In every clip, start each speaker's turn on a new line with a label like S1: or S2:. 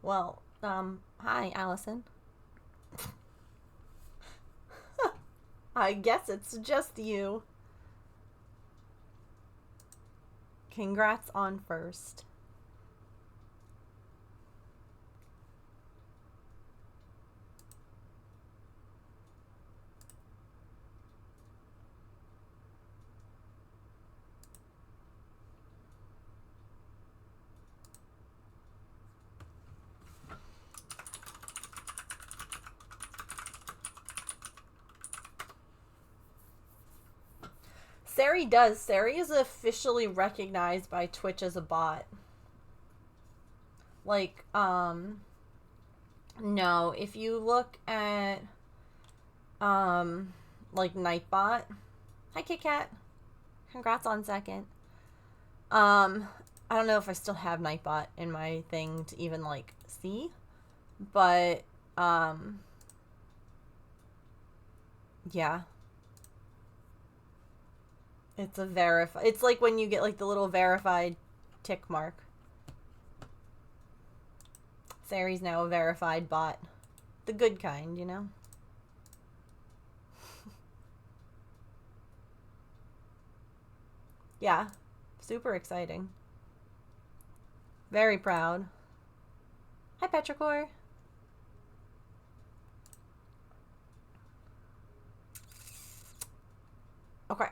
S1: Well, hi, Allison. I guess it's just you. Congrats on first. Sari does. Sari is officially recognized by Twitch as a bot. Like, no, if you look at, like Nightbot. Hi, Kit Kat. Congrats on second. I don't know if I still have Nightbot in my thing to even, like, see. But, yeah. It's a it's like when you get, like, the little verified tick mark. Sari's now a verified bot. The good kind, you know? Yeah. Super exciting. Very proud. Hi, Petrichor. Okay.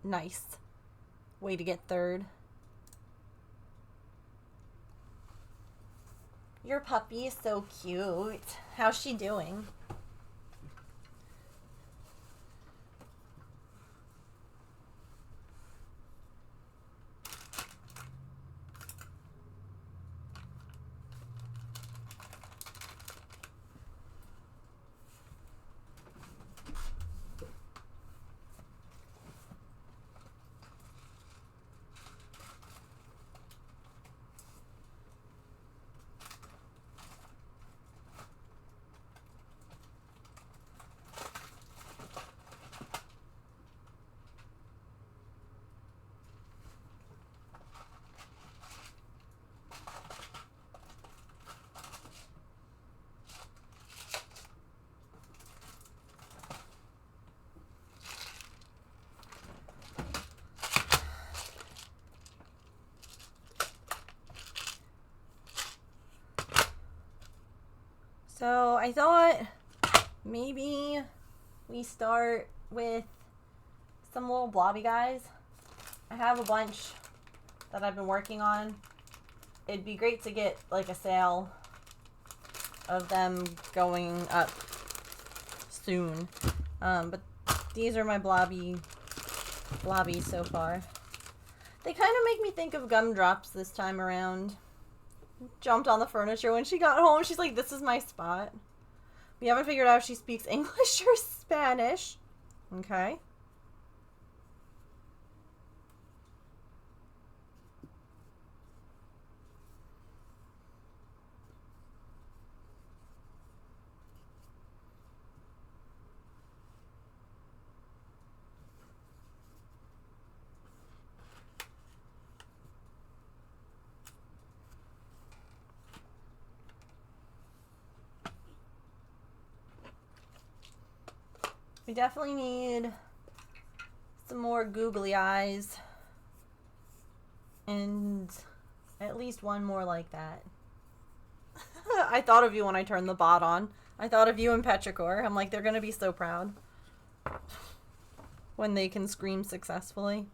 S1: Nice. Way to get third. Your puppy is so cute. How's she doing? So I thought maybe we start with some little blobby guys. I have a bunch that I've been working on. It'd be great to get like a sale of them going up soon. But these are my blobbies so far. They kind of make me think of Gumdrops this time around. Jumped on the furniture when she got home. She's like, this is my spot. We haven't figured out if she speaks English or Spanish. Okay. We definitely need some more googly eyes. And at least one more like that. I thought of you when I turned the bot on. I thought of you and Petrichor. I'm like, they're going to be so proud when they can scream successfully.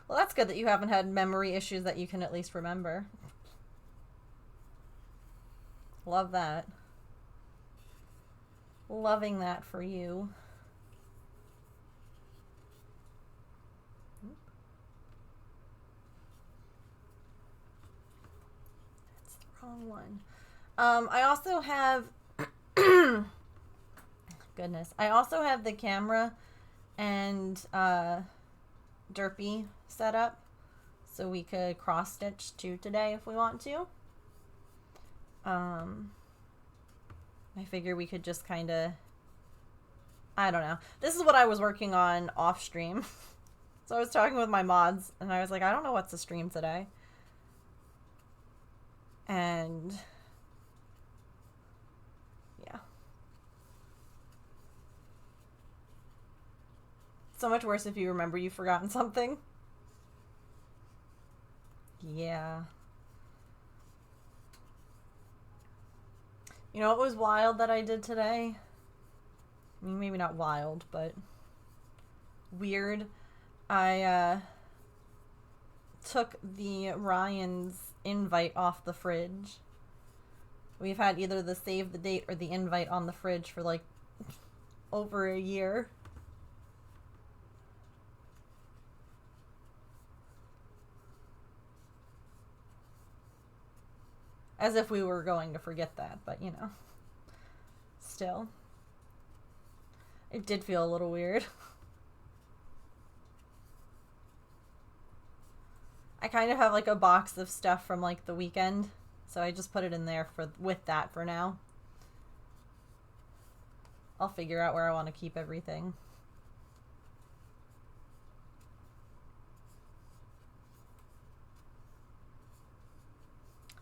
S1: Well, that's good that you haven't had memory issues that you can at least remember. Love that. Loving that for you. That's the wrong one. I also have... Goodness. I also have the camera and Derpy set up. So we could cross-stitch too today if we want to. I figure we could just kind of I don't know. This is what I was working on off stream. So I was talking with my mods, and I was like, I don't know what's the stream today. And yeah. So much worse if you remember you've forgotten something. Yeah. You know what was wild that I did today? I mean, maybe not wild, but weird. I took the Ryan's invite off the fridge. We've had either the save the date or the invite on the fridge for like over a year. As if we were going to forget that, but you know. Still. It did feel a little weird. I kind of have like a box of stuff from like the weekend, so I just put it in there with that for now. I'll figure out where I want to keep everything.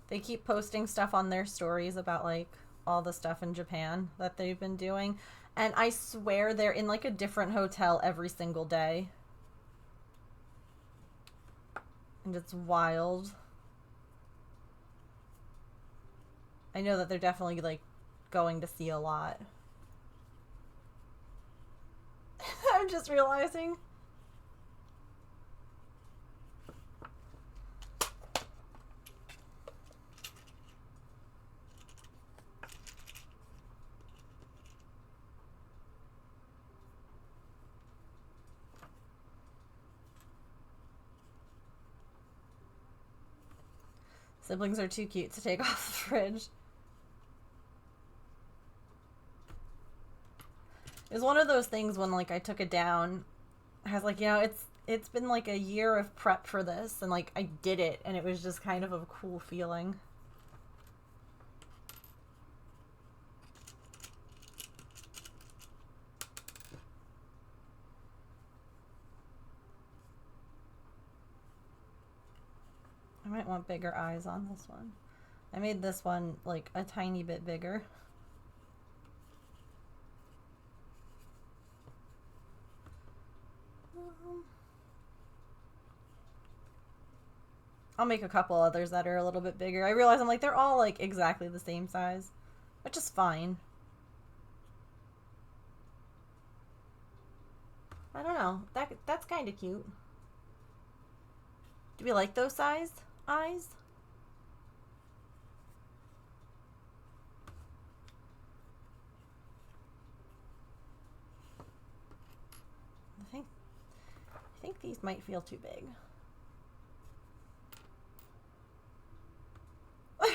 S1: They keep posting stuff on their stories about like all the stuff in Japan that they've been doing, and I swear they're in like a different hotel every single day. And it's wild. I know that they're definitely like going to see a lot. I'm just realizing. Siblings are too cute to take off the fridge. It was one of those things when like I took it down. I was like, you know, it's been like a year of prep for this, and like I did it, and it was just kind of a cool feeling. I might want bigger eyes on this one. I made this one like a tiny bit bigger. I'll make a couple others that are a little bit bigger. I realize I'm like, they're all like exactly the same size, which is fine. I don't know. That's kind of cute. Do we like those size eyes? I think these might feel too big.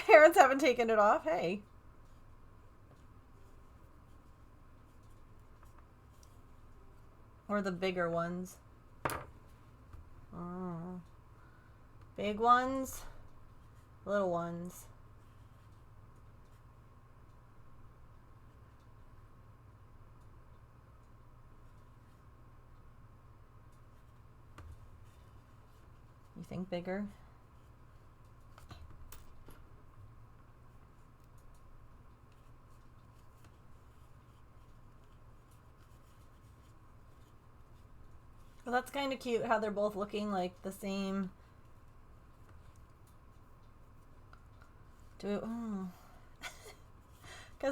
S1: Parents haven't taken it off. Hey. Or the bigger ones. Oh. Big ones. Little ones. You think bigger? Well, that's kind of cute how they're both looking like the same. Because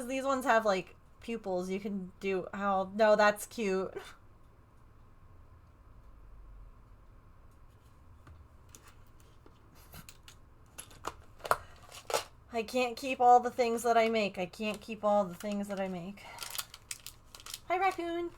S1: these ones have like pupils. You can do how. No, that's cute. I can't keep all the things that I make. I can't keep all the things that I make. Hi, raccoon.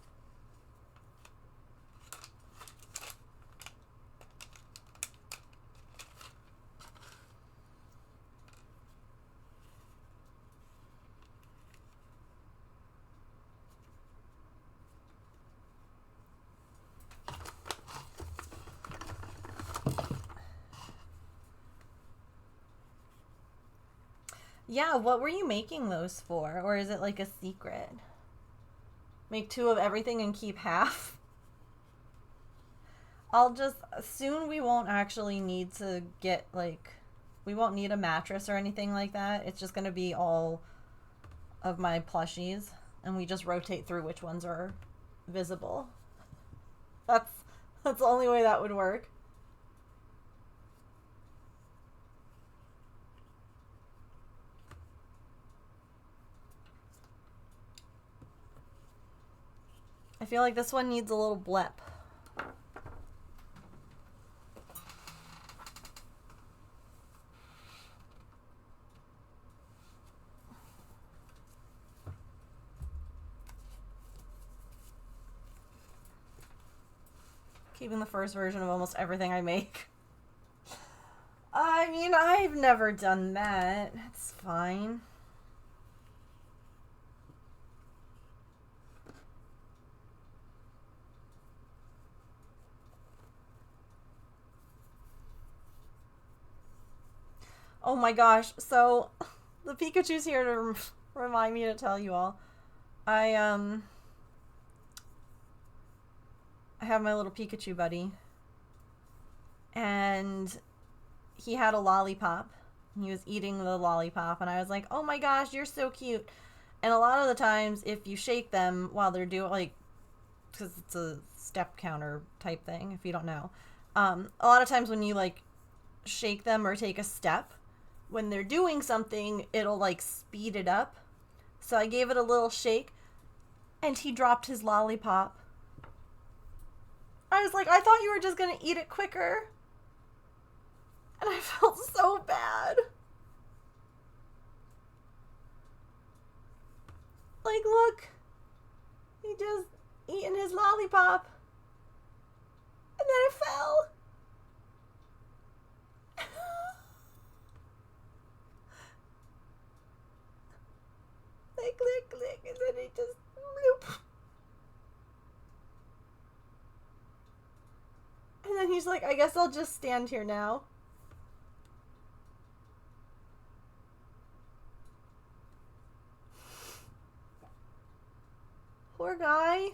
S1: Yeah, what were you making those for? Or is it like a secret? Make 2 of everything and keep half. Soon we won't actually need to get, like, we won't need a mattress or anything like that. It's just going to be all of my plushies, and we just rotate through which ones are visible. That's the only way that would work. I feel like this one needs a little blep. Keeping the first version of almost everything I make. I mean, I've never done that. It's fine. Oh my gosh, so the Pikachu's here to remind me to tell you all. I have my little Pikachu buddy, and he had a lollipop. He was eating the lollipop, and I was like, oh my gosh, you're so cute. And a lot of the times, if you shake them while they're doing, like, because it's a step counter type thing, if you don't know, a lot of times when you, like, shake them or take a step, when they're doing something, it'll, like, speed it up. So I gave it a little shake, and he dropped his lollipop. I was like, I thought you were just gonna eat it quicker. And I felt so bad. Like, look. He just eaten his lollipop. And then it fell. Click, click, click, and then it just bloop. And then he's like, I guess I'll just stand here now. Poor guy.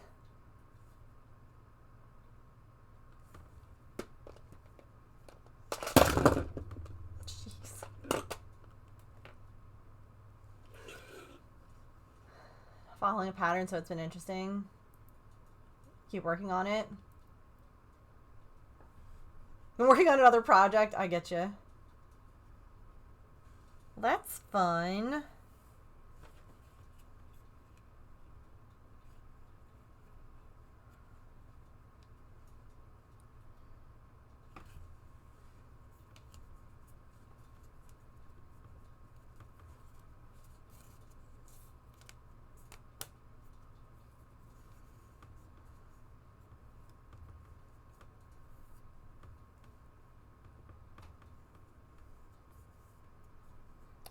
S1: Jeez. Following a pattern, so it's been interesting. Keep working on it. Been working on another project. I get you. That's fun.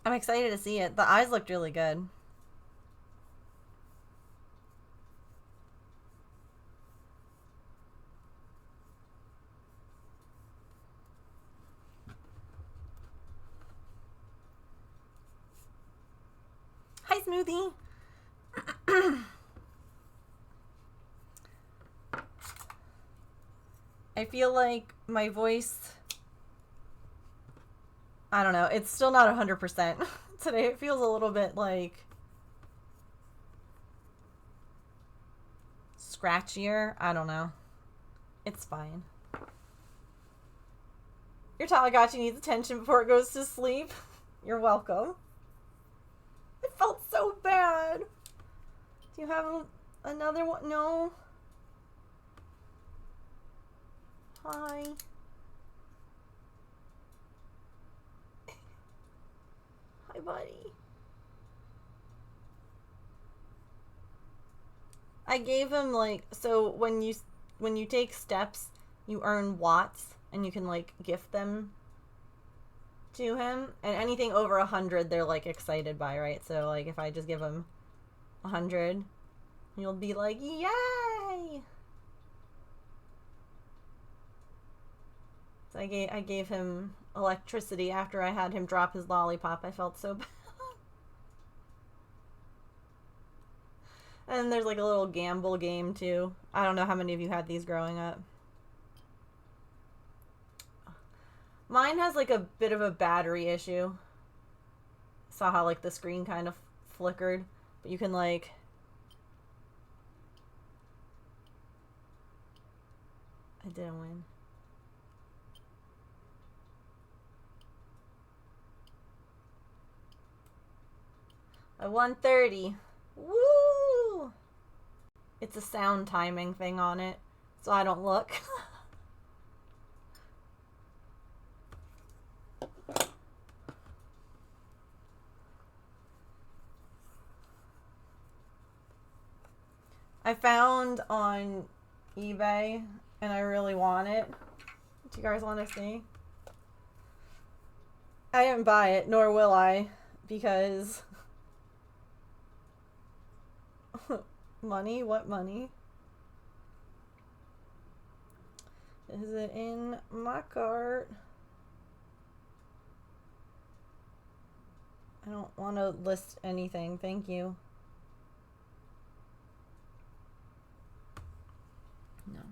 S1: I'm excited to see it. The eyes looked really good. Hi, Smoothie. I feel like my voice, I don't know, it's still not 100%. Today it feels a little bit like scratchier. I don't know. It's fine. Your Tamagotchi needs attention before it goes to sleep. You're welcome. It felt so bad. Do you have another one? No. Hi. Hi, buddy. I gave him, like, so when you take steps, you earn watts, and you can, like, gift them to him, and anything over 100 they're, like, excited by, right? So, like, if I just give him 100, you'll be like, yay! So I gave him electricity after I had him drop his lollipop. I felt so bad. And there's like a little gamble game too. I don't know how many of you had these growing up. Mine has like a bit of a battery issue. Saw how like the screen kind of flickered, but you can like I didn't win. I won 30. Woo! It's a sound timing thing on it, so I don't look. I found on eBay, and I really want it. Do you guys want to see? I didn't buy it, nor will I, because... Money? What money? Is it in my cart? I don't want to list anything, thank you. No.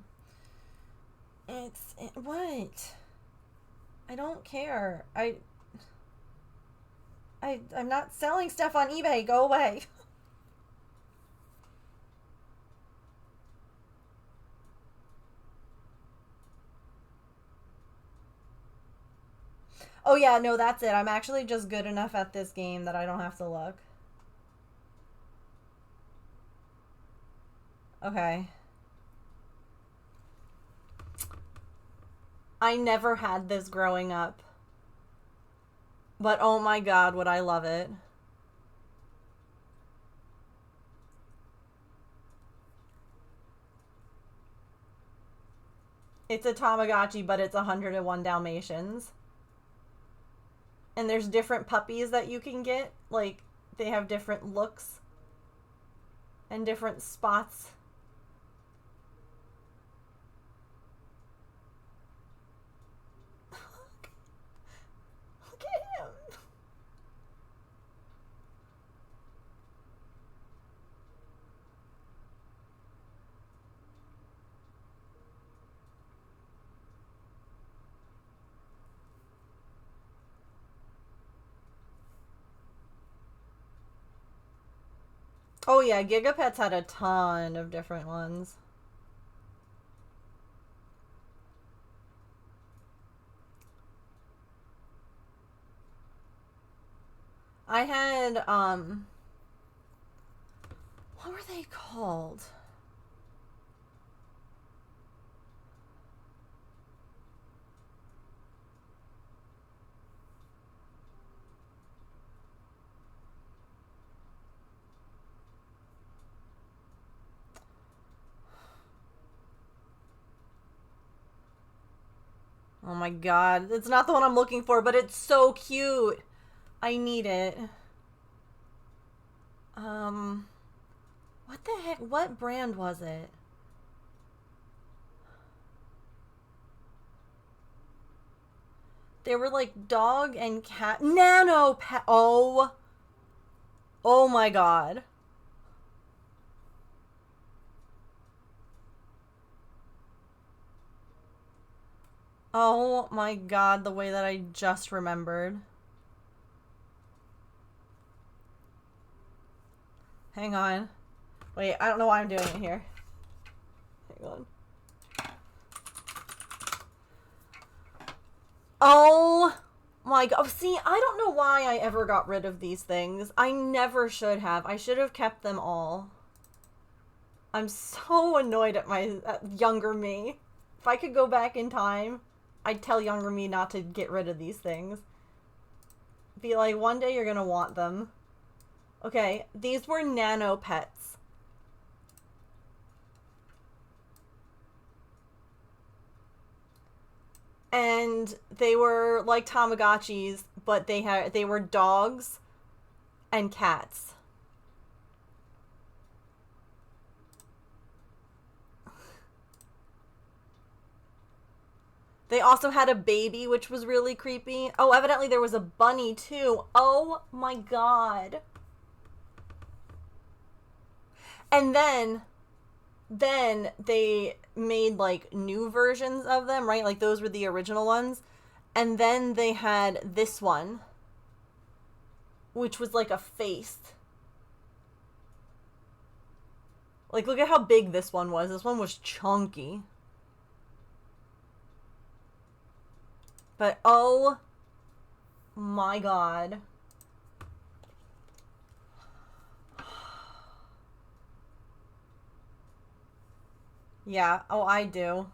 S1: What? I don't care. I'm not selling stuff on eBay. Go away. Oh yeah, no, that's it. I'm actually just good enough at this game that I don't have to look. Okay. I never had this growing up. But oh my god, would I love it. It's a Tamagotchi, but it's 101 Dalmatians. And there's different puppies that you can get. Like, they have different looks. And different spots. Look at him. Oh yeah, Gigapets had a ton of different ones. I had, what were they called? Oh my god, it's not the one I'm looking for, but it's so cute. I need it. What the heck? What brand was it? They were like dog and cat. Nano pet. Oh. Oh my god. Oh my god, the way that I just remembered. Hang on. Wait, I don't know why I'm doing it here. Hang on. Oh my god. See, I don't know why I ever got rid of these things. I never should have. I should have kept them all. I'm so annoyed at younger me. If I could go back in time, I'd tell younger me not to get rid of these things. Be like, one day you're gonna want them. Okay, these were Nano Pets. And they were like Tamagotchis, but they were dogs and cats. They also had a baby, which was really creepy. Oh, evidently there was a bunny too. Oh my god. And then they made like new versions of them, right? Like those were the original ones. And then they had this one, which was like a face. Like, look at how big this one was. This one was chunky. But, oh my god. Yeah, oh, I do.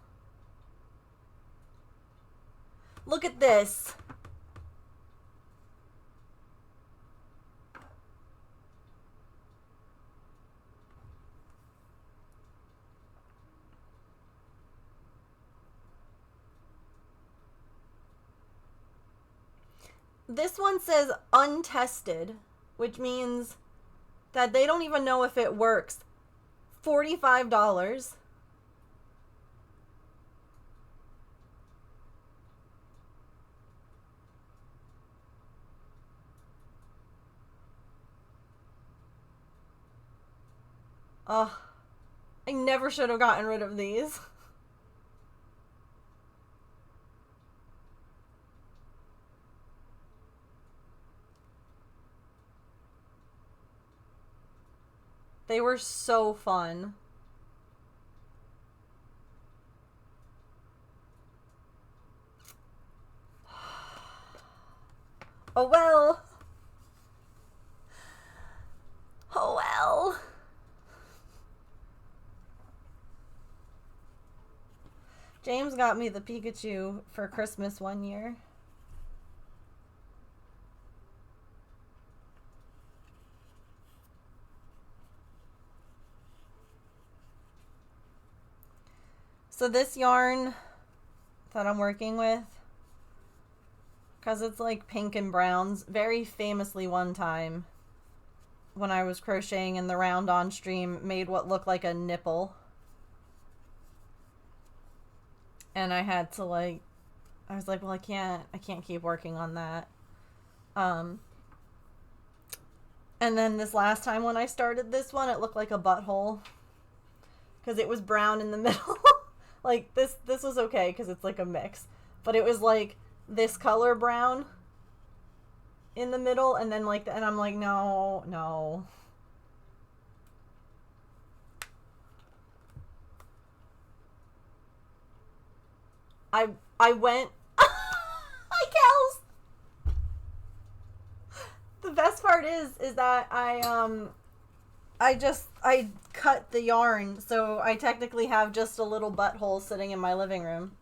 S1: Look at this. This one says untested, which means that they don't even know if it works. $45. Ugh. I never should have gotten rid of these. They were so fun. Oh well. Oh well. James got me the Pikachu for Christmas one year. So this yarn that I'm working with, because it's like pink and browns, very famously one time when I was crocheting in the round on stream made what looked like a nipple. And I had to like, I was like, well, I can't keep working on that. And then this last time when I started this one, it looked like a butthole because it was brown in the middle. Like this was okay because it's like a mix, but it was like this color brown in the middle, and then like, and I'm like, no. I went. Hi, Kels. The best part is that I cut the yarn, so I technically have just a little butthole sitting in my living room.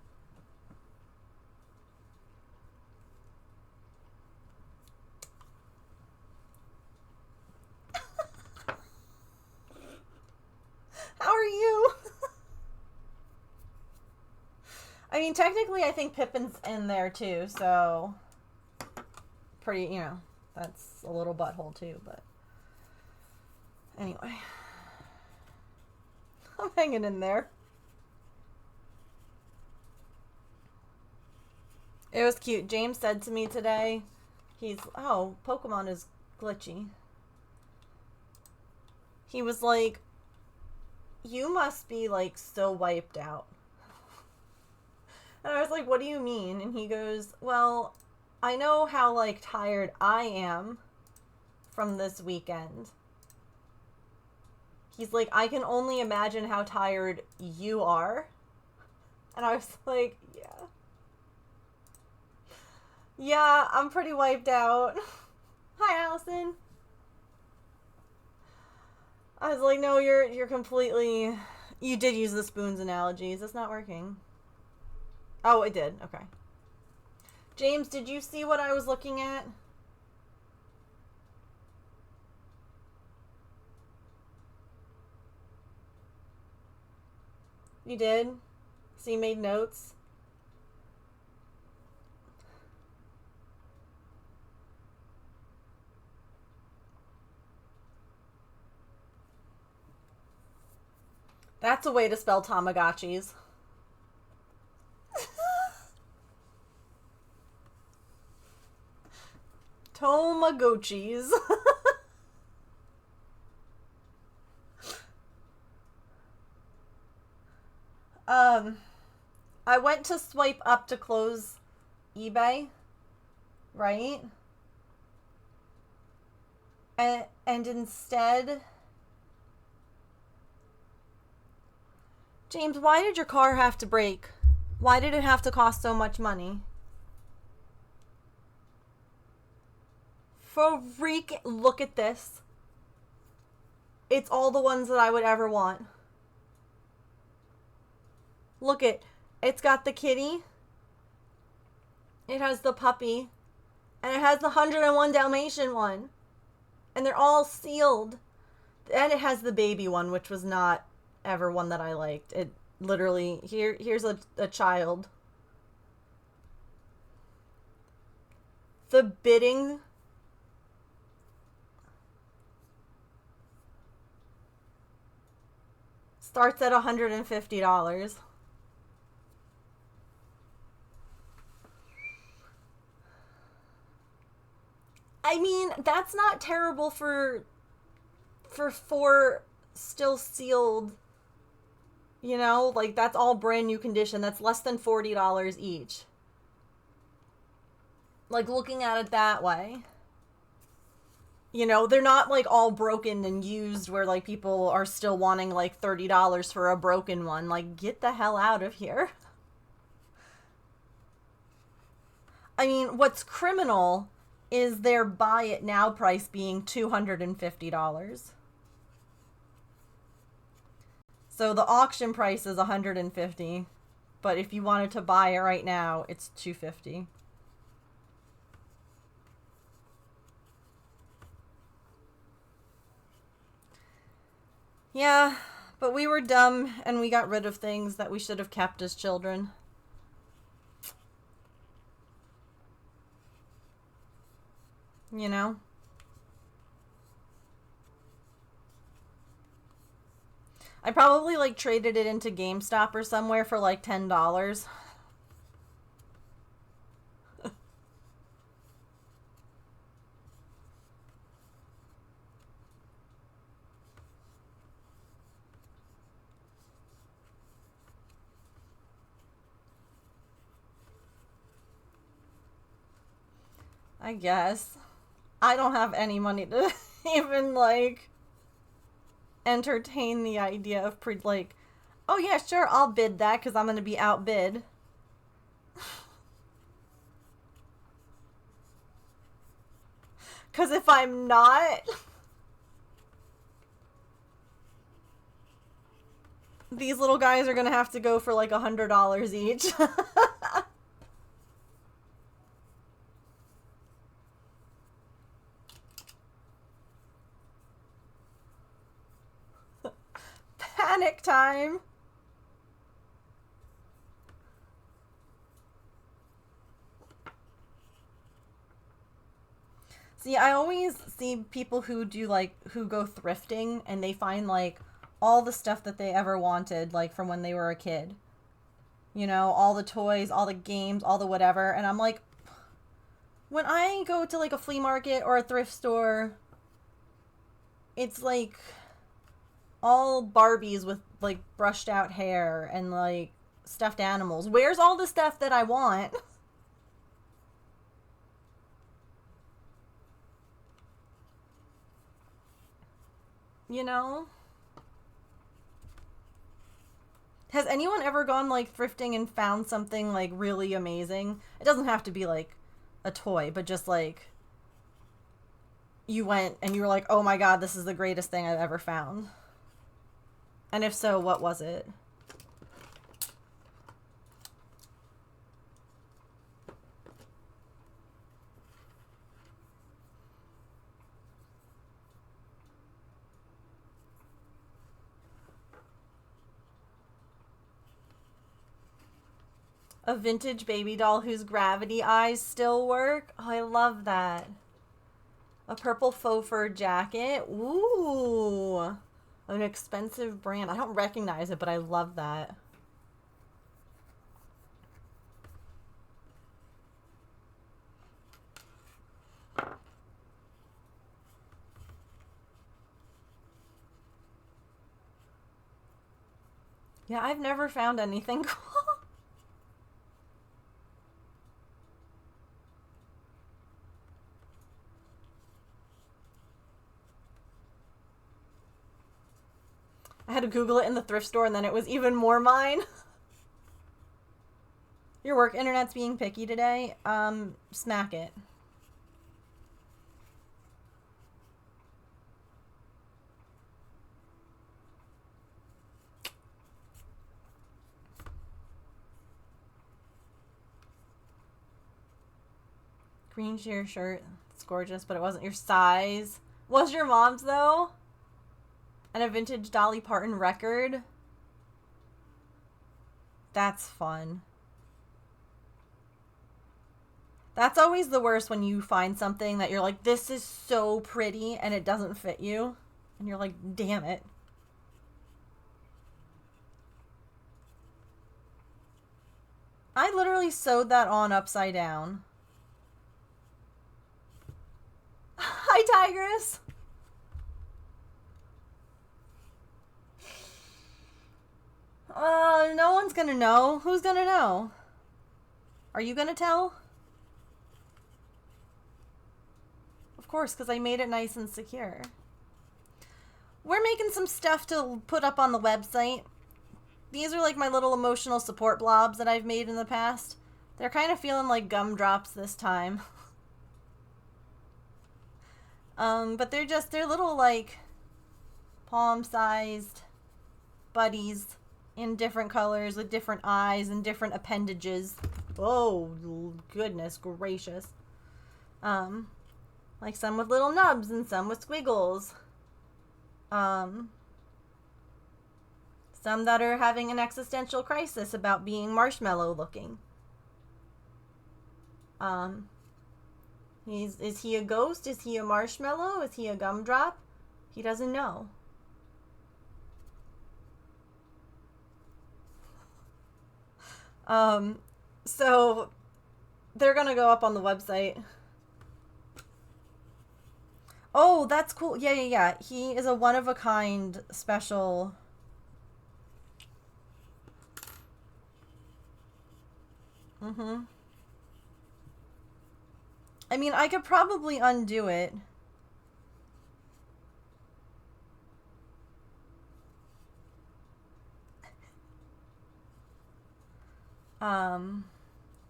S1: How are you? I mean, technically I think Pippin's in there too, so pretty, you know, that's a little butthole too, but anyway. I'm hanging in there. It was cute. James said to me today, oh, Pokemon is glitchy. He was like, you must be like so wiped out. And I was like, what do you mean? And he goes, well, I know how like tired I am from this weekend. He's like, I can only imagine how tired you are. And I was like, yeah. Yeah, I'm pretty wiped out. Hi, Allison. I was like, no, you're completely... You did use the spoons analogies. It's not working. Oh, it did. Okay. James, did you see what I was looking at? You did? So you made notes? That's a way to spell Tamagotchis. Tamagotchis. Um, I went to swipe up to close eBay, right? And instead, James, why did your car have to break? Why did it have to cost so much money? Look at this. It's all the ones that I would ever want. It's got the kitty. It has the puppy. And it has the 101 Dalmatian one. And they're all sealed. And it has the baby one, which was not ever one that I liked. It literally, here's a child. The bidding starts at $150. I mean, that's not terrible for four still sealed, you know, like that's all brand new condition. That's less than $40 each. Like looking at it that way. You know, they're not like all broken and used where like people are still wanting like $30 for a broken one. Like get the hell out of here. I mean, what's criminal is their buy it now price being $250. So the auction price is $150, but if you wanted to buy it right now, it's $250. Yeah, but we were dumb and we got rid of things that we should have kept as children. You know? I probably like traded it into GameStop or somewhere for like $10. I guess. I don't have any money to even like entertain the idea of like, oh yeah, sure, I'll bid that because I'm going to be outbid. Because if I'm not, these little guys are going to have to go for like $100 each. Panic time. See, I always see people who do like who go thrifting and they find like all the stuff that they ever wanted like from when they were a kid. You know, all the toys, all the games, all the whatever, and I'm like when I go to like a flea market or a thrift store, it's like all Barbies with like brushed out hair and like stuffed animals. Where's all the stuff that I want? You know? Has anyone ever gone like thrifting and found something like really amazing? It doesn't have to be like a toy, but just like you went and you were like, "Oh my god, this is the greatest thing I've ever found." And if so, what was it? A vintage baby doll whose gravity eyes still work? Oh, I love that. A purple faux fur jacket. Ooh. An expensive brand. I don't recognize it, but I love that. Yeah, I've never found anything cool. I had to Google it in the thrift store and then it was even more mine. Your work internet's being picky today. Smack it. Green sheer shirt. It's gorgeous, but it wasn't your size. Was your mom's, though? And a vintage Dolly Parton record. That's fun. That's always the worst when you find something that you're like, this is so pretty, and it doesn't fit you. And you're like, damn it. I literally sewed that on upside down. Hi, Tigress. No one's gonna know. Who's gonna know? Are you gonna tell? Of course, because I made it nice and secure. We're making some stuff to put up on the website. These are like my little emotional support blobs that I've made in the past. They're kind of feeling like gumdrops this time. But they're little like palm-sized buddies in different colors with different eyes and different appendages. Oh, goodness gracious. Like some with little nubs and some with squiggles. Some that are having an existential crisis about being marshmallow looking. Is he a ghost? Is he a marshmallow? Is he a gumdrop? He doesn't know. So they're gonna go up on the website. Oh, that's cool. Yeah. He is a one-of-a-kind special. I mean, I could probably undo it.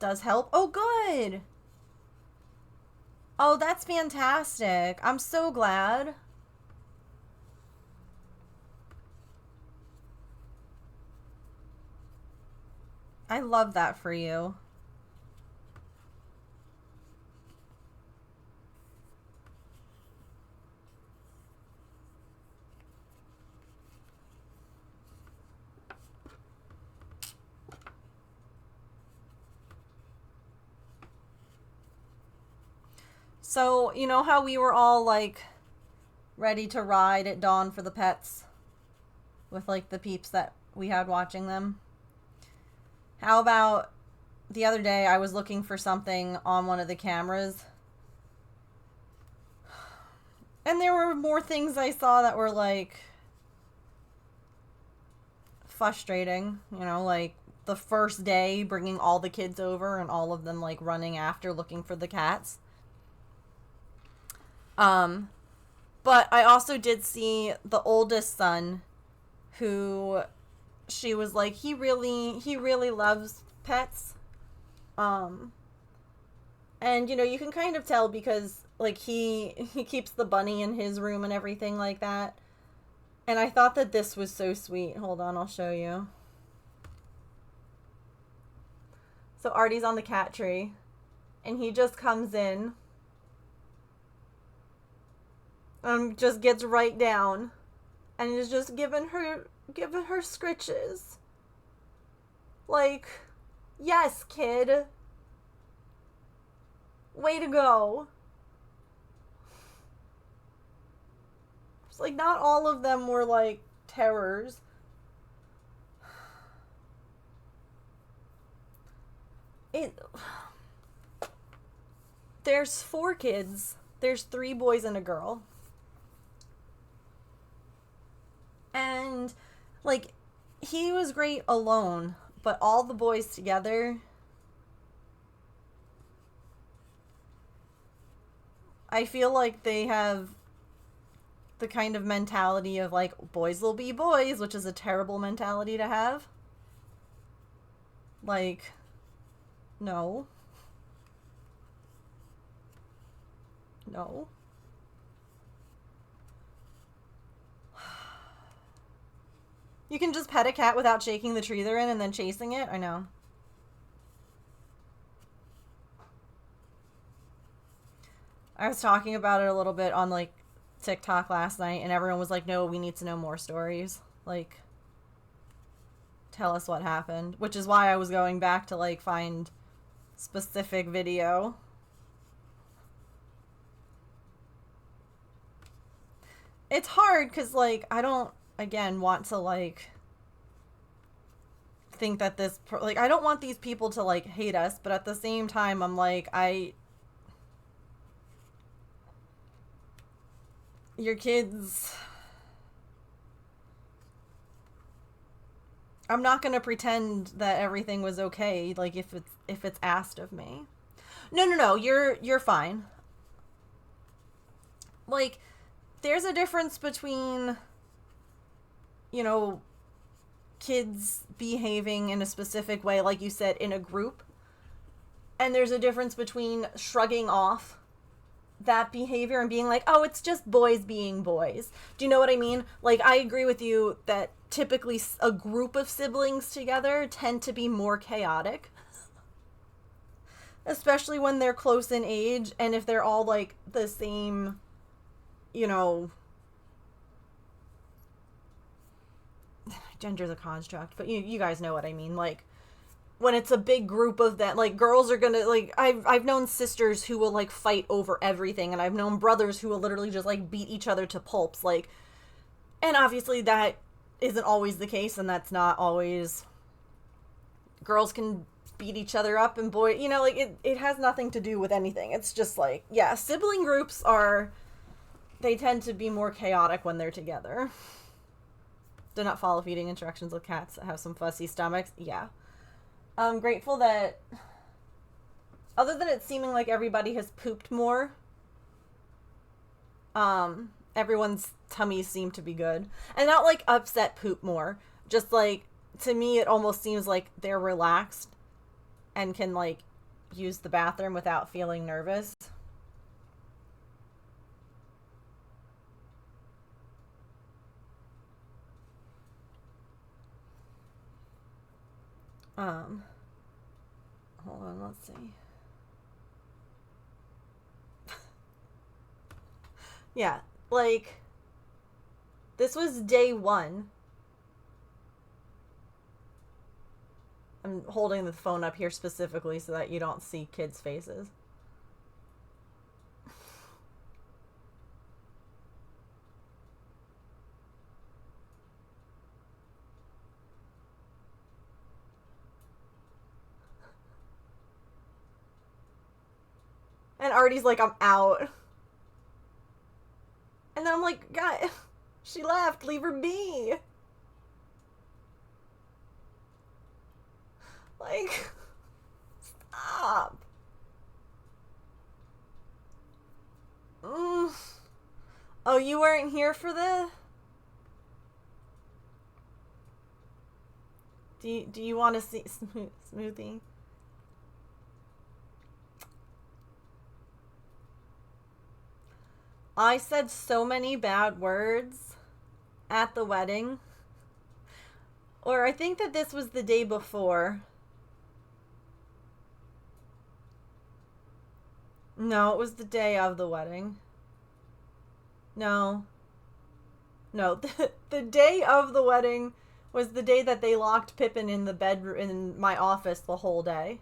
S1: Does help. Oh, good. Oh, that's fantastic. I'm so glad. I love that for you. So, you know how we were all, like, ready to ride at dawn for the pets? With, like, the peeps that we had watching them? How about the other day I was looking for something on one of the cameras? And there were more things I saw that were, like, frustrating. You know, like, the first day bringing all the kids over and all of them, like, running after looking for the cats. But I also did see the oldest son who she was like, he really loves pets. And you know, you can kind of tell because like he keeps the bunny in his room and everything like that. And I thought that this was so sweet. Hold on, I'll show you. So Artie's on the cat tree and he just comes in. Just gets right down and is just giving her scritches. Like, yes, kid. Way to go. It's like not all of them were like terrors. There's 4 kids. There's 3 boys and a girl. And, like, he was great alone, but all the boys together, I feel like they have the kind of mentality of like, boys will be boys, which is a terrible mentality to have. Like, no. No. You can just pet a cat without shaking the tree they're in and then chasing it? I know. I was talking about it a little bit on, like, TikTok last night, and everyone was like, no, we need to know more stories. Like, tell us what happened. Which is why I was going back to, like, find specific video. It's hard because, like, I don't, again, want to, like, think that this, like, I don't want these people to, like, hate us, but at the same time, I'm like, your kids, I'm not gonna pretend that everything was okay, like, if it's asked of me. No, you're fine. Like, there's a difference between, you know, kids behaving in a specific way, like you said, in a group, and there's a difference between shrugging off that behavior and being like, oh, it's just boys being boys. Do you know what I mean? Like, I agree with you that typically a group of siblings together tend to be more chaotic, especially when they're close in age, and if they're all like the same, you know, gender's a construct, but you guys know what I mean. Like, when it's a big group of that, like, girls are gonna, like, I've known sisters who will, like, fight over everything, and I've known brothers who will literally just, like, beat each other to pulps, like, and obviously that isn't always the case, and that's not always, girls can beat each other up, and boy, you know, like, it has nothing to do with anything. It's just, like, yeah, sibling groups they tend to be more chaotic when they're together. Do not follow feeding instructions with cats that have some fussy stomachs. Yeah. I'm grateful that, other than it seeming like everybody has pooped more, everyone's tummies seem to be good. And not, like, upset poop more. Just, like, to me, it almost seems like they're relaxed and can, like, use the bathroom without feeling nervous. Hold on, let's see. Yeah, like, this was day 1. I'm holding the phone up here specifically so that you don't see kids' faces. And Artie's like, I'm out. And then I'm like, God, she left. Leave her be. Like, stop. Oh, you weren't here for this? Do you want to see Smoothie? I said so many bad words at the wedding. Or I think that this was the day before. No, it was the day of the wedding. No. No, the day of the wedding was the day that they locked Pippin in the bedroom in my office the whole day.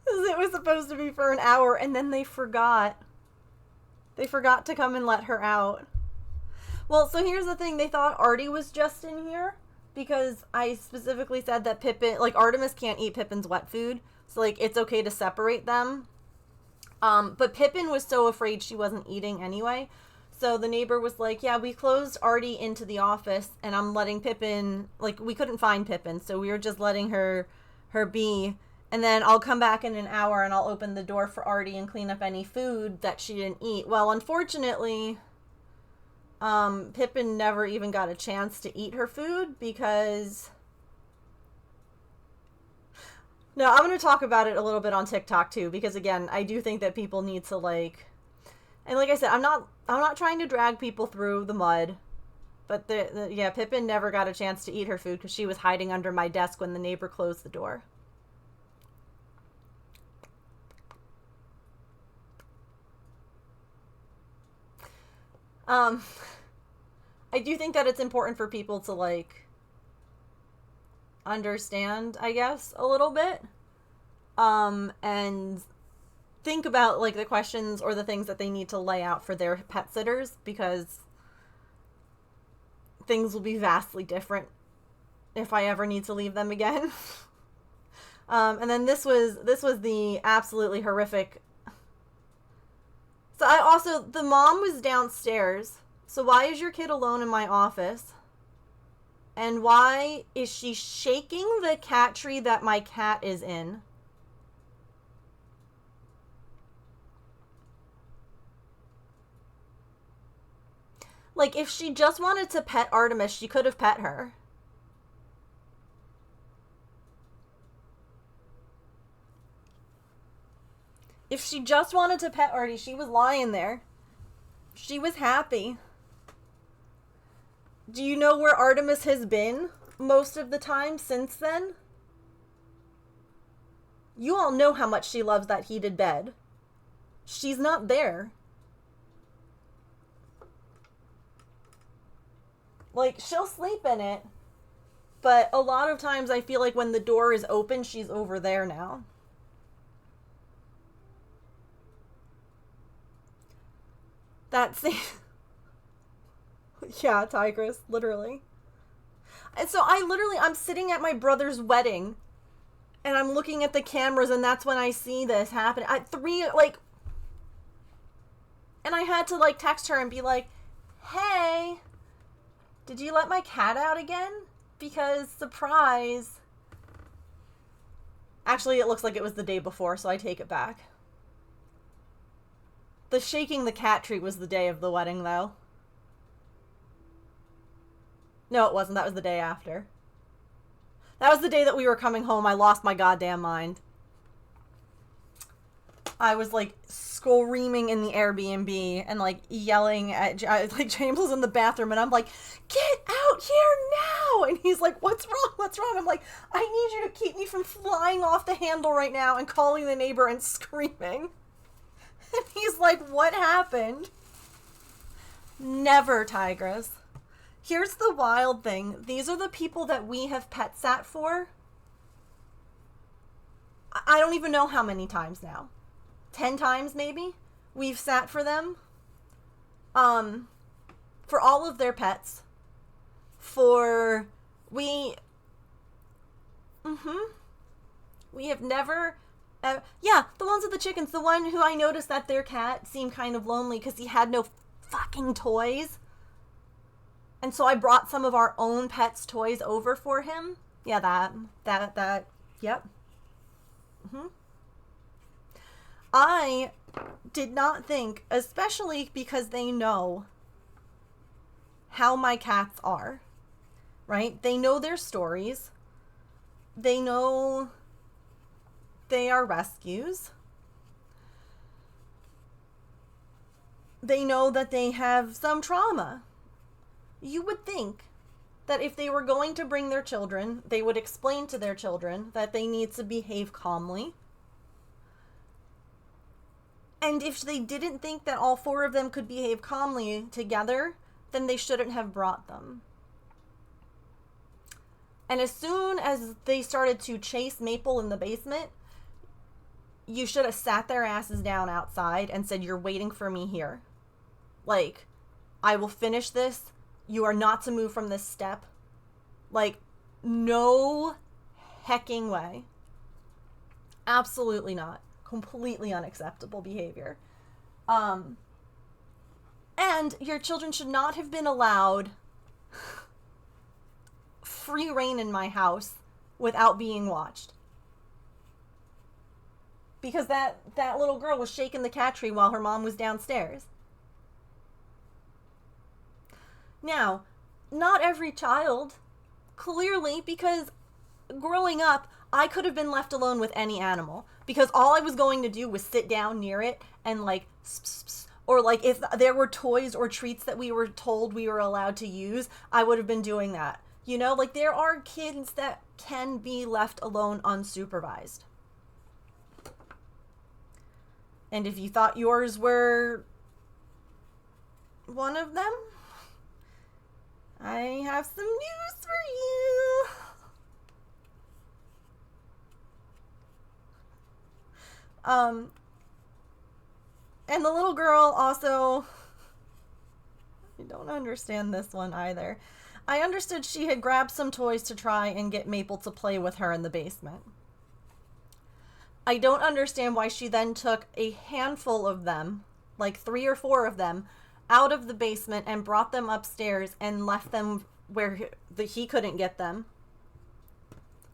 S1: It was supposed to be for an hour, and then they forgot. They forgot to come and let her out. Well, so here's the thing. They thought Artie was just in here because I specifically said that Pippin, like, Artemis can't eat Pippin's wet food. So, like, it's okay to separate them. But Pippin was so afraid she wasn't eating anyway. So the neighbor was like, yeah, we closed Artie into the office and I'm letting Pippin, like, we couldn't find Pippin. So we were just letting her be. And then I'll come back in an hour and I'll open the door for Artie and clean up any food that she didn't eat. Well, unfortunately, Pippin never even got a chance to eat her food because... No, I'm going to talk about it a little bit on TikTok too, because again, I do think that people need to like, and like I said, I'm not trying to drag people through the mud, but yeah, Pippin never got a chance to eat her food because she was hiding under my desk when the neighbor closed the door. I do think that it's important for people to like understand, I guess, a little bit, and think about like the questions or the things that they need to lay out for their pet sitters, because things will be vastly different if I ever need to leave them again. And then this was the absolutely horrific. So the mom was downstairs. So why is your kid alone in my office? And why is she shaking the cat tree that my cat is in? Like, if she just wanted to pet Artemis, she could have pet her. If she just wanted to pet Artie, she was lying there. She was happy. Do you know where Artemis has been most of the time since then? You all know how much she loves that heated bed. She's not there. Like, she'll sleep in it, but a lot of times I feel like when the door is open, she's over there now. That's yeah, Tigress, literally. And so I'm sitting at my brother's wedding and I'm looking at the cameras and that's when I see this happen at 3, like, and I had to like text her and be like, hey, did you let my cat out again? Because surprise. Actually, it looks like it was the day before, so I take it back. The shaking the cat tree was the day of the wedding, though. No, it wasn't. That was the day after. That was the day that we were coming home. I lost my goddamn mind. I was like screaming in the Airbnb and like yelling at like James was in the bathroom and I'm like, get out here now, and he's like, what's wrong? I'm like, I need you to keep me from flying off the handle right now and calling the neighbor and screaming. And he's like, what happened? Never, Tigress. Here's the wild thing. These are the people that we have pet sat for. I don't even know how many times now. 10 times maybe we've sat for them, for all of their pets, we have never, yeah, the ones with the chickens, the one who I noticed that their cat seemed kind of lonely because he had no fucking toys, and so I brought some of our own pets' toys over for him. Yeah, that, yep. I did not think, especially because they know how my cats are, right? They know their stories. They know they are rescues. They know that they have some trauma. You would think that if they were going to bring their children, they would explain to their children that they need to behave calmly. And if they didn't think that all 4 of them could behave calmly together, then they shouldn't have brought them. And as soon as they started to chase Maple in the basement, you should have sat their asses down outside and said, you're waiting for me here. Like, I will finish this. You are not to move from this step. Like, no hecking way. Absolutely not. Completely unacceptable behavior. And your children should not have been allowed free reign in my house without being watched. Because that little girl was shaking the cat tree while her mom was downstairs. Now, not every child, clearly, because growing up, I could have been left alone with any animal. Because all I was going to do was sit down near it and like, or like if there were toys or treats that we were told we were allowed to use, I would have been doing that. You know, like there are kids that can be left alone unsupervised. And if you thought yours were one of them, I have some news for you. And the little girl also, I don't understand this one either. I understood she had grabbed some toys to try and get Maple to play with her in the basement. I don't understand why she then took a handful of them, like 3 or 4 of them, out of the basement and brought them upstairs and left them where he couldn't get them.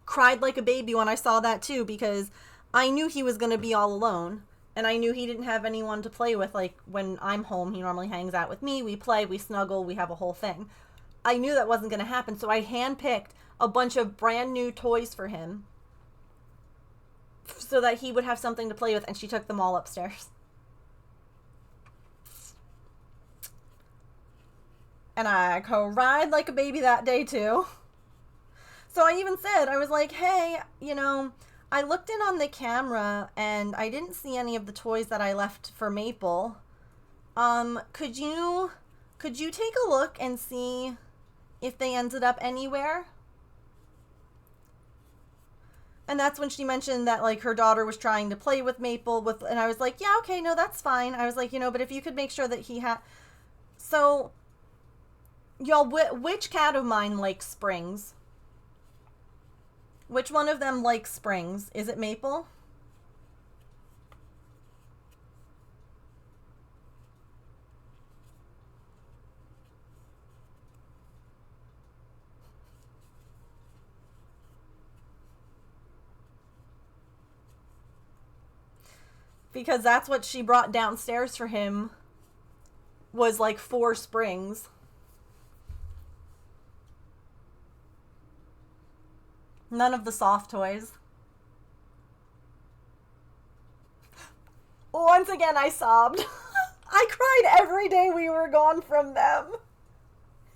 S1: Cried like a baby when I saw that too, because I knew he was going to be all alone. And I knew he didn't have anyone to play with. Like when I'm home, he normally hangs out with me. We play, we snuggle, we have a whole thing. I knew that wasn't going to happen. So I handpicked a bunch of brand new toys for him so that he would have something to play with. And she took them all upstairs. And I cried like a baby that day too. So I even said, I was like, hey, you know, I looked in on the camera and I didn't see any of the toys that I left for Maple. Could you take a look and see if they ended up anywhere? And that's when she mentioned that, like, her daughter was trying to play with Maple and I was like, yeah, okay, no, that's fine. I was like, you know, but if you could make sure that he had... So, y'all, which cat of mine likes springs? Which one of them likes springs? Is it Maple? Because that's what she brought downstairs for him, was like 4 springs. None of the soft toys. Once again, I sobbed. I cried every day we were gone from them.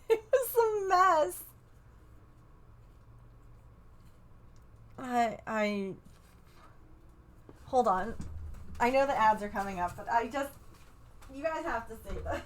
S1: It was a mess. Hold on. I know the ads are coming up, but you guys have to see this.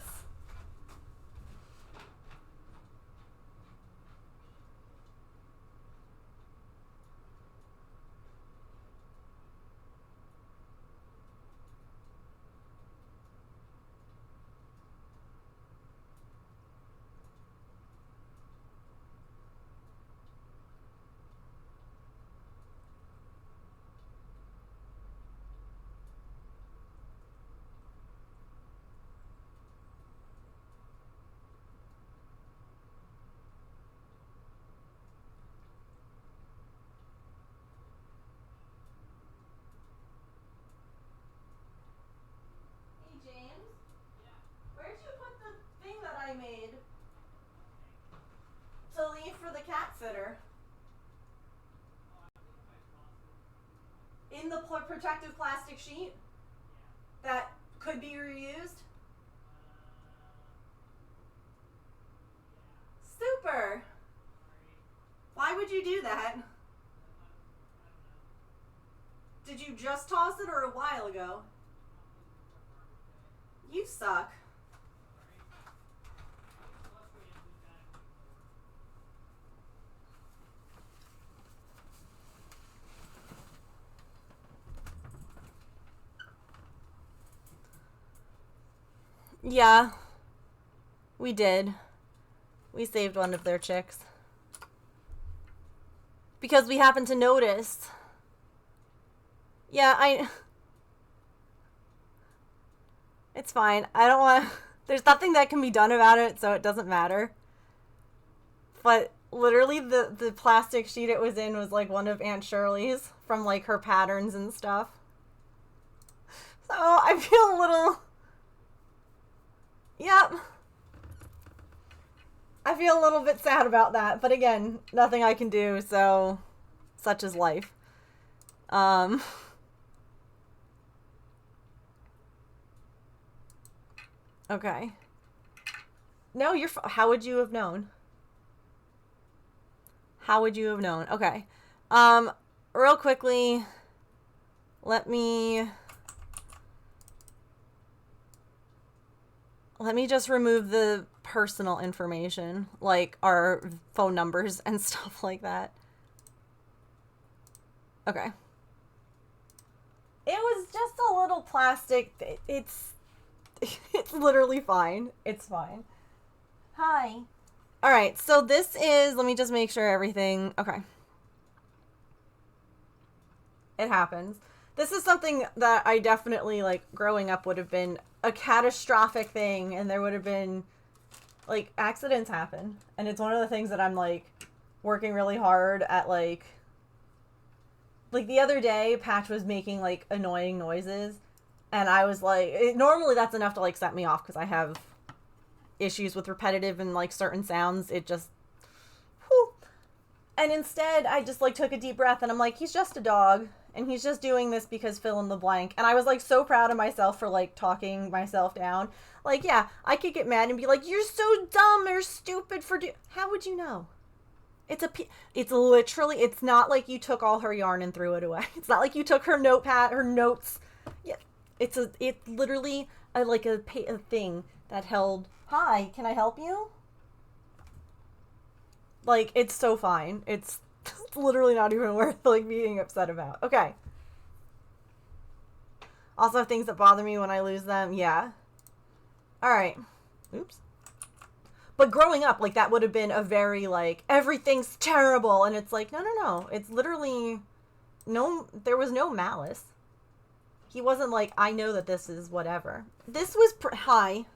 S1: I made to leave for the cat sitter in the protective plastic sheet that could be reused. Super. Why would you do that? Did you just toss it or a while ago? You suck. Yeah, we did. We saved one of their chicks. Because we happened to notice. Yeah, It's fine. I don't want... There's nothing that can be done about it, so it doesn't matter. But literally the plastic sheet it was in was like one of Aunt Shirley's from like her patterns and stuff. So I feel a little... Yep. I feel a little bit sad about that. But again, nothing I can do, so such is life. Okay. No, you're... How would you have known? How would you have known? Okay. Real quickly, let me just remove the personal information, like our phone numbers and stuff like that. Okay. It was just a little plastic. It's literally fine. It's fine. Hi. All right, so this is, let me just make sure everything, okay. It happens. This is something that I definitely, like, growing up would have been a catastrophic thing, and there would have been, like, accidents happen. And it's one of the things that I'm, like, working really hard at, like the other day, Patch was making, like, annoying noises, and I was like, normally that's enough to, like, set me off, because I have issues with repetitive and like certain sounds. It just whew. And instead I just like took a deep breath and I'm like, he's just a dog and he's just doing this because fill in the blank. And I was like so proud of myself for like talking myself down. Like, yeah, I could get mad and be like, you're so dumb or stupid for how would you know? It's literally, it's not like you took all her yarn and threw it away. It's not like you took her notepad, her notes. Yeah, it's literally a thing that held. Hi, can I help you? Like, it's so fine. It's literally not even worth, like, being upset about. Okay. Also, things that bother me when I lose them. Yeah. Alright. Oops. But growing up, like, that would have been a very, like, everything's terrible. And it's like, no. It's literally... there was no malice. He wasn't like, I know that this is whatever. This was... Hi.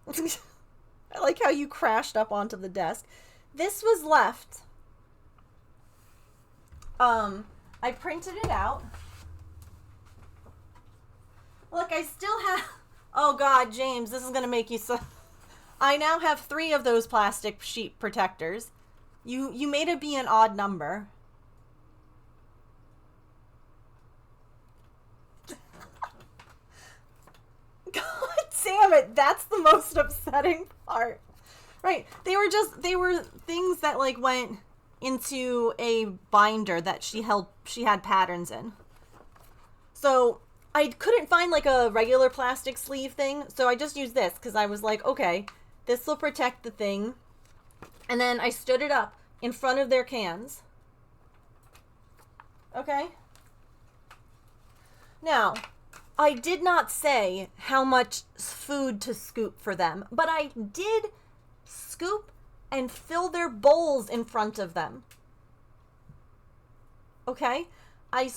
S1: I like how you crashed up onto the desk. This was left. I printed it out. Look, I still have... Oh God, James, this is gonna make you so... I now have 3 of those plastic sheet protectors. You made it be an odd number. God damn it, that's the most upsetting part. Right, they were things that like went into a binder that she had patterns in. So I couldn't find like a regular plastic sleeve thing, so I just used this because I was like, okay, this will protect the thing. And then I stood it up in front of their cans. Okay. Now, I did not say how much food to scoop for them, but I did scoop and fill their bowls in front of them. Okay? I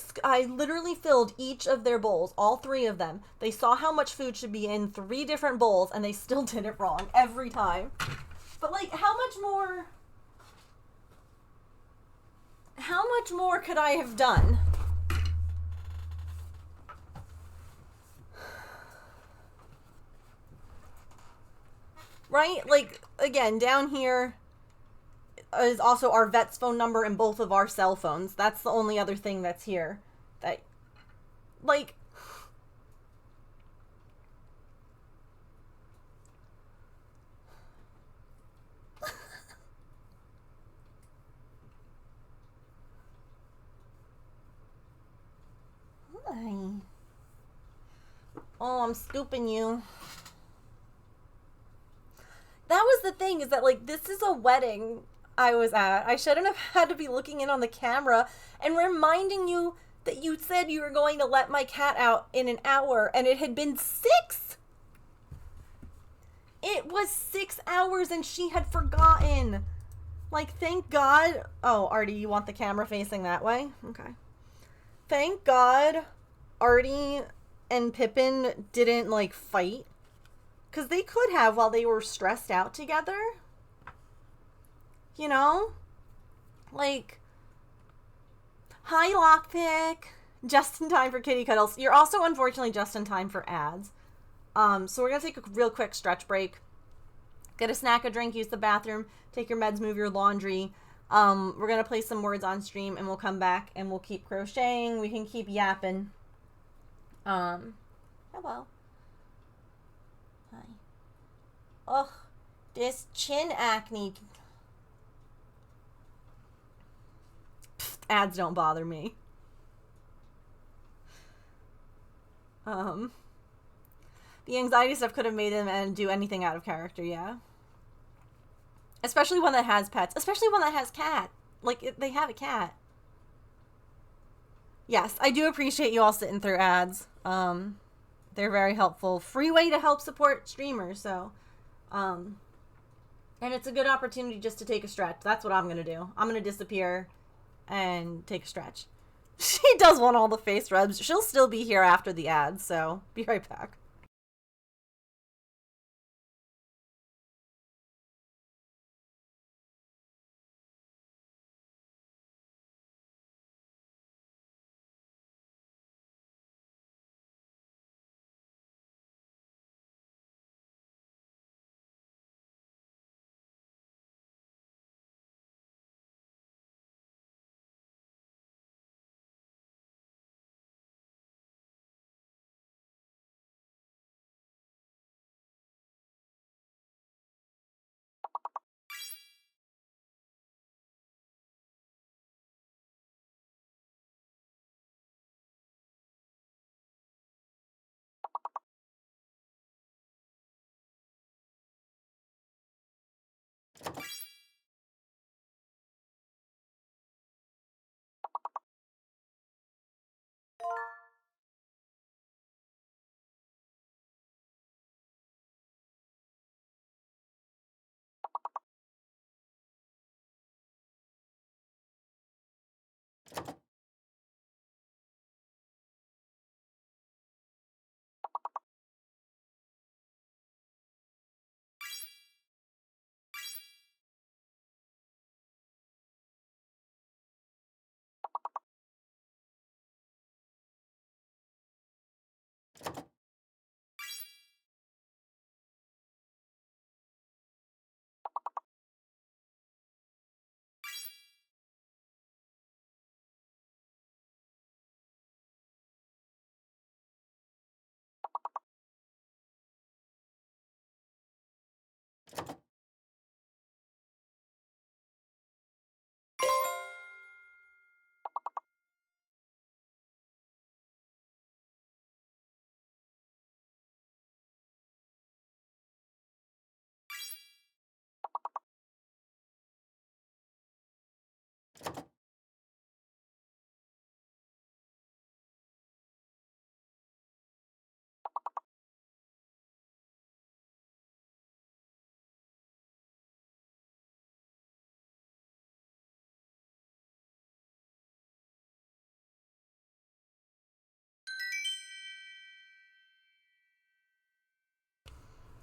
S1: literally filled each of their bowls, all 3 of them. They saw how much food should be in 3 different bowls, and they still did it wrong every time. But, like, how much more could I have done? Right? Like, again, down here is also our vet's phone number and both of our cell phones. That's the only other thing that's here. That, like... Hi. Oh, I'm scooping you. That was the thing, is that, like, this is a wedding I was at. I shouldn't have had to be looking in on the camera and reminding you that you said you were going to let my cat out in an hour, and it had been 6! It was 6 hours, and she had forgotten. Like, thank God. Oh, Artie, you want the camera facing that way? Okay. Thank God Artie and Pippin didn't, like, fight. Because they could have while they were stressed out together. You know? Like, hi, Lockpick. Just in time for kitty cuddles. You're also, unfortunately, just in time for ads. So we're going to take a real quick stretch break. Get a snack, a drink, use the bathroom, take your meds, move your laundry. We're going to play some words on stream, and we'll come back, and we'll keep crocheting. We can keep yapping. Hello. Hi. Ugh, this chin acne. Pfft, ads don't bother me. The anxiety stuff could have made them and do anything out of character, yeah. Especially one that has pets. Especially one that has cat. Like, they have a cat. Yes, I do appreciate you all sitting through ads. They're very helpful. Free way to help support streamers, so. And it's a good opportunity just to take a stretch. That's what I'm going to do. I'm going to disappear and take a stretch. She does want all the face rubs. She'll still be here after the ads, so be right back.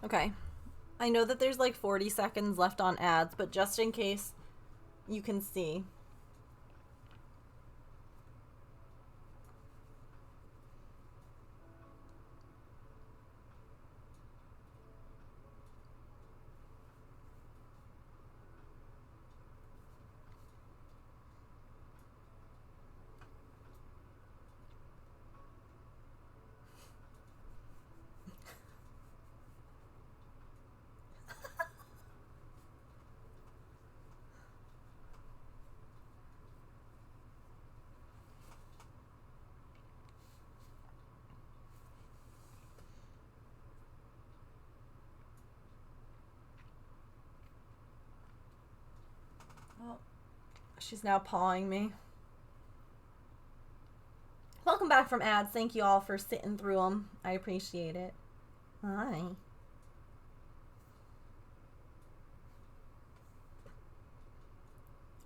S1: Okay. I know that there's like 40 seconds left on ads, but just in case you can see. Oh, she's now pawing me. Welcome back from ads. Thank you all for sitting through them. I appreciate it. Hi.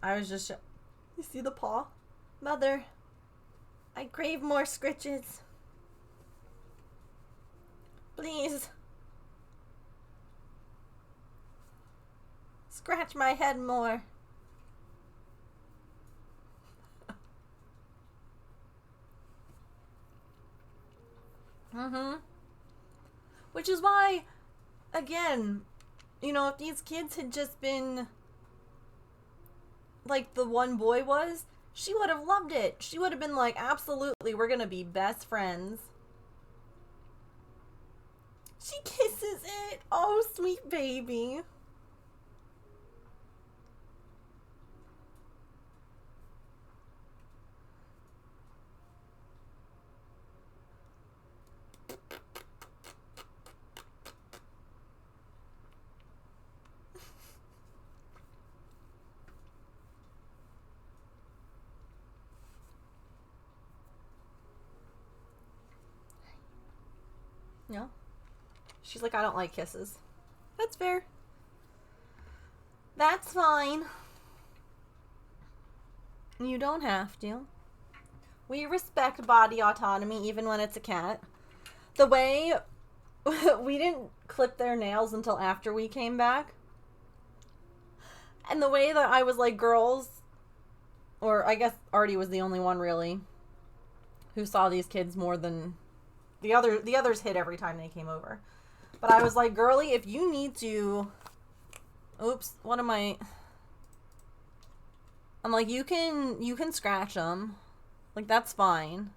S1: I was just... You see the paw? Mother, I crave more scritches. Scratch my head more. Which is why, again, you know, if these kids had just been like the one boy was, she would have loved it. She would have been like, absolutely, we're gonna be best friends. She kisses it. Oh, sweet baby. No. She's like, I don't like kisses. That's fair. That's fine. You don't have to. We respect body autonomy even when it's a cat. The way we didn't clip their nails until after we came back. And the way that I was like, girls, or I guess Artie was the only one really who saw these kids more than the others hid every time they came over. But I was like, girly, if you need to... Oops, what am I... I'm like, you can scratch them. Like, that's fine.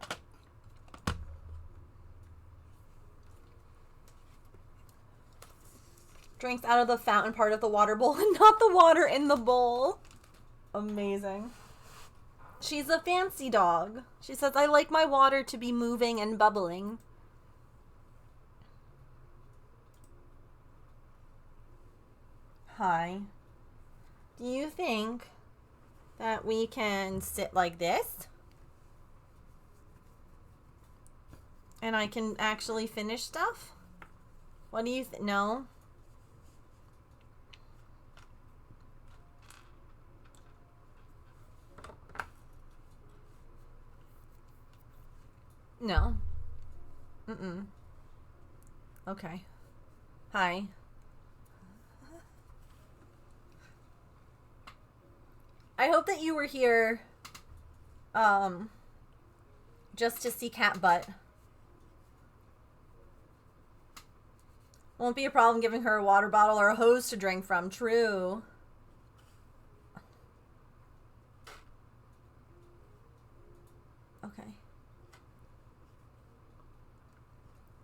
S1: Drinks out of the fountain part of the water bowl and not the water in the bowl. Amazing. She's a fancy dog. She says, I like my water to be moving and bubbling. Hi. Do you think that we can sit like this? And I can actually finish stuff? What do you think? No? No. Mm-mm. Okay. Hi. I hope that you were here just to see cat butt. Won't be a problem giving her a water bottle or a hose to drink from. True. Okay.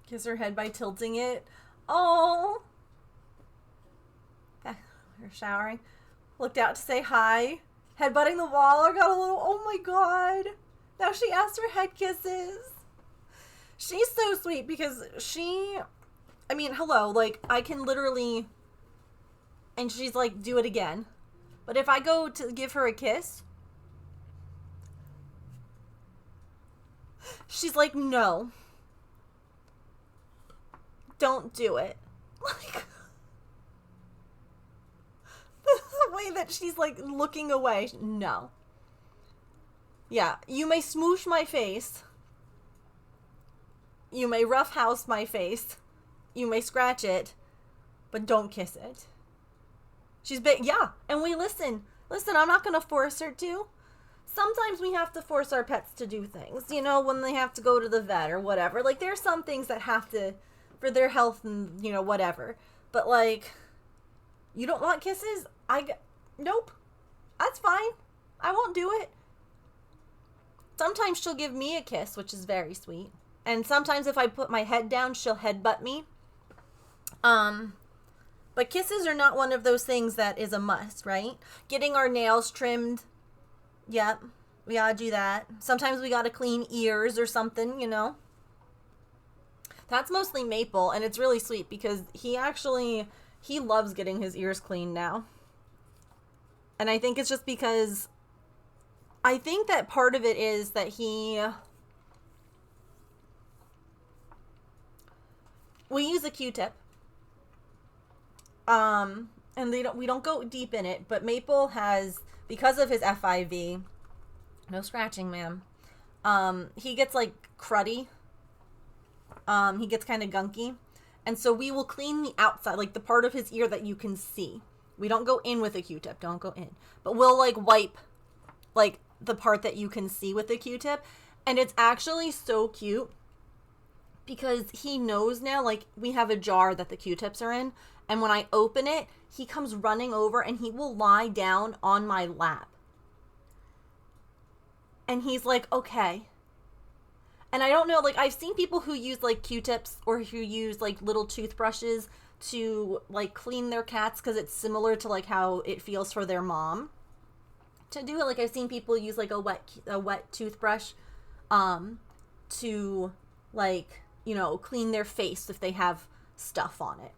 S1: Kiss her head by tilting it. Oh. We're showering. Looked out to say hi. Headbutting the wall or got a little, oh my god. Now she asked for head kisses. She's so sweet because I mean, hello, like, I can literally, and she's like, do it again. But if I go to give her a kiss, she's like, no. Don't do it. Like, the way that she's like looking away. No. Yeah, you may smoosh my face. You may roughhouse my face. You may scratch it. But don't kiss it. She's big. Yeah, and we listen. Listen, I'm not going to force her to. Sometimes we have to force our pets to do things. You know, when they have to go to the vet or whatever. Like, there's some things that have to, for their health and, you know, whatever. But, like, you don't want kisses? Nope. That's fine. I won't do it. Sometimes she'll give me a kiss, which is very sweet. And sometimes if I put my head down, she'll headbutt me. But kisses are not one of those things that is a must, right? Getting our nails trimmed. Yep. We gotta do that. Sometimes we gotta clean ears or something, you know? That's mostly Maple, and it's really sweet because he loves getting his ears cleaned now. And I think it's just because I think that part of it is that we use a Q-tip. And we don't go deep in it, but Maple has, because of his FIV, no scratching, ma'am. He gets like cruddy. He gets kind of gunky. And so we will clean the outside, like the part of his ear that you can see. We don't go in with a Q-tip. Don't go in. But we'll, like, wipe, like, the part that you can see with the Q-tip. And it's actually so cute because he knows now, like, we have a jar that the Q-tips are in. And when I open it, he comes running over and he will lie down on my lap. And he's like, okay. And I don't know, like, I've seen people who use, like, Q-tips or who use, like, little toothbrushes to, like, clean their cats because it's similar to, like, how it feels for their mom to do it. Like, I've seen people use, like, a wet toothbrush to, like, you know, clean their face if they have stuff on it.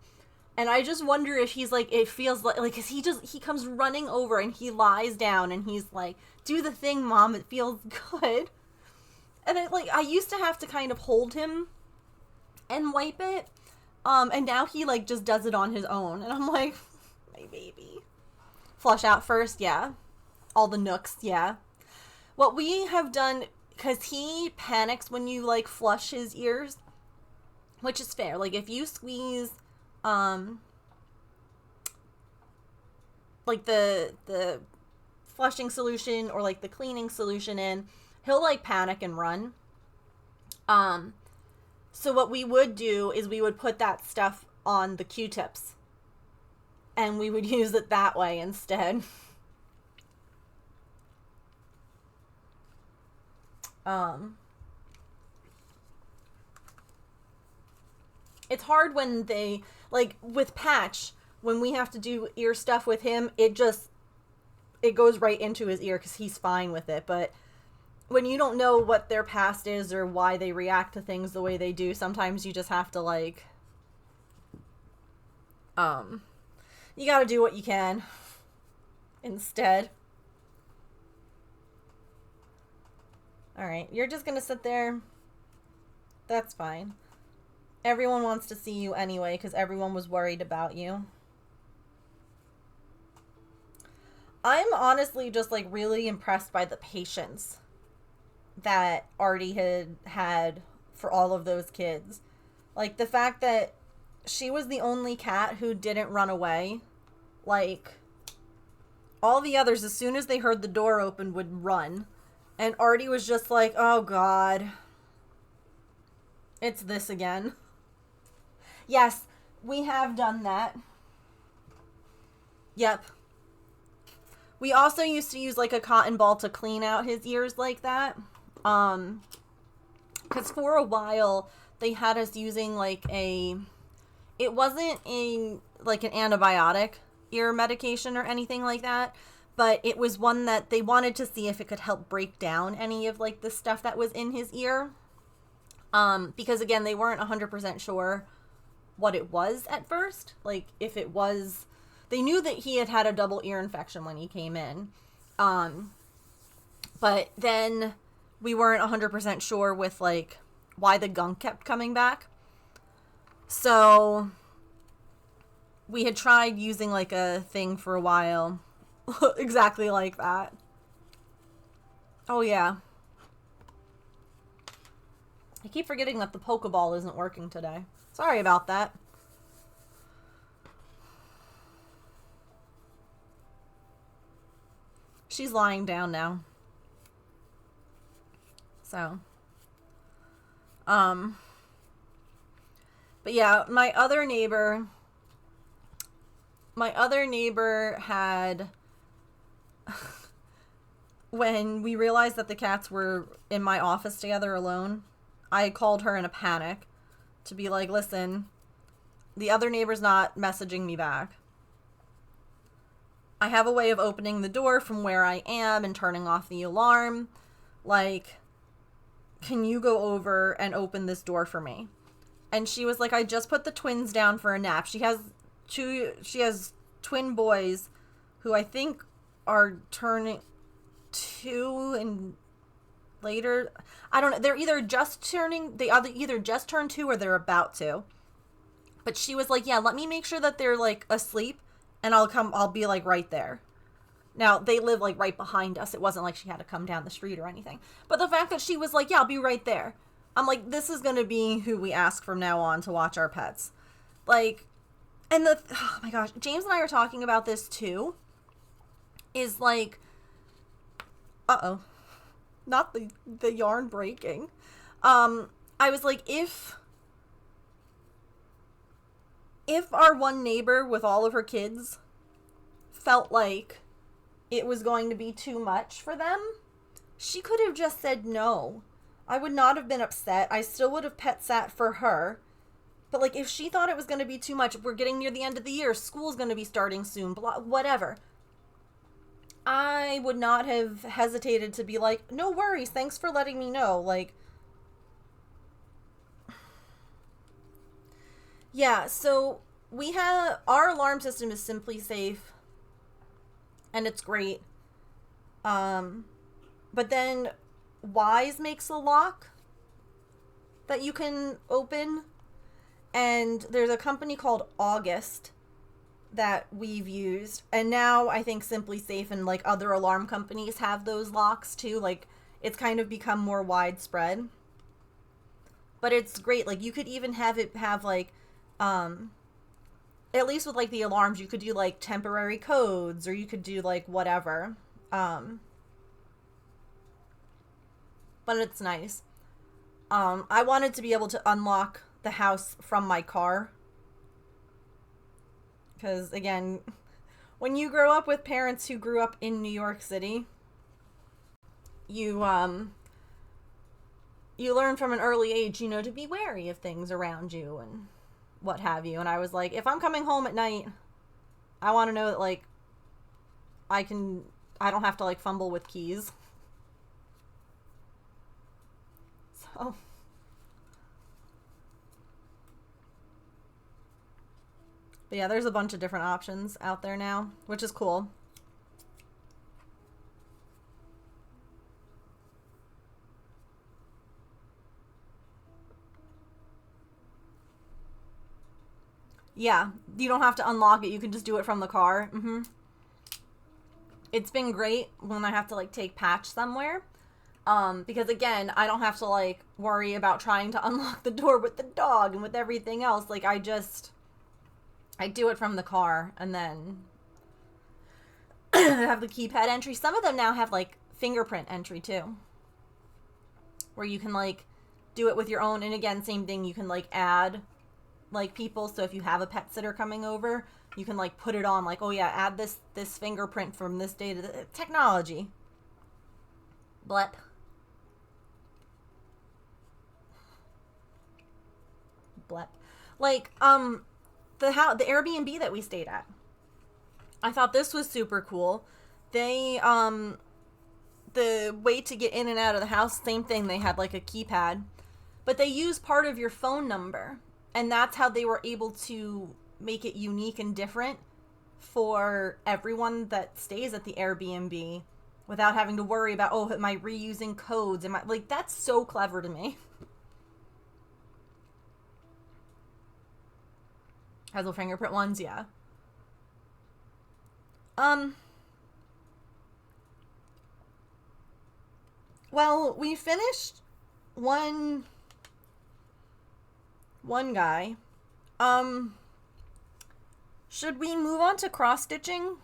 S1: And I just wonder if he's like, it feels like, cause he comes running over and he lies down and he's like, do the thing, Mom, it feels good. And I used to have to kind of hold him and wipe it. And now he, like, just does it on his own. And I'm like, my baby. Flush out first, yeah. All the nooks, yeah. What we have done, cause he panics when you, like, flush his ears, which is fair. Like, if you squeeze, like the flushing solution or like the cleaning solution in, he'll like panic and run. So what we would do is we would put that stuff on the Q-tips and we would use it that way instead. It's hard when they, like, with Patch, when we have to do ear stuff with him, it goes right into his ear because he's fine with it. But when you don't know what their past is or why they react to things the way they do, sometimes you just have to, like, you gotta do what you can instead. Alright, you're just gonna sit there. That's fine. Everyone wants to see you anyway because everyone was worried about you. I'm honestly just, like, really impressed by the patience that Artie had for all of those kids. Like, the fact that she was the only cat who didn't run away. Like, all the others, as soon as they heard the door open, would run. And Artie was just like, oh God, it's this again. Yes, we have done that. Yep. We also used to use, like, a cotton ball to clean out his ears like that. Because for a while, they had us using, like, it wasn't like an antibiotic ear medication or anything like that, but it was one that they wanted to see if it could help break down any of, like, the stuff that was in his ear. Because, again, they weren't 100% sure what it was at first. Like, if it was, they knew that he had a double ear infection when he came in. But then we weren't 100% sure with, like, why the gunk kept coming back. So we had tried using, like, a thing for a while. Exactly like that. Oh, yeah. I keep forgetting that the Pokeball isn't working today. Sorry about that. She's lying down now. So. But yeah, my other neighbor had, when we realized that the cats were in my office together alone, I called her in a panic to be like, listen, the other neighbor's not messaging me back. I have a way of opening the door from where I am and turning off the alarm. Like, can you go over and open this door for me? And she was like, I just put the twins down for a nap. She has twin boys who I think are turning 2 and later. I don't know. They're either just turning, they either just turned 2 or they're about to. But she was like, yeah, let me make sure that they're, like, asleep and I'll be, like, right there. Now, they live, like, right behind us. It wasn't like she had to come down the street or anything. But the fact that she was like, yeah, I'll be right there. I'm like, this is going to be who we ask from now on to watch our pets. Like, And oh my gosh, James and I were talking about this too. Is like, uh-oh, not the yarn breaking. I was like, if our one neighbor with all of her kids felt like it was going to be too much for them, she could have just said no. I would not have been upset. I still would have pet sat for her. But, like, if she thought it was going to be too much, we're getting near the end of the year, school's going to be starting soon, blah, whatever. I would not have hesitated to be like, no worries, thanks for letting me know. Like, yeah, so we have, our alarm system is SimpliSafe, and it's great. But then Wise makes a lock that you can open, and there's a company called August that we've used, and now I think SimpliSafe and like other alarm companies have those locks too. Like, it's kind of become more widespread, but it's great. Like, you could even have it have like at least with like the alarms, you could do like temporary codes, or you could do like whatever. But it's nice. I wanted to be able to unlock the house from my car. Because, again, when you grow up with parents who grew up in New York City, you learn from an early age, to be wary of things around you and what have you. And I was like, if I'm coming home at night, I want to know that, like, I don't have to, like, fumble with keys. So... But yeah, there's a bunch of different options out there now, which is cool. Yeah, you don't have to unlock it. You can just do it from the car. It's been great when I have to, like, take Patch somewhere. Because, again, I don't have to, like, worry about trying to unlock the door with the dog and with everything else. Like, I do it from the car, and then have the keypad entry. Some of them now have, like, fingerprint entry, too. Where you can, like, do it with your own. And, again, same thing. You can, like, add, like, people. So if you have a pet sitter coming over, you can, like, put it on. Like, oh, yeah, add this fingerprint from this day to the technology. Blep. Blep. Like, the Airbnb that we stayed at. I thought this was super cool. They, the way to get in and out of the house, same thing. They had like a keypad, but they use part of your phone number, and that's how they were able to make it unique and different for everyone that stays at the Airbnb without having to worry about, oh, am I reusing codes? Like, that's so clever to me. Has the fingerprint ones, yeah. Well, we finished one guy. Should we move on to cross-stitching?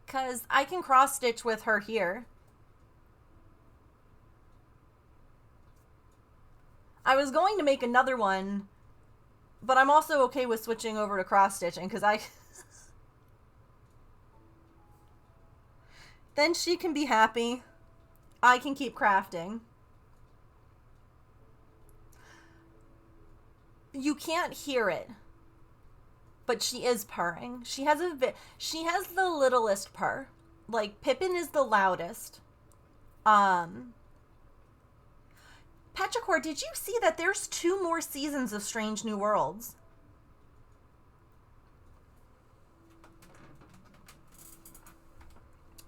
S1: 'Cause I can cross-stitch with her here. I was going to make another one, but I'm also okay with switching over to cross-stitching, because then she can be happy. I can keep crafting. You can't hear it, but she is purring. She has the littlest purr. Like, Pippin is the loudest. Petrichor, did you see that there's 2 more seasons of Strange New Worlds?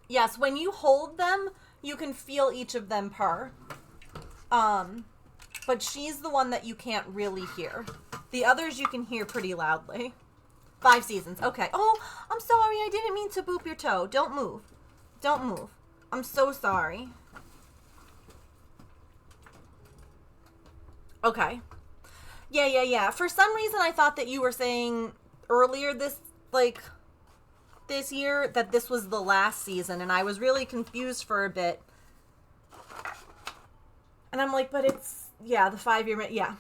S1: Yes, when you hold them, you can feel each of them purr. But she's the one that you can't really hear. The others you can hear pretty loudly. 5 seasons. Okay. Oh, I'm sorry. I didn't mean to boop your toe. Don't move. Don't move. I'm so sorry. Okay. Yeah. For some reason, I thought that you were saying earlier this year that this was the last season, and I was really confused for a bit. And I'm like, but it's, yeah, the 5-year, yeah.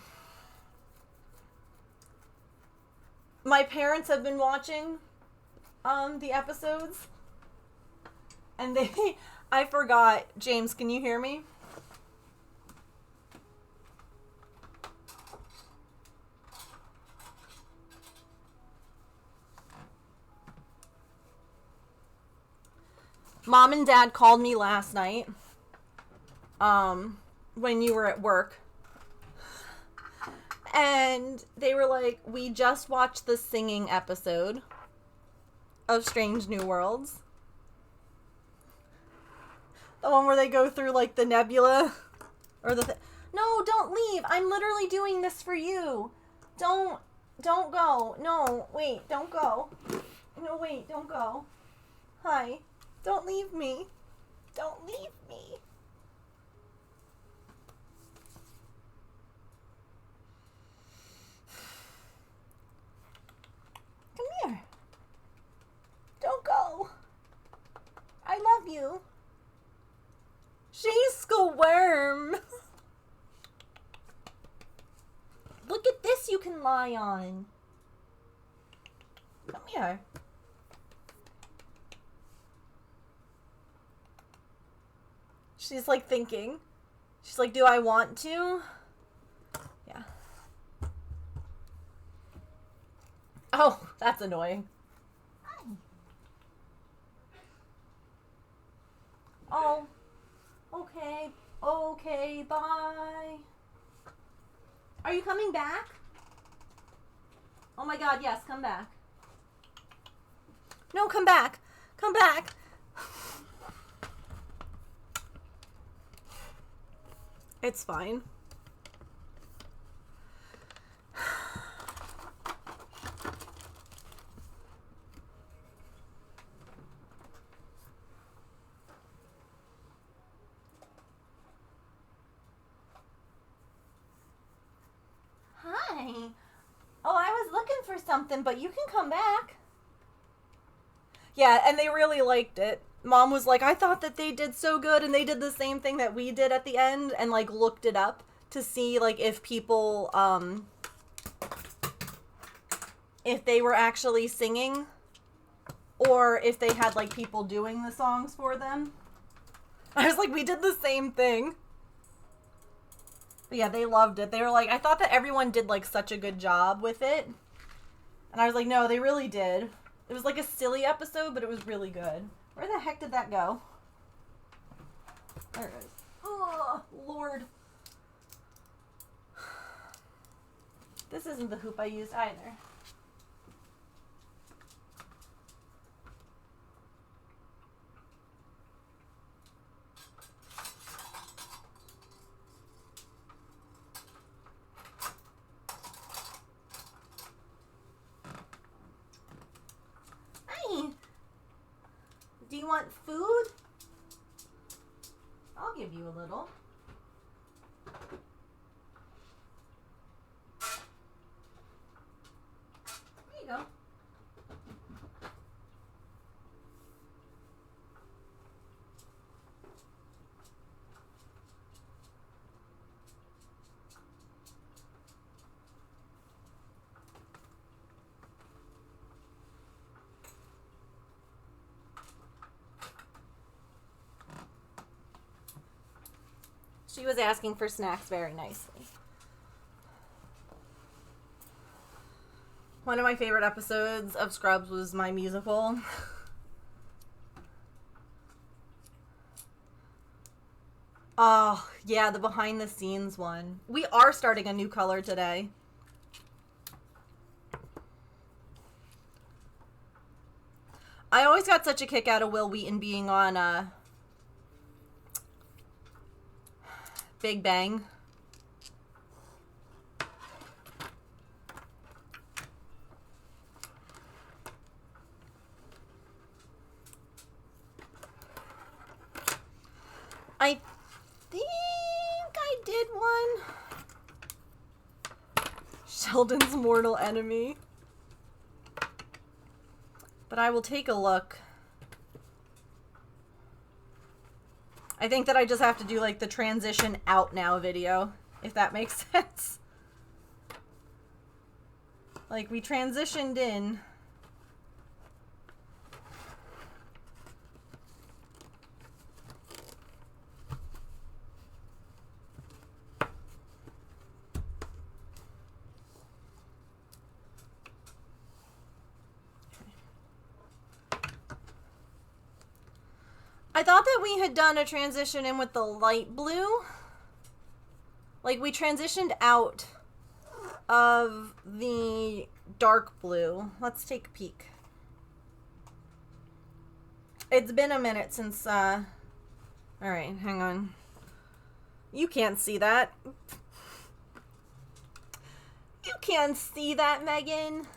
S1: My parents have been watching the episodes, and I forgot. James, can you hear me? Mom and Dad called me last night, when you were at work, and they were like, we just watched the singing episode of Strange New Worlds. The one where they go through, like, the nebula, or no, don't leave, I'm literally doing this for you. Don't go. No, wait, don't go. No, wait, don't go. Hi. Don't leave me. Don't leave me. Come here. Don't go. I love you. She's Squirm. Look at this you can lie on. Come here. She's like thinking. She's like, do I want to? Yeah. Oh, that's annoying. Oh. Okay. Okay, bye. Are you coming back? Oh my god, yes, come back. No, come back. Come back. It's fine. Hi. Oh, I was looking for something, but you can come back. Yeah, and they really liked it. Mom was like, I thought that they did so good, and they did the same thing that we did at the end, and, like, looked it up to see, like, if people, if they were actually singing, or if they had, like, people doing the songs for them. I was like, we did the same thing. But yeah, they loved it. They were like, I thought that everyone did, like, such a good job with it. And I was like, no, they really did. It was, like, a silly episode, but it was really good. Where the heck did that go? There it is. Oh, Lord. This isn't the hoop I used either. Hi. Do you want food? I'll give you a little. There you go. She was asking for snacks very nicely. One of my favorite episodes of Scrubs was My Musical. Oh, yeah, the behind the scenes one. We are starting a new color today. I always got such a kick out of Will Wheaton being on Big Bang. I think I did one. Sheldon's mortal enemy. But I will take a look. I think that I just have to do like the transition out now video, if that makes sense. Like we transitioned in. I thought that we had done a transition in with the light blue. Like we transitioned out of the dark blue. Let's take a peek. It's been a minute since, all right, hang on. You can't see that. You can't see that, Megan.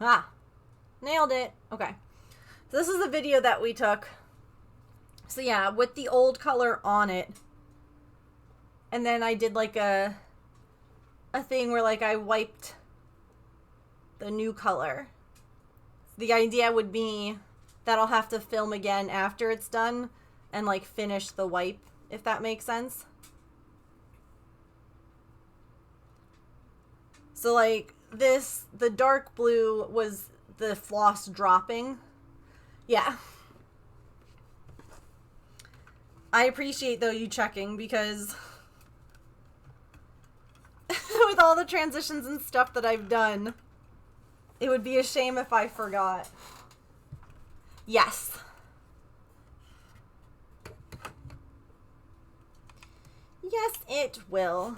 S1: Ah, nailed it. Okay. So this is the video that we took. So yeah, with the old color on it. And then I did like a thing where like I wiped the new color. The idea would be that I'll have to film again after it's done and like finish the wipe, if that makes sense. So like this, the dark blue was the floss dropping. Yeah. I appreciate though you checking because with all the transitions and stuff that I've done, it would be a shame if I forgot. Yes. Yes, it will.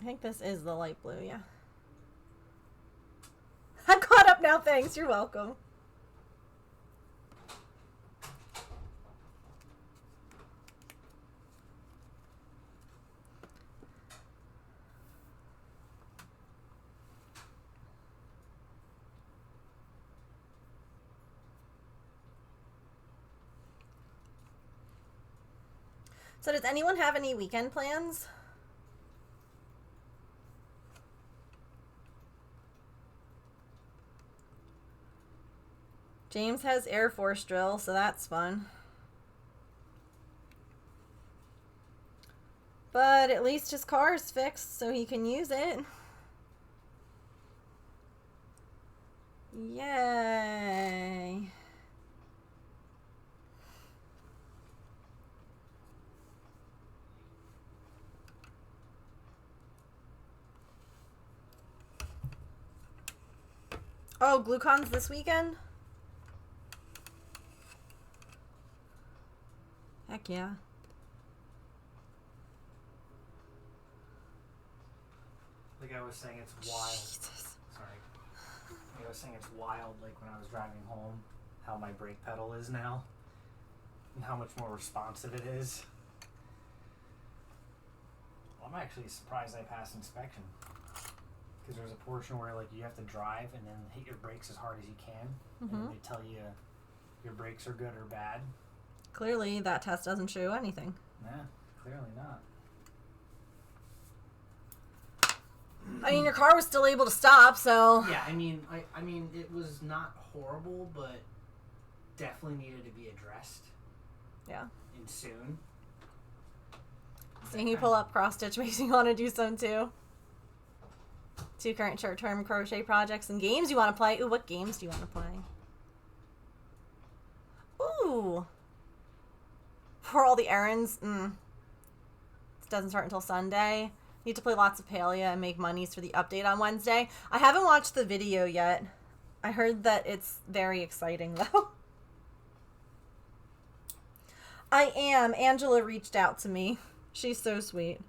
S1: I think this is the light blue, yeah. I'm caught up now, thanks. You're welcome. So does anyone have any weekend plans? James has Air Force drill, so that's fun. But at least his car is fixed, so he can use it. Yay. Oh, GlueCon's this weekend? Heck yeah.
S2: Like I was saying, it's wild.
S1: Jesus.
S2: Sorry. Like I was saying, it's wild, like when I was driving home, how my brake pedal is now. And how much more responsive it is. Well, I'm actually surprised I passed inspection. Because there's a portion where like you have to drive and then hit your brakes as hard as you can. And then they tell you your brakes are good or bad.
S1: Clearly, that test doesn't show anything.
S2: Nah, clearly not.
S1: I mean, your car was still able to stop, so...
S2: Yeah, I mean, it was not horrible, but definitely needed to be addressed.
S1: Yeah.
S2: And soon.
S1: So you pull up cross stitch makes you want to do some too. 2 current short-term crochet projects and games you want to play. Ooh, what games do you want to play? Ooh. For all the errands. It doesn't start until Sunday. Need to play lots of Palia and make monies for the update on Wednesday. I haven't watched the video yet. I heard that it's very exciting, though. I am. Angela reached out to me. She's so sweet.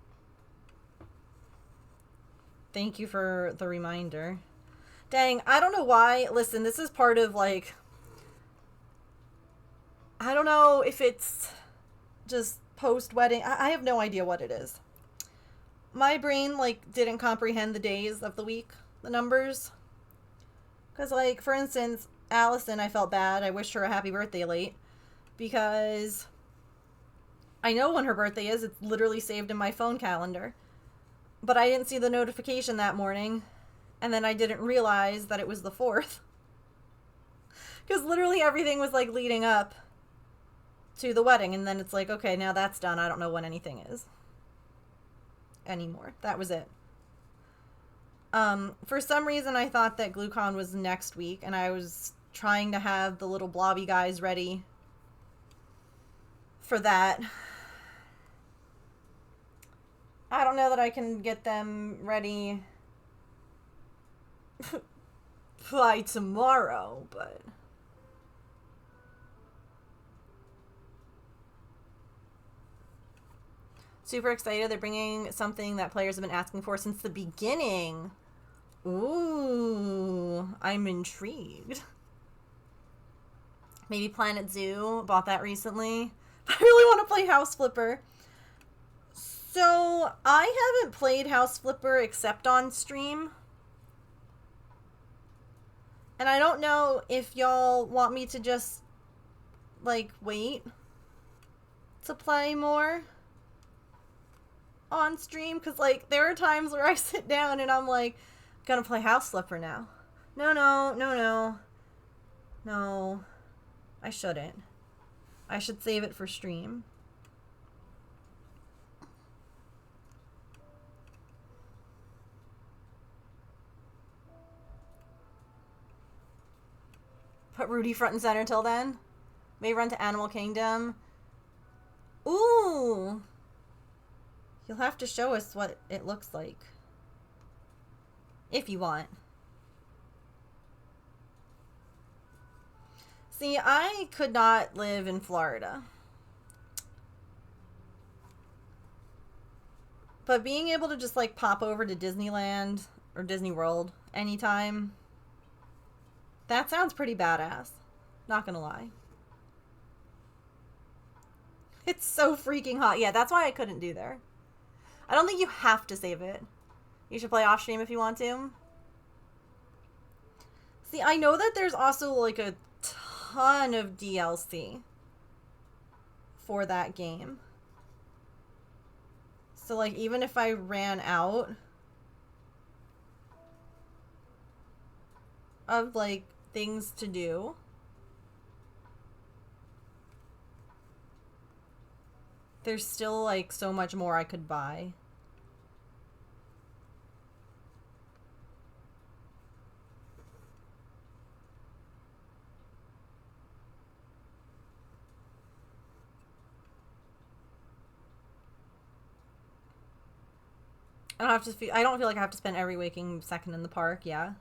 S1: Thank you for the reminder. Dang, I don't know why. Listen, this is part of, like... I don't know if it's just post-wedding. I have no idea what it is. My brain, like, didn't comprehend the days of the week, the numbers. Because, like, for instance, Allison, I felt bad. I wished her a happy birthday late. Because I know when her birthday is. It's literally saved in my phone calendar. But I didn't see the notification that morning. And then I didn't realize that it was the 4th. Because literally everything was, like, leading up to the wedding. And then it's like, okay, now that's done. I don't know when anything is anymore. That was it. For some reason, I thought that GlueCon was next week, and I was trying to have the little blobby guys ready for that. I don't know that I can get them ready by tomorrow, but... Super excited. They're bringing something that players have been asking for since the beginning. Ooh, I'm intrigued. Maybe Planet Zoo. Bought that recently. I really want to play House Flipper. So, I haven't played House Flipper except on stream. And I don't know if y'all want me to just, like, wait to play more on stream, because, like, there are times where I sit down and I'm like, gonna play House Flipper now. No. I shouldn't. I should save it for stream. Put Rudy front and center till then. May run to Animal Kingdom. Ooh! You'll have to show us what it looks like. If you want. See, I could not live in Florida. But being able to just, like, pop over to Disneyland or Disney World anytime, that sounds pretty badass. Not gonna lie. It's so freaking hot. Yeah, that's why I couldn't do there. I don't think you have to save it. You should play off stream if you want to. See, I know that there's also, like, a ton of DLC for that game. So, like, even if I ran out of, like, things to do, there's still, like, so much more I could buy. I don't feel like I have to spend every waking second in the park, yeah.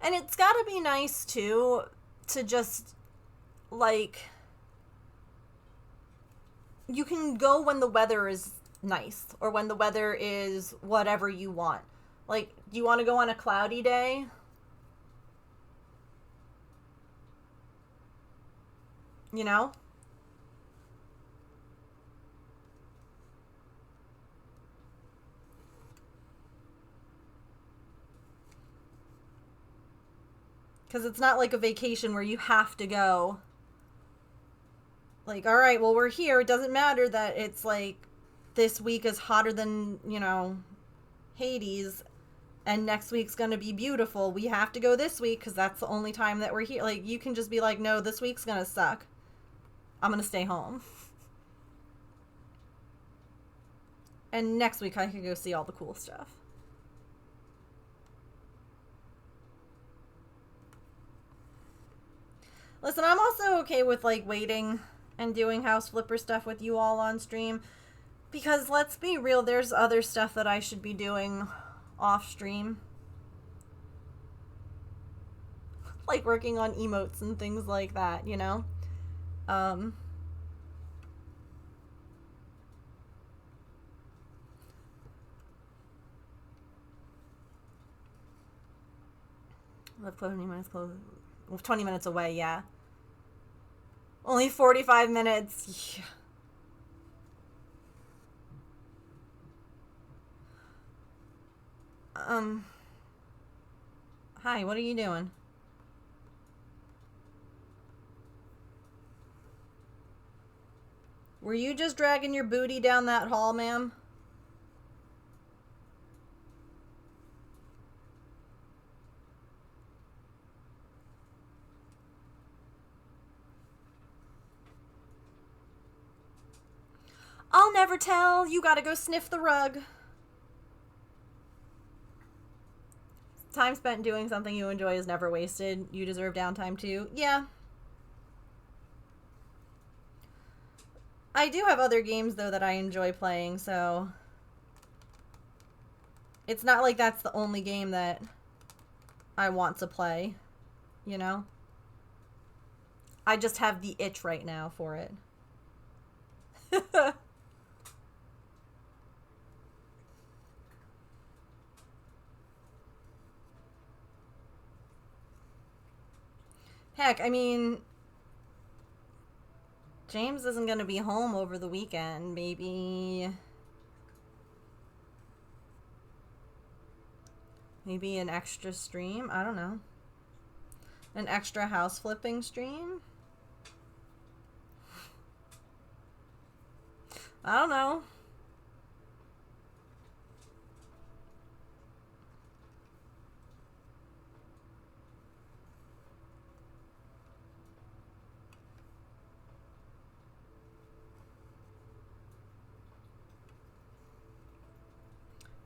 S1: And it's gotta be nice, too, to just, like, you can go when the weather is nice, or when the weather is whatever you want. Like, do you want to go on a cloudy day? You know? Because it's not like a vacation where you have to go. Like, all right, well, we're here. It doesn't matter that it's, like, this week is hotter than, you know, Hades, and next week's going to be beautiful. We have to go this week because that's the only time that we're here. Like, you can just be like, no, this week's going to suck. I'm going to stay home. And next week I can go see all the cool stuff. Listen, I'm also okay with, like, waiting and doing House Flipper stuff with you all on stream. Because let's be real, there's other stuff that I should be doing off stream. Like working on emotes and things like that, you know? Left 20 minutes close. 20 minutes away, yeah. Only 45 minutes. Yeah. Hi, what are you doing? Were you just dragging your booty down that hall, ma'am? I'll never tell. You gotta go sniff the rug. Time spent doing something you enjoy is never wasted. You deserve downtime too. Yeah. I do have other games, though, that I enjoy playing, so... It's not like that's the only game that I want to play, you know? I just have the itch right now for it. Heck, I mean... James isn't gonna be home over the weekend. Maybe an extra stream? I don't know. An extra house flipping stream? I don't know.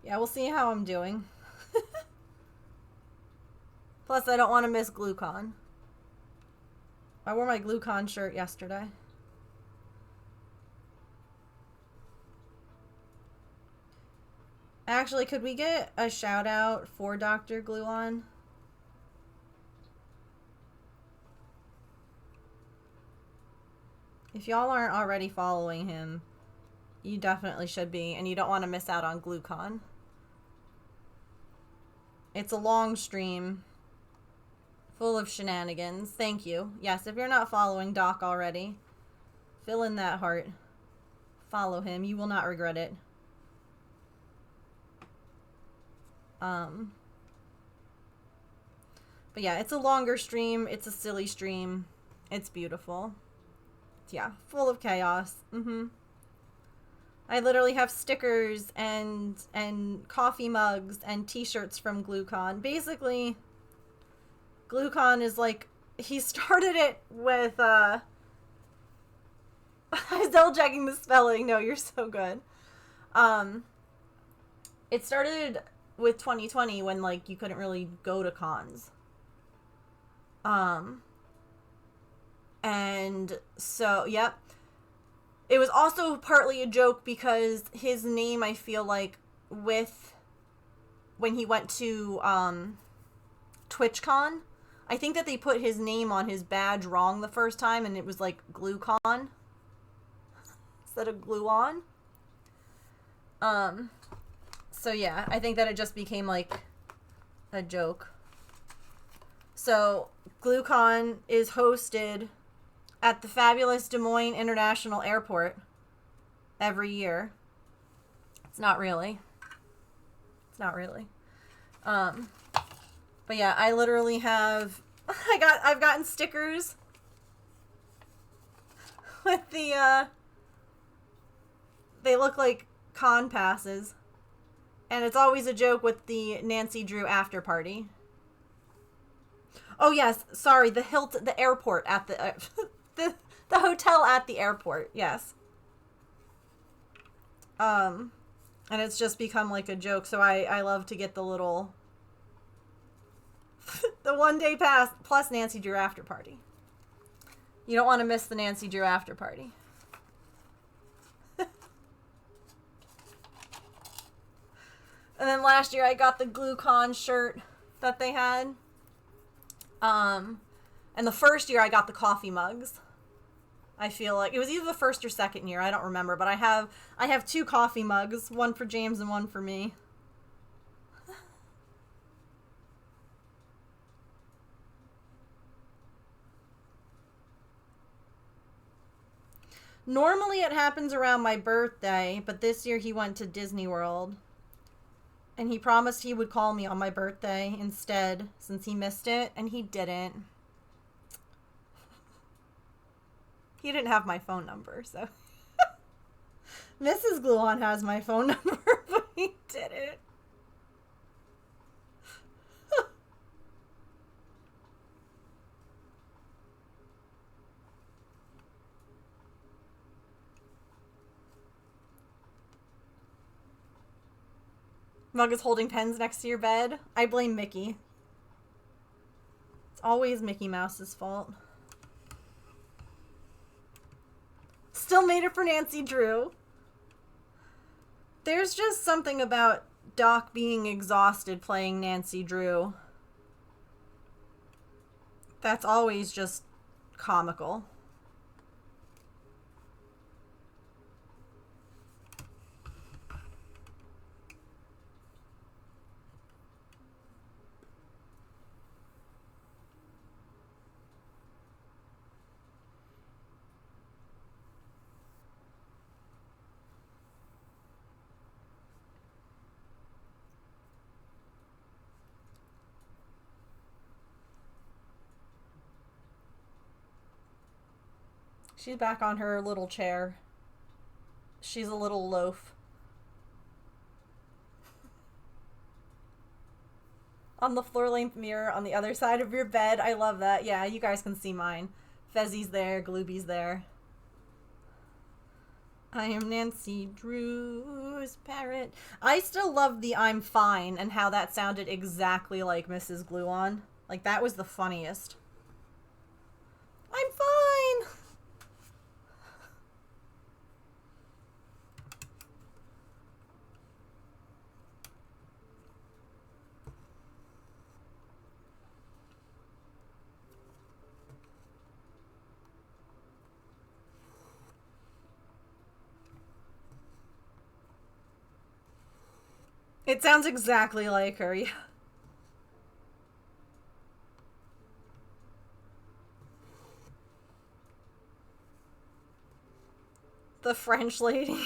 S1: Yeah, we'll see how I'm doing. Plus, I don't want to miss GlueCon. I wore my GlueCon shirt yesterday. Actually, could we get a shout out for Dr. Gluon? If y'all aren't already following him, you definitely should be, and you don't want to miss out on GlueCon. It's a long stream full of shenanigans. Thank you. Yes, if you're not following Doc already, fill in that heart. Follow him. You will not regret it. But yeah, it's a longer stream. It's a silly stream. It's beautiful. Yeah, full of chaos. I literally have stickers and coffee mugs and t-shirts from GlueCon. Basically, GlueCon is like, he started it with, I'm still checking the spelling. No, you're so good. It started with 2020 when, like, you couldn't really go to cons. And so, yep. It was also partly a joke because his name, I feel like, when he went to TwitchCon, I think that they put his name on his badge wrong the first time, and it was like GlueCon instead of Gluon. So yeah, I think that it just became like a joke. So GlueCon is hosted at the fabulous Des Moines International Airport every year. It's not really. It's not really. But yeah, I literally have, I've gotten stickers with the, they look like con passes. And it's always a joke with the Nancy Drew after party. Oh yes, sorry, the airport at the, the hotel at the airport, yes. And it's just become like a joke, so I love to get the little the 1 day pass plus Nancy Drew after party. You don't want to miss the Nancy Drew after party. And then last year I got the GlueCon shirt that they had. And the first year I got the coffee mugs. I feel like it was either the first or second year, I don't remember, but I have 2 coffee mugs, one for James and one for me. Normally it happens around my birthday, but this year he went to Disney World. And he promised he would call me on my birthday instead, since he missed it, and he didn't. He didn't have my phone number, so. Mrs. Gluon has my phone number, but he didn't. Mug is holding pens next to your bed. I blame Mickey. It's always Mickey Mouse's fault. Still made it for Nancy Drew. There's just something about Doc being exhausted playing Nancy Drew that's always just comical. She's back on her little chair. She's a little loaf. On the floor-length mirror on the other side of your bed. I love that. Yeah, you guys can see mine. Fezzi's there. Glooby's there. I am Nancy Drew's parrot. I still love the I'm fine and how that sounded exactly like Mrs. Gluon. Like, that was the funniest. I'm fine! It sounds exactly like her, yeah. The French lady.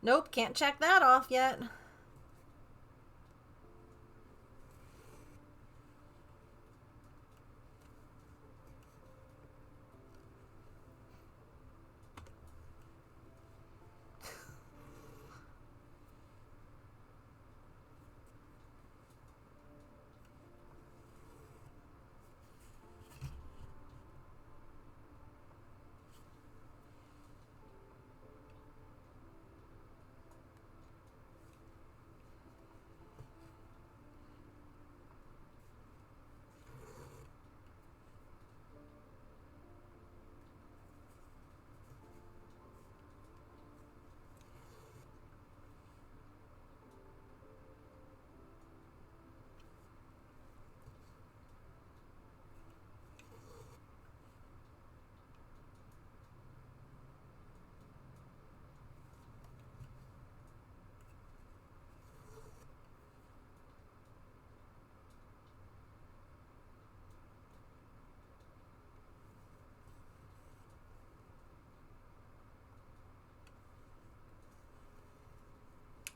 S1: Nope, can't check that off yet.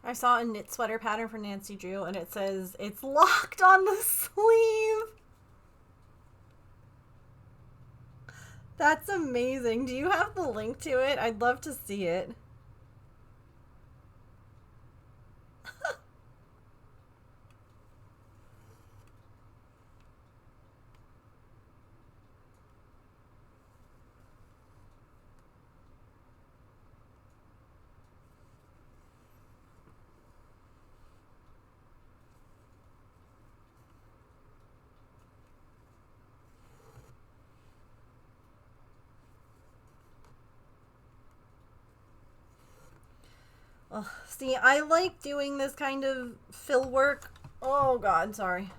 S1: I saw a knit sweater pattern for Nancy Drew, and it says, it's locked on the sleeve! That's amazing. Do you have the link to it? I'd love to see it. See, I like doing this kind of fill work. Oh god, sorry.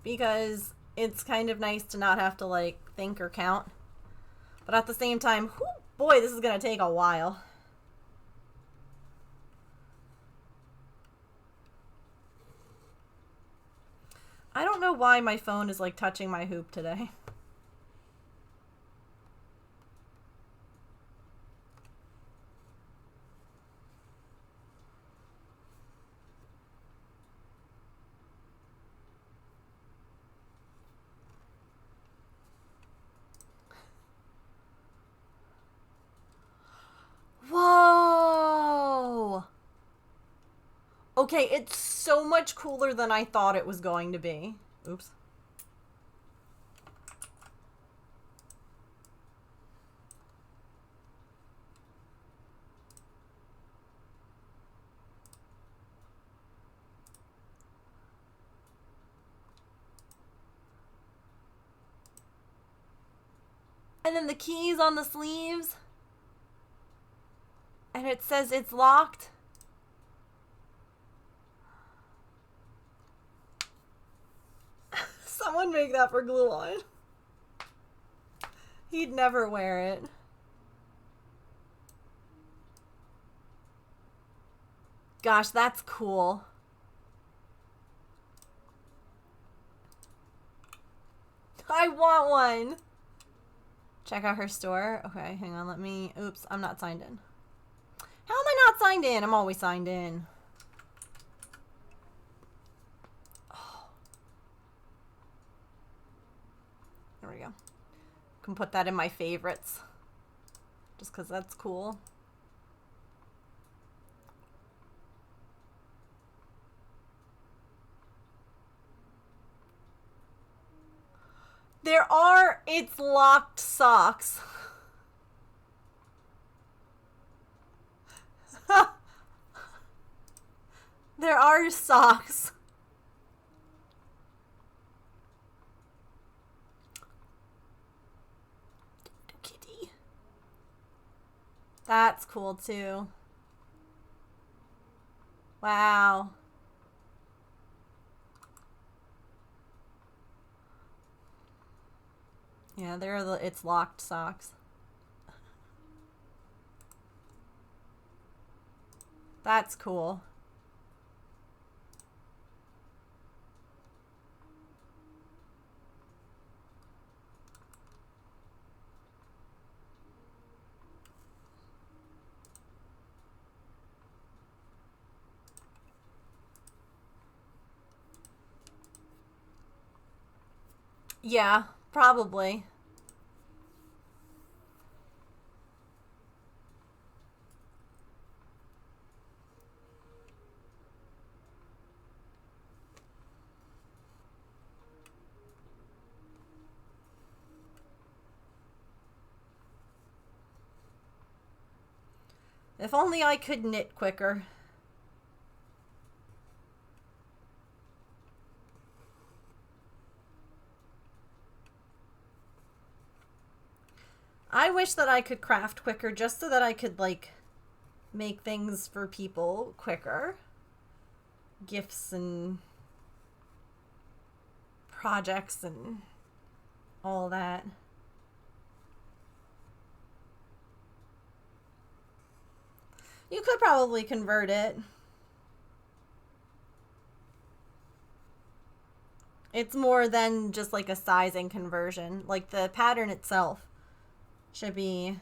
S1: Because it's kind of nice to not have to like think or count. But at the same time, whoo, boy, this is gonna take a while. I don't know why my phone is like touching my hoop today. Whoa! Okay, it's so much cooler than I thought it was going to be. Oops. And then the keys on the sleeves. And it says it's locked. Someone make that for glue on. He'd never wear it. Gosh, that's cool. I want one. Check out her store. Okay, hang on, let me... Oops, I'm not signed in. How am I not signed in? I'm always signed in. Oh. There we go. Can put that in my favorites. Just because that's cool. There are... It's locked socks. There are socks. Kitty. That's cool too. Wow. Yeah, there are the it's locked socks. That's cool. Yeah, probably. If only I could knit quicker. I wish that I could craft quicker just so that I could, like, make things for people quicker. Gifts and projects and all that. You could probably convert it. It's more than just like a sizing conversion. Like the pattern itself should be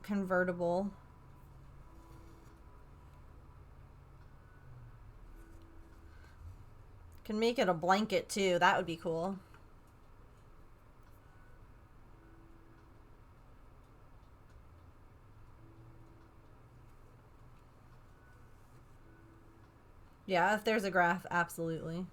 S1: convertible. Can make it a blanket too. That would be cool. Yeah, if there's a graph, absolutely.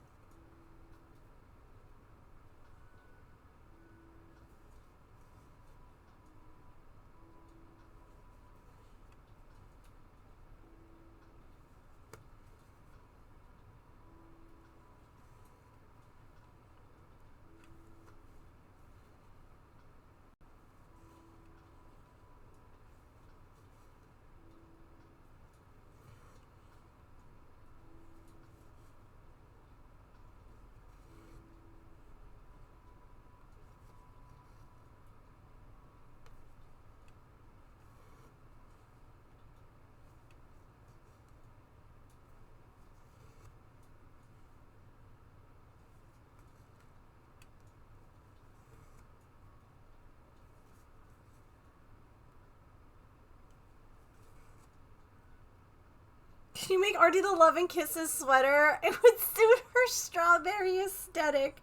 S1: Can you make Artie the Love and Kisses sweater? It would suit her strawberry aesthetic.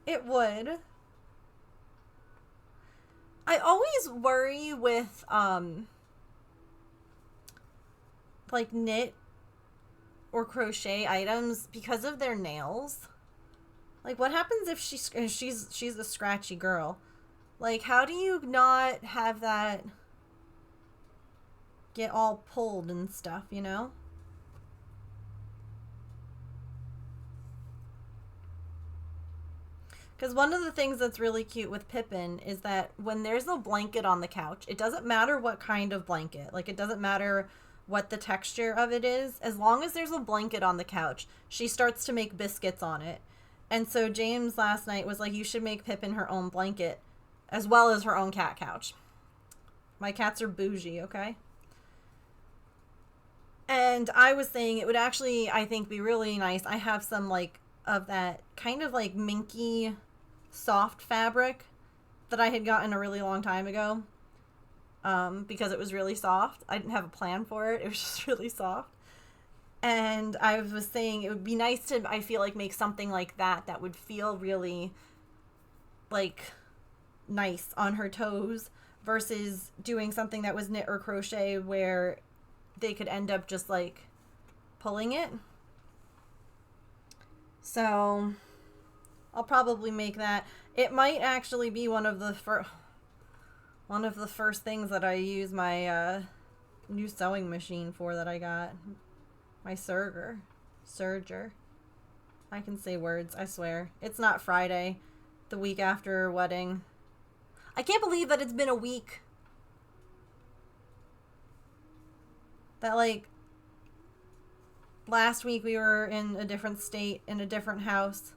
S1: It would. I always worry with, like, knit or crochet items because of their nails. Like, what happens if she's a scratchy girl? Like, how do you not have that get all pulled and stuff, you know? Because one of the things that's really cute with Pippin is that when there's a blanket on the couch, it doesn't matter what kind of blanket. Like, it doesn't matter what the texture of it is. As long as there's a blanket on the couch, she starts to make biscuits on it. And so James last night was like, you should make Pippin her own blanket as well as her own cat couch. My cats are bougie, okay? And I was saying it would actually, I think, be really nice. I have some, like, of that kind of, like, minky soft fabric that I had gotten a really long time ago. Because it was really soft. I didn't have a plan for it. It was just really soft. And I was saying it would be nice to, I feel like, make something like that that would feel really, like, nice on her toes versus doing something that was knit or crochet where they could end up just, like, pulling it. So I'll probably make that. It might actually be one of the first things that I use my new sewing machine for that I got. My Serger. I can say words, I swear. It's not Friday, the week after wedding. I can't believe that it's been a week. That, like, last week we were in a different state, in a different house.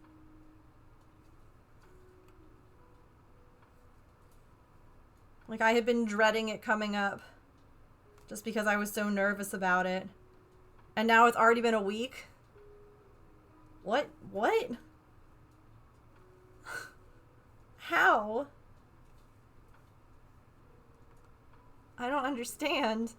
S1: Like, I had been dreading it coming up just because I was so nervous about it. And now it's already been a week? What? How? I don't understand.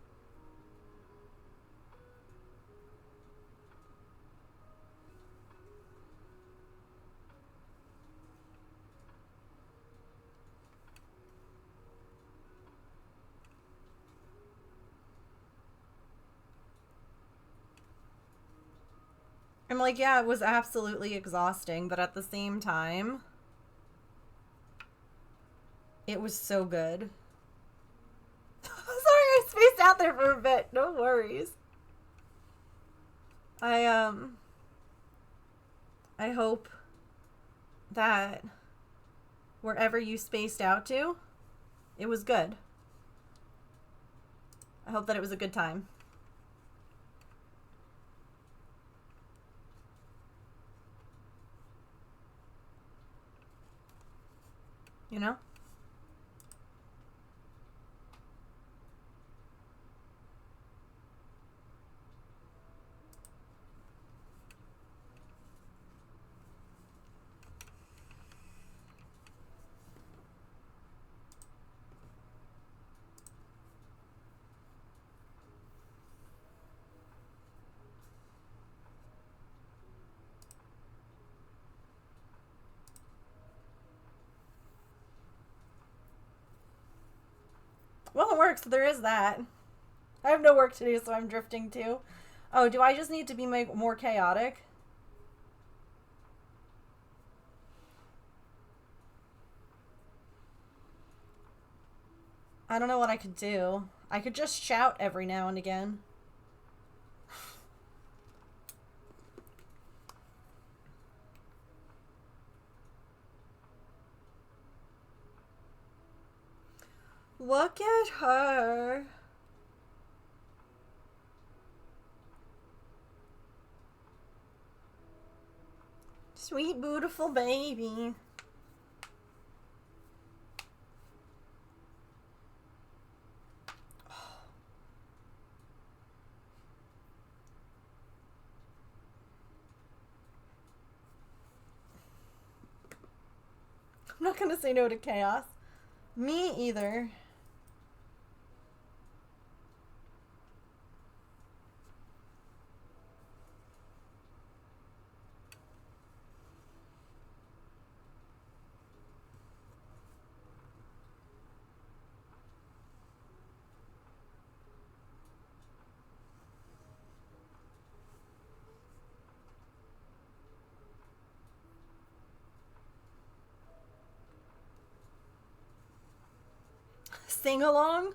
S1: I'm like, yeah, it was absolutely exhausting, but at the same time, it was so good. Sorry, I spaced out there for a bit. No worries. I hope that wherever you spaced out to, it was good. I hope that it was a good time. You know? Well, it works. There is that. I have no work to do, so I'm drifting too. Oh, do I just need to be more chaotic? I don't know what I could do. I could just shout every now and again. Look at her. Sweet, beautiful baby. I'm not gonna say no to chaos. Me either. sing along.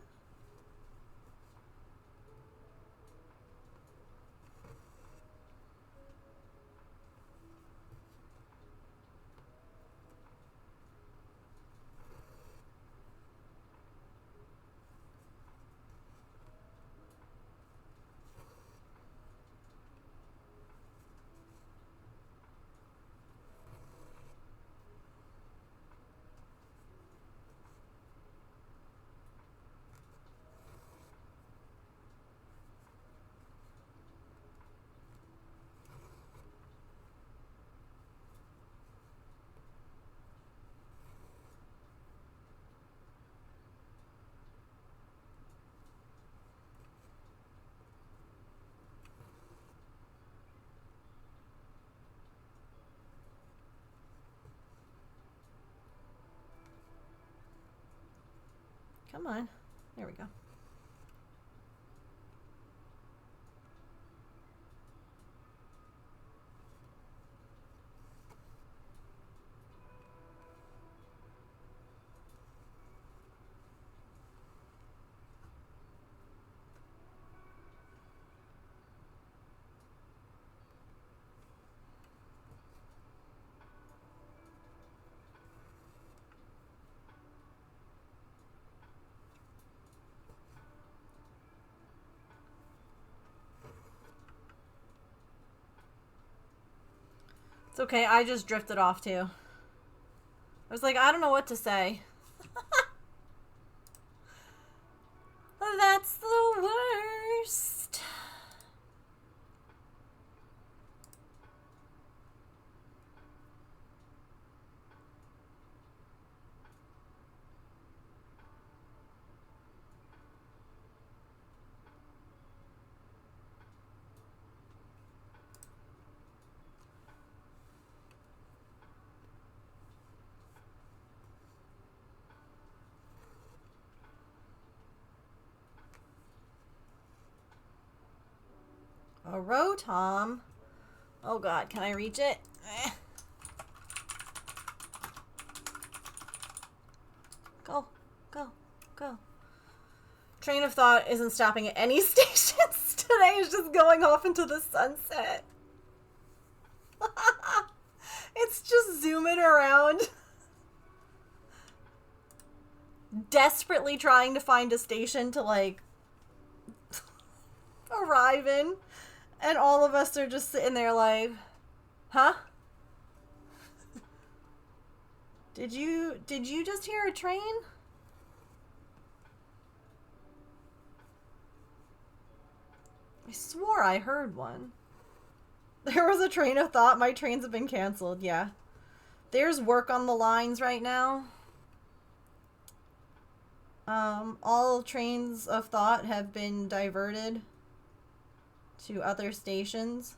S1: Come on. There we go. It's okay, I just drifted off too. I was like, I don't know what to say. That's the worst. A Rotom. Oh god, can I reach it? Go, go, go. Train of thought isn't stopping at any stations today. It's just going off into the sunset. It's just zooming around. Desperately trying to find a station to, like, arrive in. And all of us are just sitting there like, huh? Did you just hear a train? I swore I heard one. There was a train of thought. My trains have been canceled, yeah. There's work on the lines right now. All trains of thought have been diverted to other stations.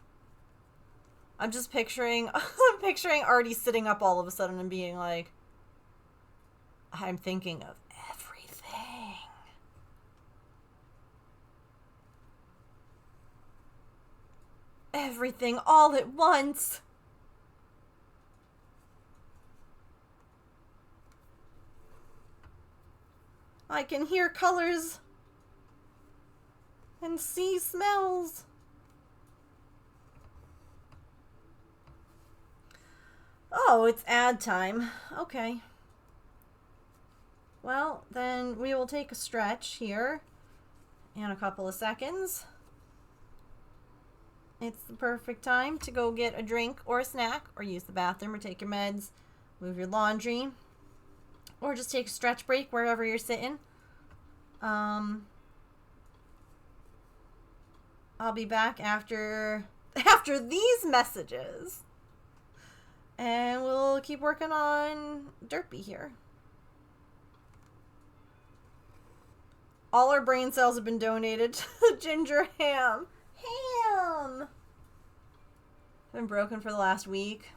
S1: I'm just picturing Artie sitting up all of a sudden and being like, I'm thinking of everything. Everything all at once. I can hear colors and see smells. Oh, it's ad time. Okay. Well, then we will take a stretch here in a couple of seconds. It's the perfect time to go get a drink or a snack or use the bathroom or take your meds, move your laundry, or just take a stretch break wherever you're sitting. I'll be back after these messages. And we'll keep working on Derpy here. All our brain cells have been donated to the ginger ham. Ham! Been broken for the last week.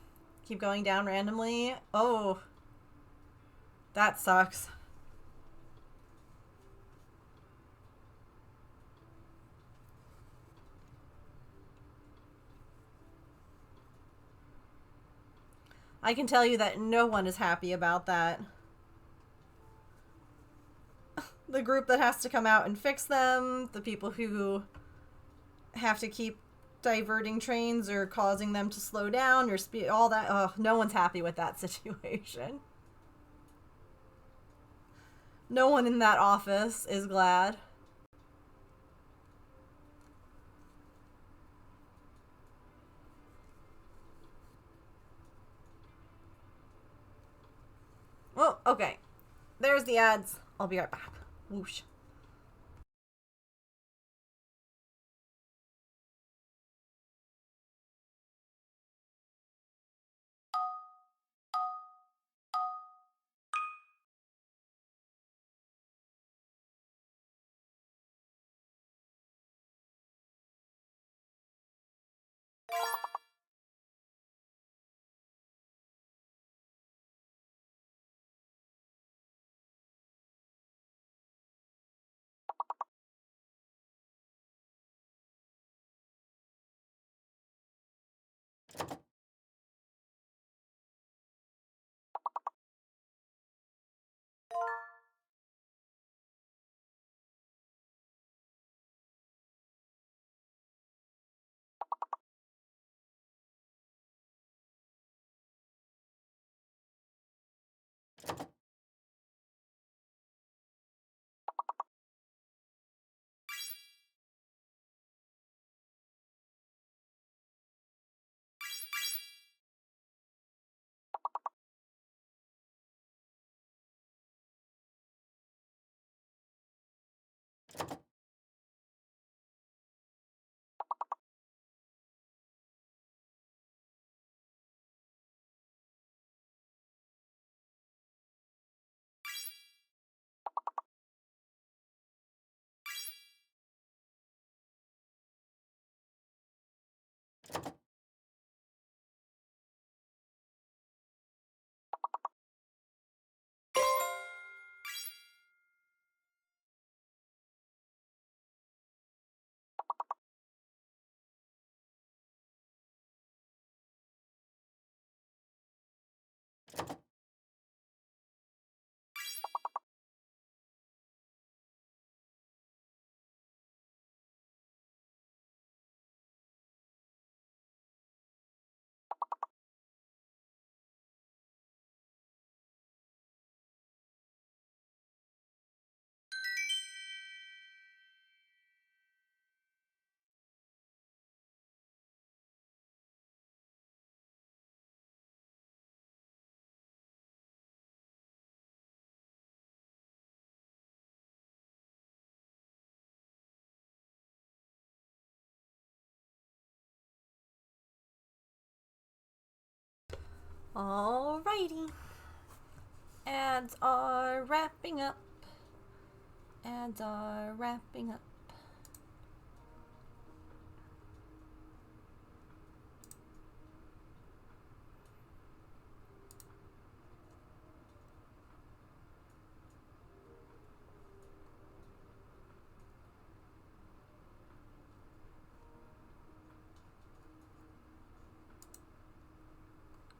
S1: Keep going down randomly. Oh. That sucks. I can tell you that no one is happy about that. the group that has to come out and fix them, the people who have to keep diverting trains or causing them to slow down or speed, all that. Oh, no one's happy with that situation. No one in that office is glad. Oh, okay. There's the ads. I'll be right back. Whoosh. Alrighty. Ads are wrapping up. Ads are wrapping up.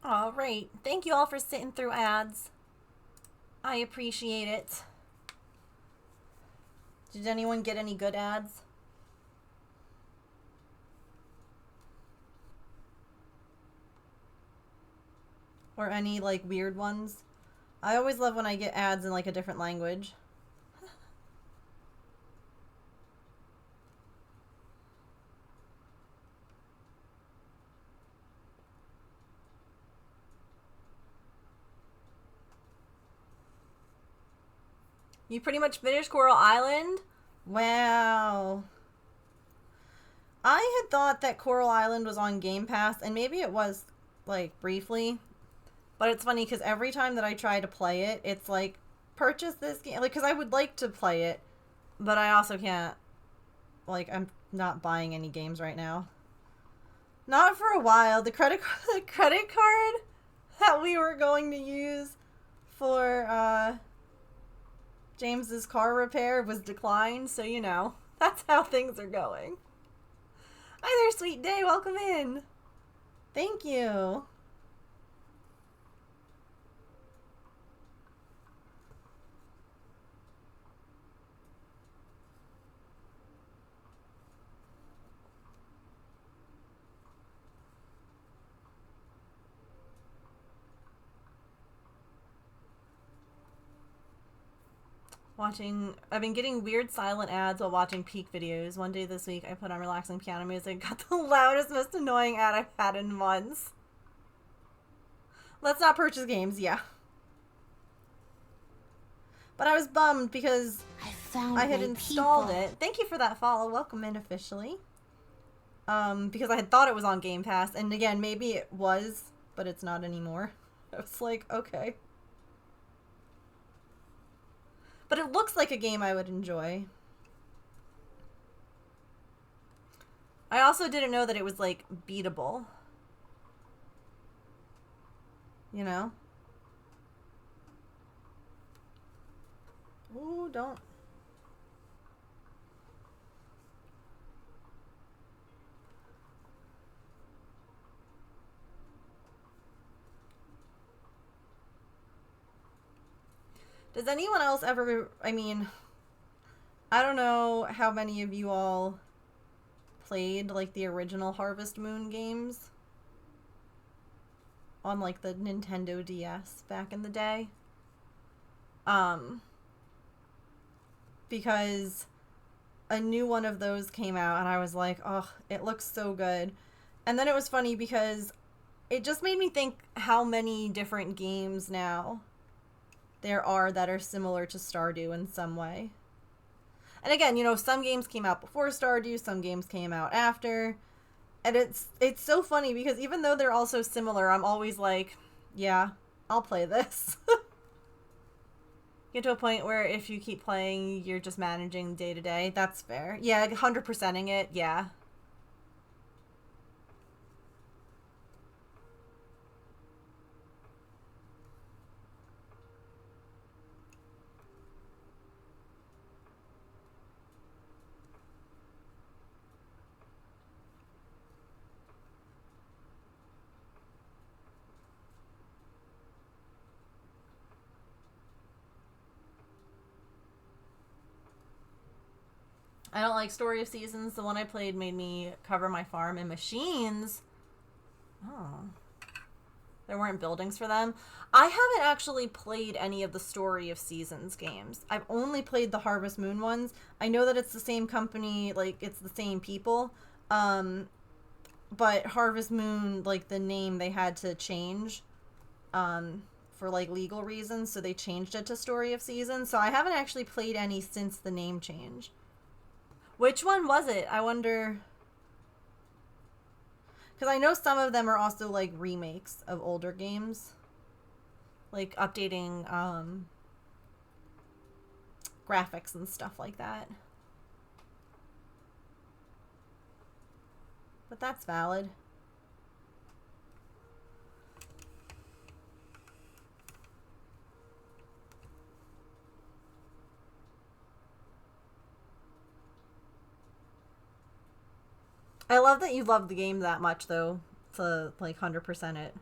S1: All right. Thank you all for sitting through ads. I appreciate it. Did anyone get any good ads? Or any, like, weird ones? I always love when I get ads in, like, a different language. You pretty much finished Coral Island? Wow. I had thought that Coral Island was on Game Pass, and maybe it was, like, briefly. But it's funny, because every time that I try to play it, it's like, purchase this game. Like, because I would like to play it, but I also can't. Like, I'm not buying any games right now. Not for a while. The credit card that we were going to use for, James's car repair was declined, so you know, that's how things are going. Hi there, Sweet Day. Welcome in. Thank you. I've been getting weird silent ads while watching Peak videos. One day this week, I put on relaxing piano music and got the loudest, most annoying ad I've had in months. Let's not purchase games, yeah. But I was bummed because I had installed it. Thank you for that follow. Welcome in officially. Because I had thought it was on Game Pass, and again, maybe it was, but it's not anymore. I was like, okay. But it looks like a game I would enjoy. I also didn't know that it was, like, beatable. You know? Ooh, don't. Does anyone else ever, I mean, I don't know how many of you all played, like, the original Harvest Moon games on, like, the Nintendo DS back in the day. Because a new one of those came out, and I was like, oh, it looks so good. And then it was funny because it just made me think how many different games now there are that are similar to Stardew in some way. And again, you know, some games came out before Stardew, some games came out after. And it's so funny because even though they're all so similar, I'm always like, yeah, I'll play this. Get to a point where if you keep playing, you're just managing day to day. That's fair. Yeah, 100%ing it, yeah. I don't like Story of Seasons. The one I played made me cover my farm in machines. Oh. There weren't buildings for them. I haven't actually played any of the Story of Seasons games. I've only played the Harvest Moon ones. I know that it's the same company, like, it's the same people. But Harvest Moon, like, the name they had to change for, like, legal reasons, so they changed it to Story of Seasons. So I haven't actually played any since the name change. Which one was it? I wonder... Because I know some of them are also, like, remakes of older games. Like, updating, graphics and stuff like that. But that's valid. I love that you love the game that much, though, to, like, 100% it.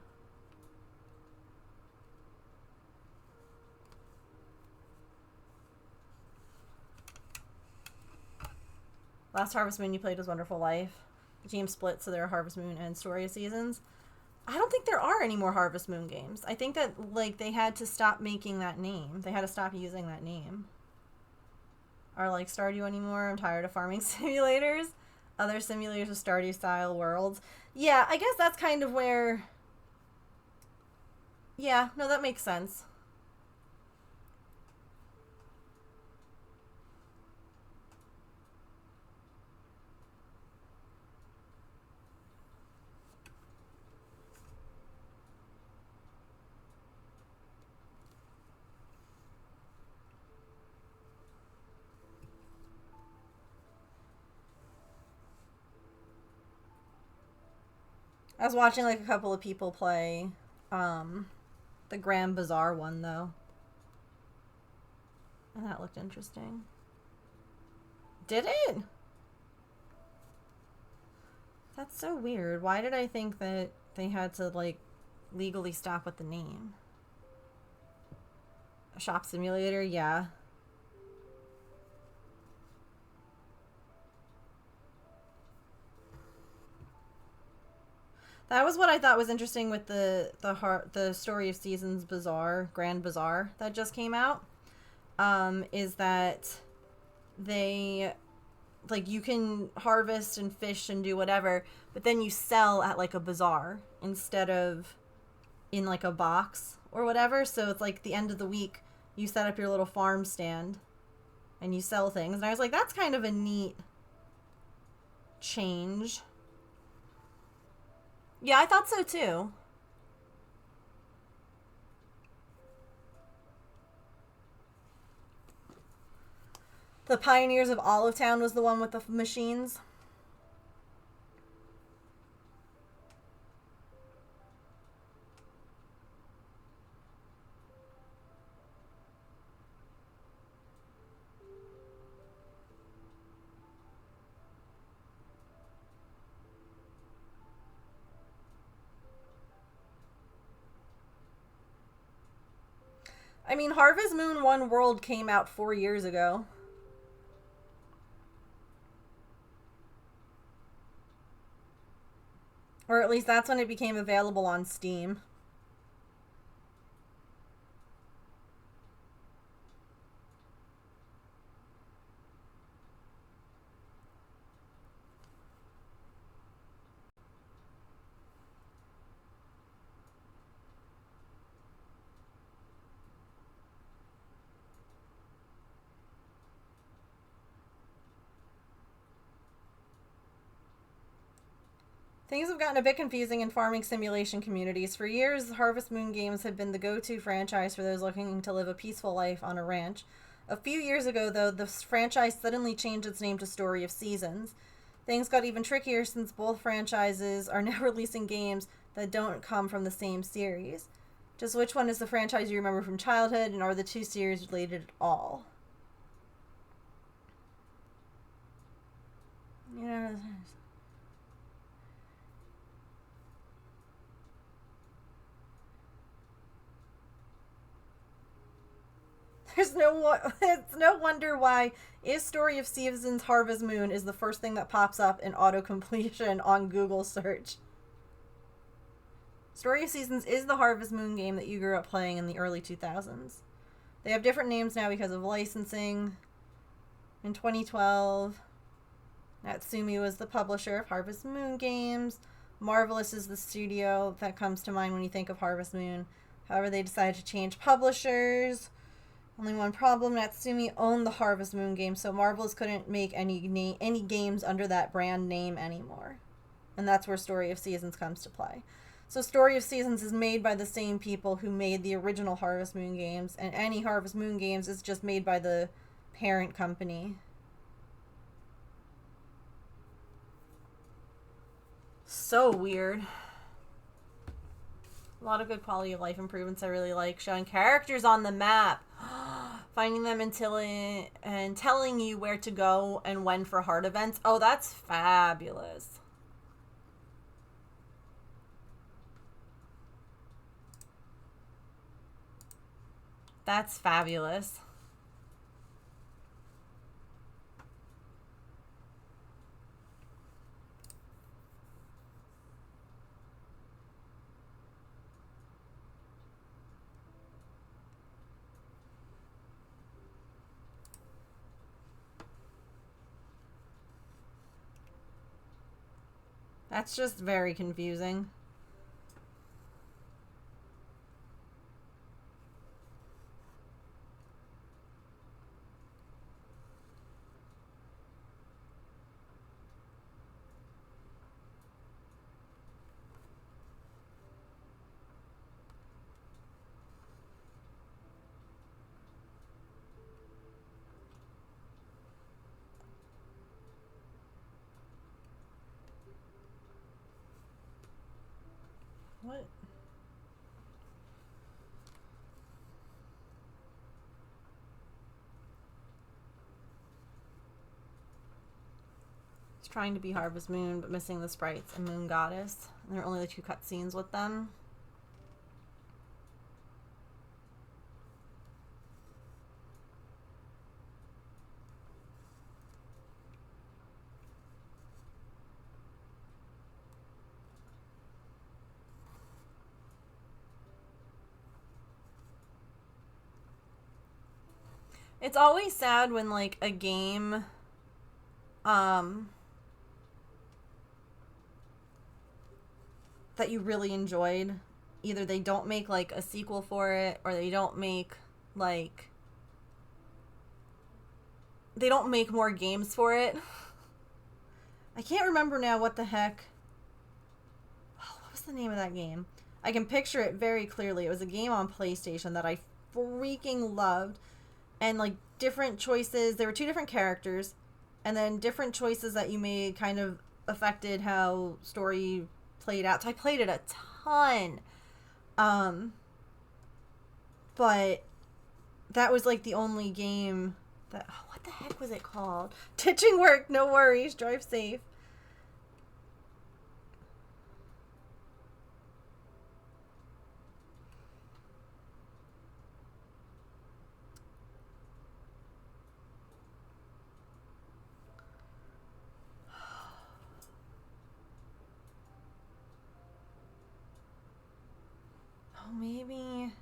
S1: Last Harvest Moon you played was Wonderful Life. The team split, so there are Harvest Moon and Story of Seasons. I don't think there are any more Harvest Moon games. I think that, like, they had to stop making that name. They had to stop using that name. Are, like, Stardew anymore? I'm tired of farming simulators. Other simulators with Stardew-style worlds. Yeah, I guess that's kind of where... Yeah, no, that makes sense. I was watching, like, a couple of people play, the Grand Bazaar one, though. And that looked interesting. Did it? That's so weird. Why did I think that they had to, like, legally stop with the name? A shop simulator? Yeah. That was what I thought was interesting with the Story of Seasons Bazaar, Grand Bazaar that just came out. is that they, like, you can harvest and fish and do whatever, but then you sell at like a bazaar instead of in like a box or whatever. So it's like the end of the week, you set up your little farm stand and you sell things. And I was like, that's kind of a neat change. Yeah, I thought so too. The Pioneers of Olive Town was the one with the machines. I mean, Harvest Moon One World came out 4 years ago. Or at least that's when it became available on Steam. Things have gotten a bit confusing in farming simulation communities. For years, Harvest Moon games have been the go-to franchise for those looking to live a peaceful life on a ranch. A few years ago, though, the franchise suddenly changed its name to Story of Seasons. Things got even trickier since both franchises are now releasing games that don't come from the same series. Just which one is the franchise you remember from childhood, and are the two series related at all? Yeah. It's no wonder why Is Story of Seasons Harvest Moon is the first thing that pops up in auto completion on Google search. Story of Seasons is the Harvest Moon game that you grew up playing in the early 2000s. They have different names now because of licensing. In 2012, Natsumi was the publisher of Harvest Moon games. Marvelous is the studio that comes to mind when you think of Harvest Moon. However, they decided to change publishers. Only one problem, Natsumi owned the Harvest Moon game, so Marvelous couldn't make any games under that brand name anymore. And that's where Story of Seasons comes to play. So Story of Seasons is made by the same people who made the original Harvest Moon games, and any Harvest Moon games is just made by the parent company. So weird. A lot of good quality of life improvements I really like. Showing characters on the map. Finding them and telling you where to go and when for hard events. Oh, that's fabulous. That's fabulous. That's just very confusing. What? It's trying to be Harvest Moon, but missing the sprites and Moon Goddess. And there are only the 2 cutscenes with them. It's always sad when, like, a game, that you really enjoyed, either they don't make, like, a sequel for it, or they don't make, like, they don't make more games for it. I can't remember now what the heck. Oh, what was the name of that game? I can picture it very clearly. It was a game on PlayStation that I freaking loved. And, like, different choices. There were two different characters. And then different choices that you made kind of affected how story played out. So I played it a ton. But that was, like, the only game that... Oh, what the heck was it called? Ditching work. No worries. Drive safe. Oh, maybe...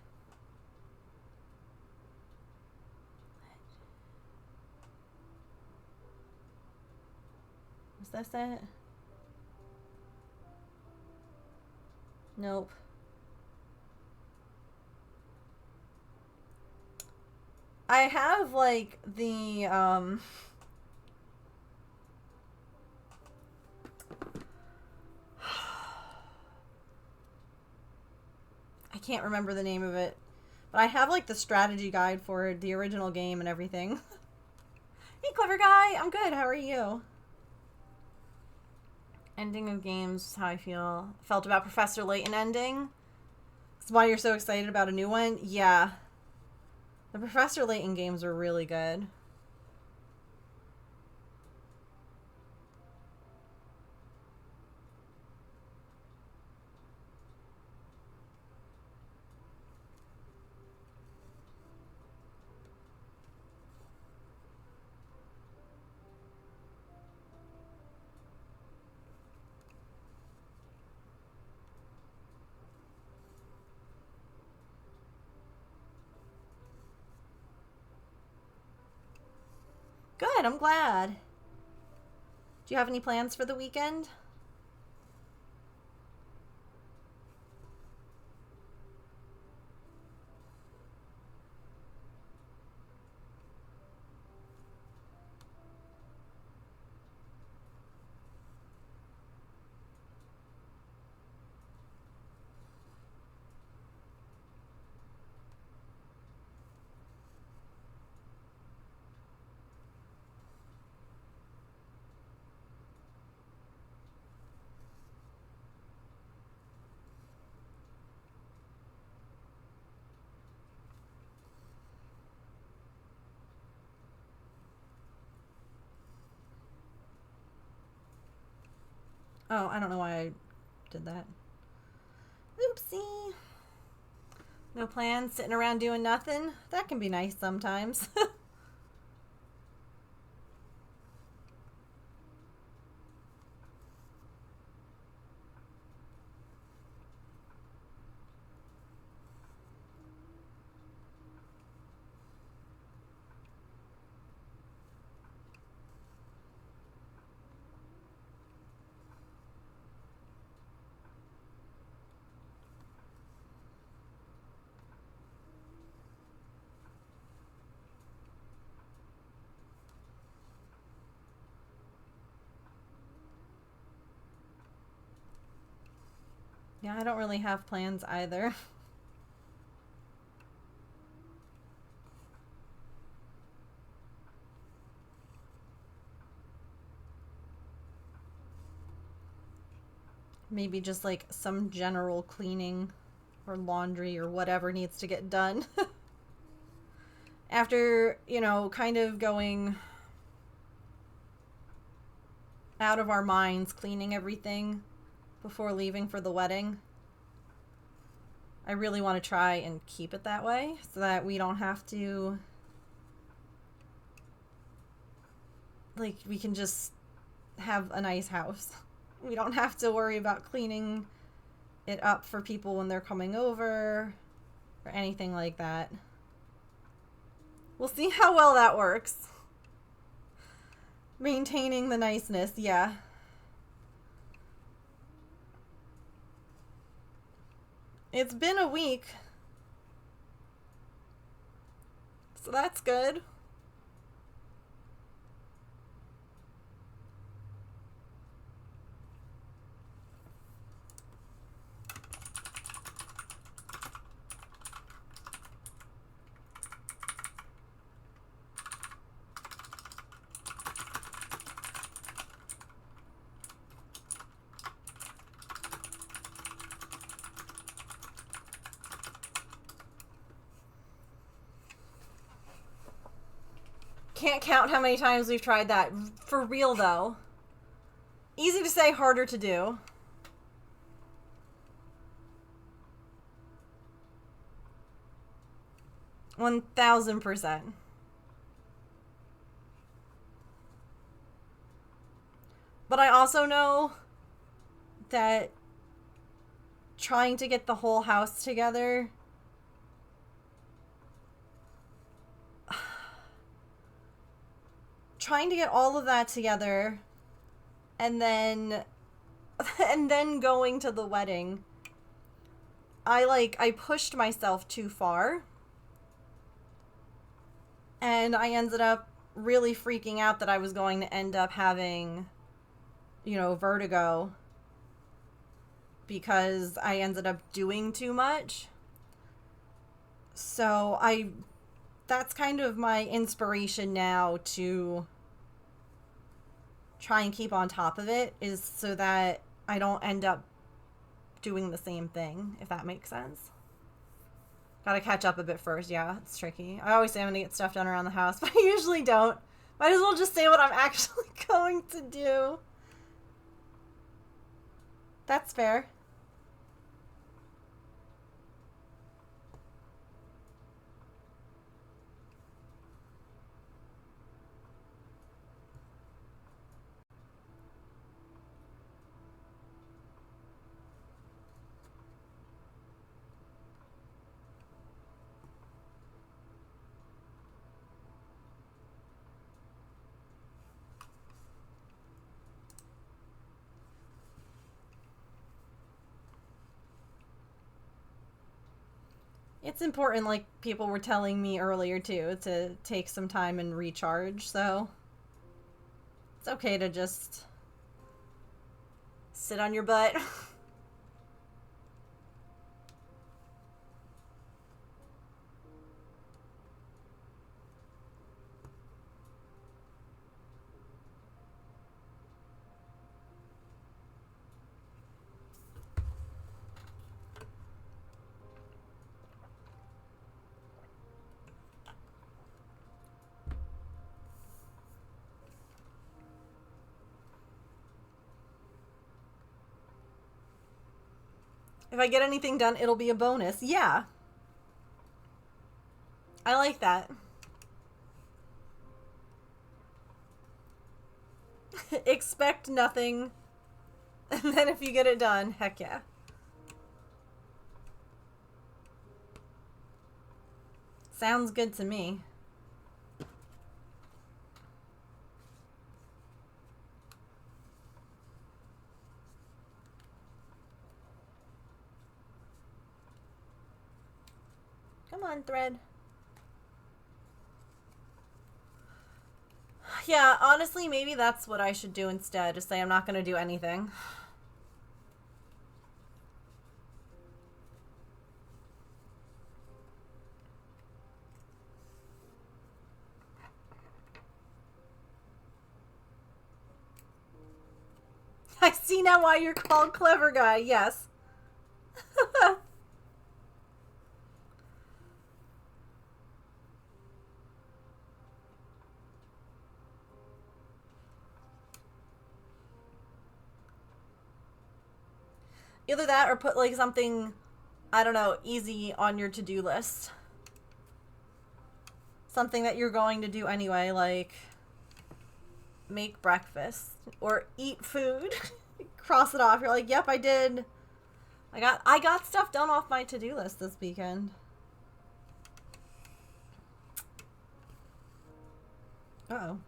S1: Was this it? Nope. I have, like, the, I can't remember the name of it. But I have, like, the strategy guide for the original game and everything. Hey, clever guy! I'm good, how are you? Ending of games, how I felt about Professor Layton ending. That's why you're so excited about a new one? Yeah. The Professor Layton games were really good. Good, I'm glad. Do you have any plans for the weekend? Oh, I don't know why I did that. Oopsie. No plans, sitting around doing nothing? That can be nice sometimes. Yeah, I don't really have plans either. Maybe just like some general cleaning or laundry or whatever needs to get done. After, you know, kind of going out of our minds cleaning everything before leaving for the wedding. I really want to try and keep it that way so that we don't have to, like, we can just have a nice house. We don't have to worry about cleaning it up for people when they're coming over or anything like that. We'll see how well that works. Maintaining the niceness, yeah. It's been a week. So that's good. Can't count how many times we've tried that. For real, though. Easy to say, harder to do. $1,000%. But I also know that trying to get the whole house together... trying to get all of that together and then going to the wedding, I pushed myself too far, and I ended up really freaking out that I was going to end up having, you know, vertigo because I ended up doing too much. So that's kind of my inspiration now to try and keep on top of it, is so that I don't end up doing the same thing, if that makes sense. Gotta catch up a bit first. Yeah, it's tricky. I always say I'm gonna get stuff done around the house, but I usually don't. Might as well just say what I'm actually going to do. That's fair. It's important, like people were telling me earlier too, to take some time and recharge, so it's okay to just sit on your butt. If I get anything done, it'll be a bonus. Yeah. I like that. Expect nothing. And then if you get it done, heck yeah. Sounds good to me. Come on, thread. Yeah, honestly, maybe that's what I should do instead. Just say I'm not going to do anything. I see now why you're called Clever Guy, yes. Either that or put like something, I don't know, easy on your to-do list. Something that you're going to do anyway, like make breakfast or eat food. Cross it off. You're like, yep, I did. I got stuff done off my to-do list this weekend. Uh-oh.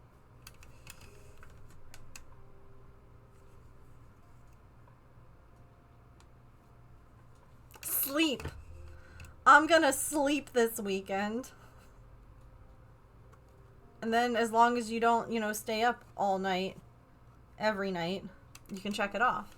S1: Sleep. I'm gonna sleep this weekend. And then as long as you don't, you know, stay up all night, every night, you can check it off.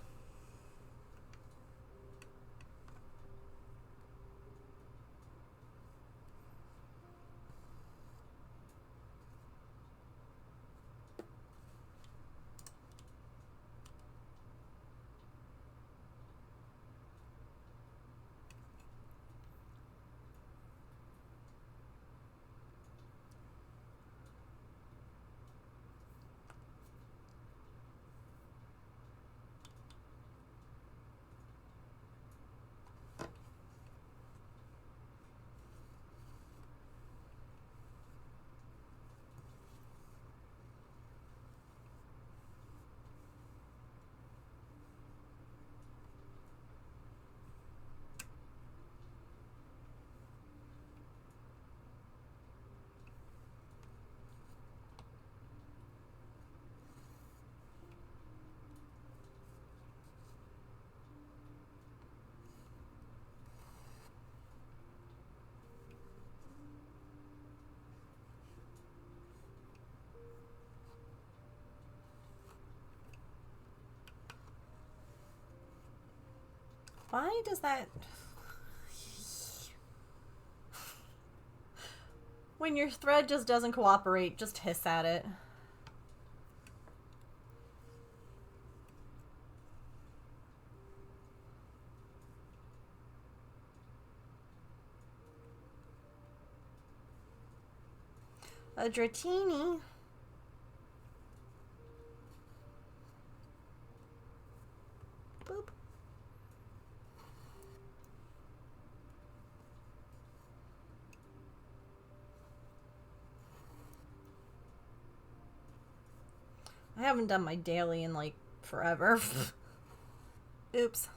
S1: Why does that... When your thread just doesn't cooperate, just hiss at it. A Dratini. Boop. I haven't done my daily in like forever. Oops.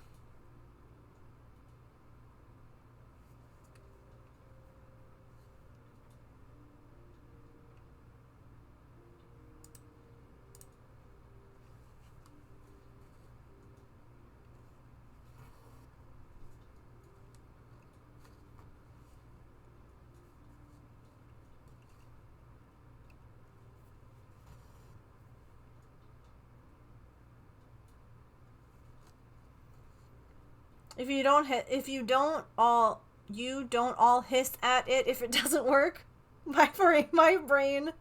S1: If you don't all hiss at it if it doesn't work. My brain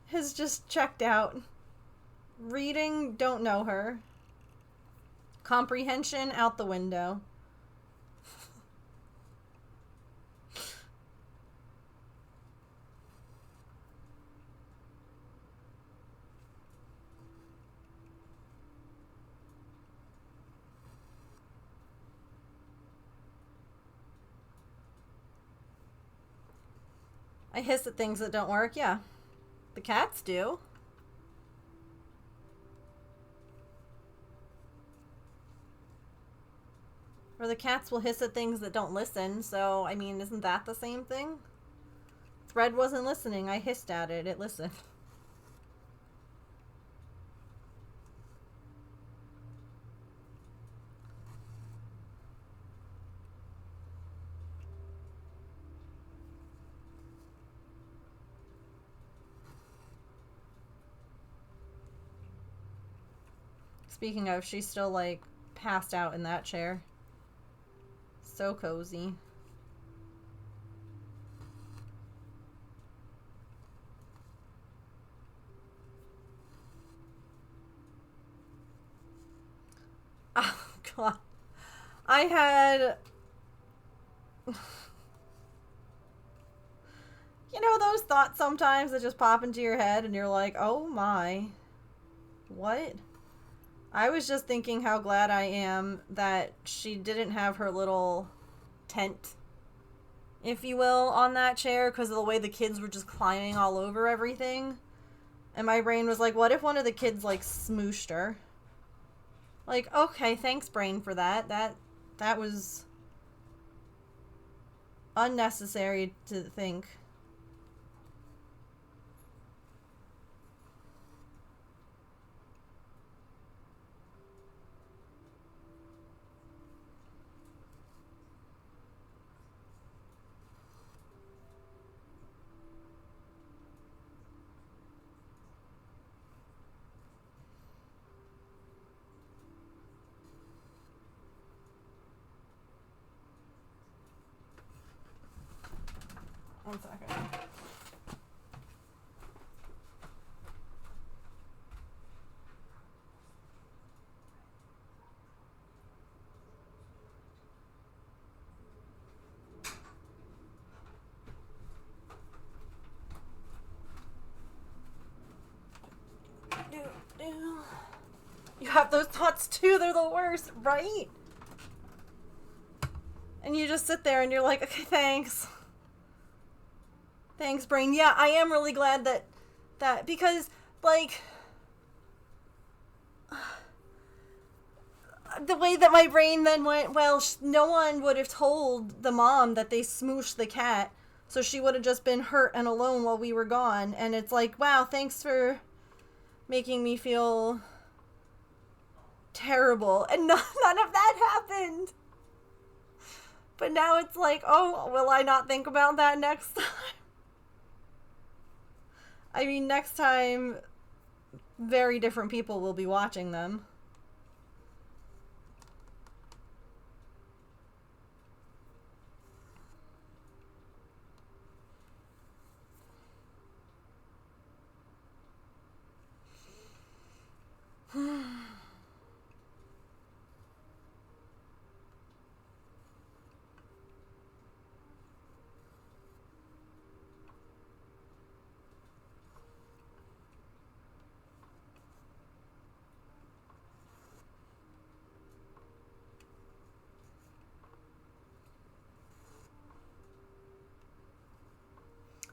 S1: has just checked out. Reading, don't know her. Comprehension, out the window. I hiss at things that don't work, yeah. The cats do. Or the cats will hiss at things that don't listen, so, I mean, isn't that the same thing? Thread wasn't listening, I hissed at it, it listened. Speaking of, she's still, like, passed out in that chair. So cozy. Oh, God. I had... You know those thoughts sometimes that just pop into your head and you're like, oh my. What? I was just thinking how glad I am that she didn't have her little tent, if you will, on that chair because of the way the kids were just climbing all over everything. And my brain was like, what if one of the kids, like, smooshed her? Like, okay, thanks, brain, for that. That was unnecessary to think. One second. You have those thoughts too. They're the worst, right? And you just sit there and you're like, okay, thanks. Thanks, brain. Yeah, I am really glad that because, like, the way that my brain then went, well, no one would have told the mom that they smooshed the cat, so she would have just been hurt and alone while we were gone. And it's like, wow, thanks for making me feel terrible. And none of that happened. But now it's like, oh, will I not think about that next time? I mean, next time, very different people will be watching them.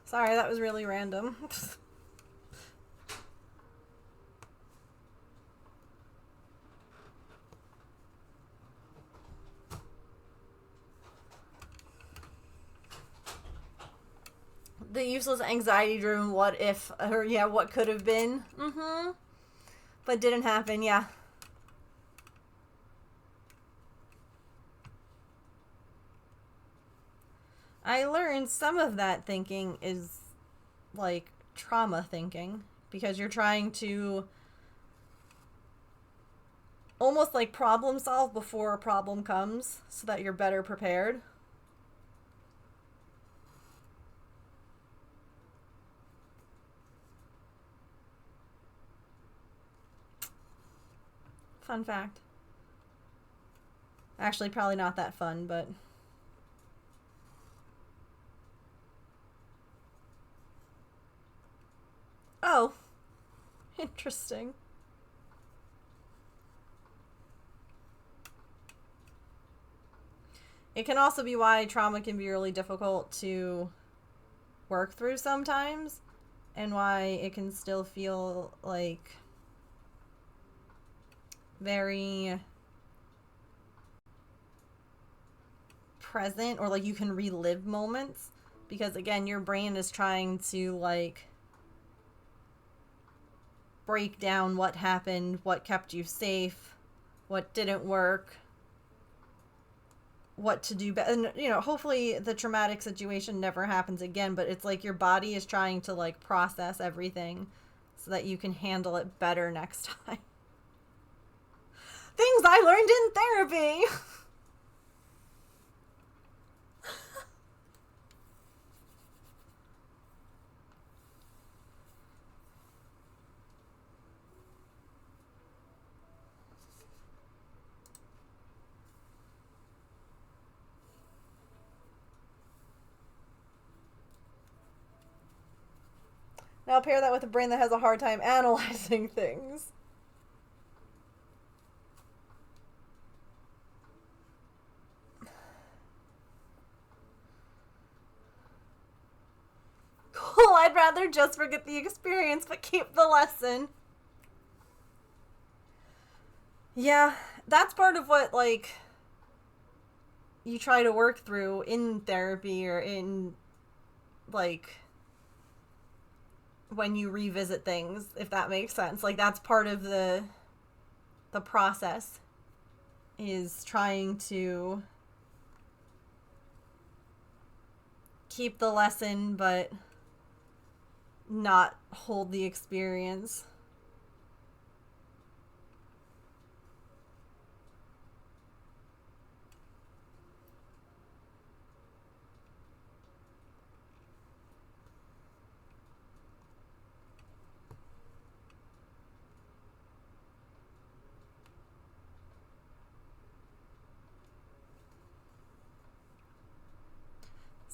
S1: Sorry, that was really random. The useless anxiety-driven what if, or yeah, what could have been. Mm-hmm. But didn't happen, yeah. I learned some of that thinking is, like, trauma thinking. Because you're trying to almost, like, problem solve before a problem comes so that you're better prepared. Fun fact. Actually, probably not that fun, but... Oh. Interesting. It can also be why trauma can be really difficult to work through sometimes, and why it can still feel like very present, or like you can relive moments, because again, your brain is trying to like break down what happened, what kept you safe, what didn't work, what to do better. And, you know, hopefully the traumatic situation never happens again, but it's like your body is trying to like process everything so that you can handle it better next time. Things I learned in therapy. Now pair that with a brain that has a hard time analyzing things. Cool, I'd rather just forget the experience but keep the lesson. Yeah, that's part of what, like, you try to work through in therapy or in, like, when you revisit things, if that makes sense. Like, that's part of the process, is trying to keep the lesson but not hold the experience.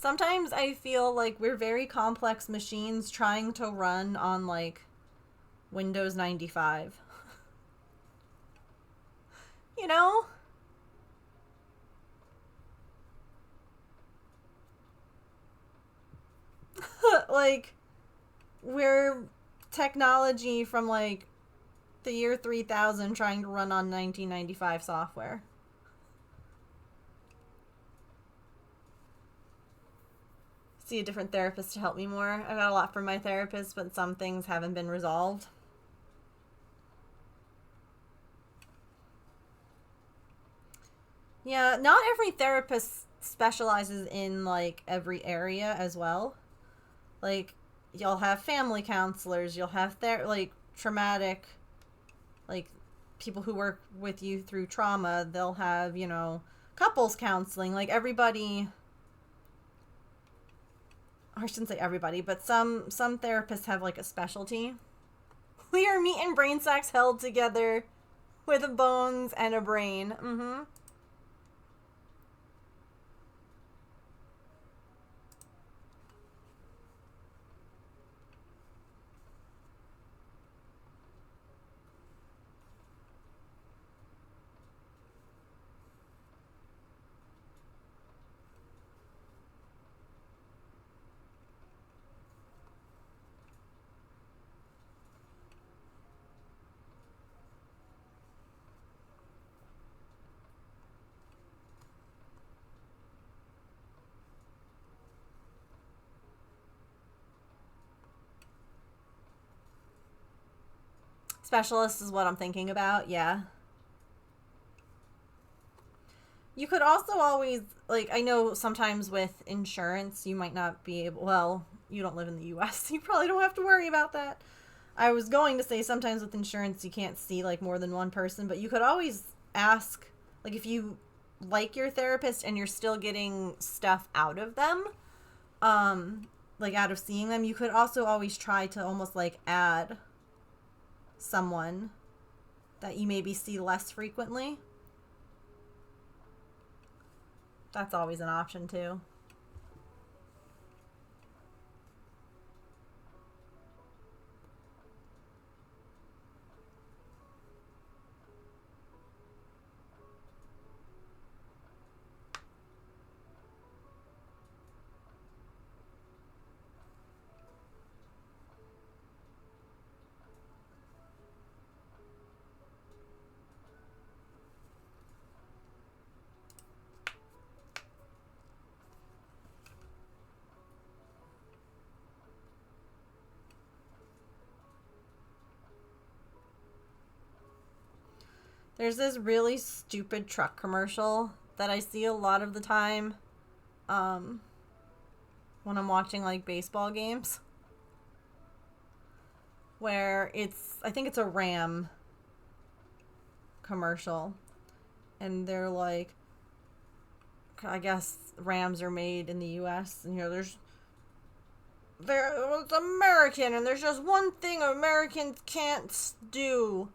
S1: Sometimes I feel like we're very complex machines trying to run on, like, Windows 95. You know? Like, we're technology from, like, the year 3000 trying to run on 1995 software. See a different therapist to help me more. I've got a lot from my therapist, but some things haven't been resolved. Yeah, not every therapist specializes in, like, every area as well. Like, you'll have family counselors, you'll have like, traumatic, like, people who work with you through trauma. They'll have, you know, couples counseling. Like, everybody, I shouldn't say everybody, but some therapists have, like, a specialty. We are meat and brain sacks held together with bones and a brain. Mm-hmm. Specialist is what I'm thinking about, yeah. You could also always, like, I know sometimes with insurance, you might not be able, well, you don't live in the US, you probably don't have to worry about that. I was going to say sometimes with insurance, you can't see, like, more than one person, but you could always ask, like, if you like your therapist and you're still getting stuff out of them, like, out of seeing them, you could also always try to almost, like, add someone that you maybe see less frequently. That's always an option too. There's this really stupid truck commercial that I see a lot of the time when I'm watching, like, baseball games, where I think it's a Ram commercial, and they're like, I guess Rams are made in the US, and, you know, it's American, and there's just one thing Americans can't do.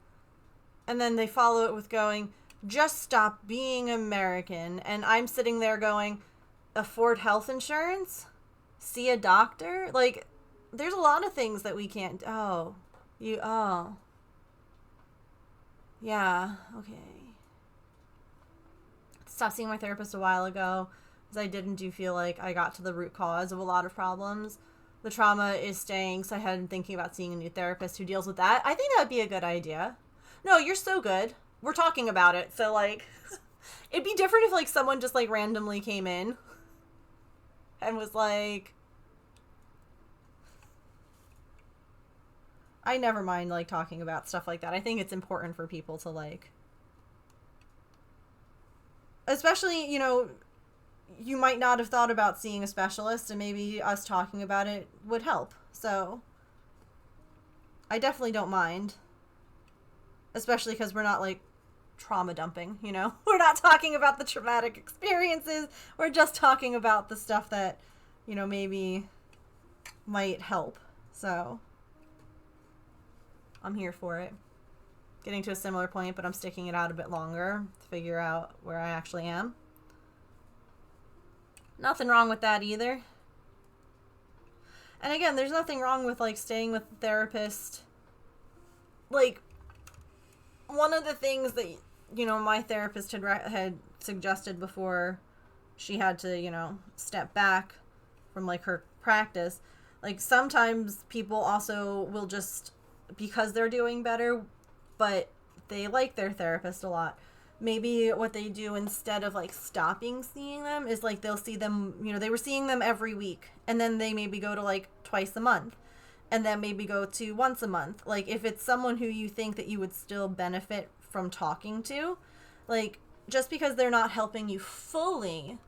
S1: And then they follow it with going, just stop being American. And I'm sitting there going, afford health insurance? See a doctor? Like, there's a lot of things that we can't. Oh. Yeah, okay. Stopped seeing my therapist a while ago because I do feel like I got to the root cause of a lot of problems. The trauma is staying, so I had been thinking about seeing a new therapist who deals with that. I think that would be a good idea. No, you're so good. We're talking about it, so, like, it'd be different if, like, someone just, like, randomly came in and was like, I never mind, like, talking about stuff like that. I think it's important for people to, like, especially, you know, you might not have thought about seeing a specialist, and maybe us talking about it would help. So I definitely don't mind. Especially because we're not, like, trauma dumping, you know? We're not talking about the traumatic experiences. We're just talking about the stuff that, you know, maybe might help. So I'm here for it. Getting to a similar point, but I'm sticking it out a bit longer to figure out where I actually am. Nothing wrong with that either. And again, there's nothing wrong with, like, staying with the therapist. Like, one of the things that, you know, my therapist had suggested before she had to, you know, step back from, like, her practice, like, sometimes people also will just, because they're doing better, but they like their therapist a lot, maybe what they do instead of, like, stopping seeing them is, like, they'll see them, you know, they were seeing them every week, and then they maybe go to, like, twice a month, and then maybe go to once a month. Like, if it's someone who you think that you would still benefit from talking to, like, just because they're not helping you fully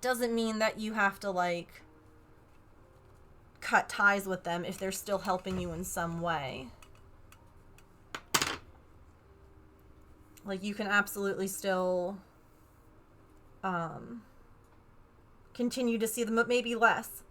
S1: doesn't mean that you have to, like, cut ties with them if they're still helping you in some way. Like, you can absolutely still continue to see them, but maybe less.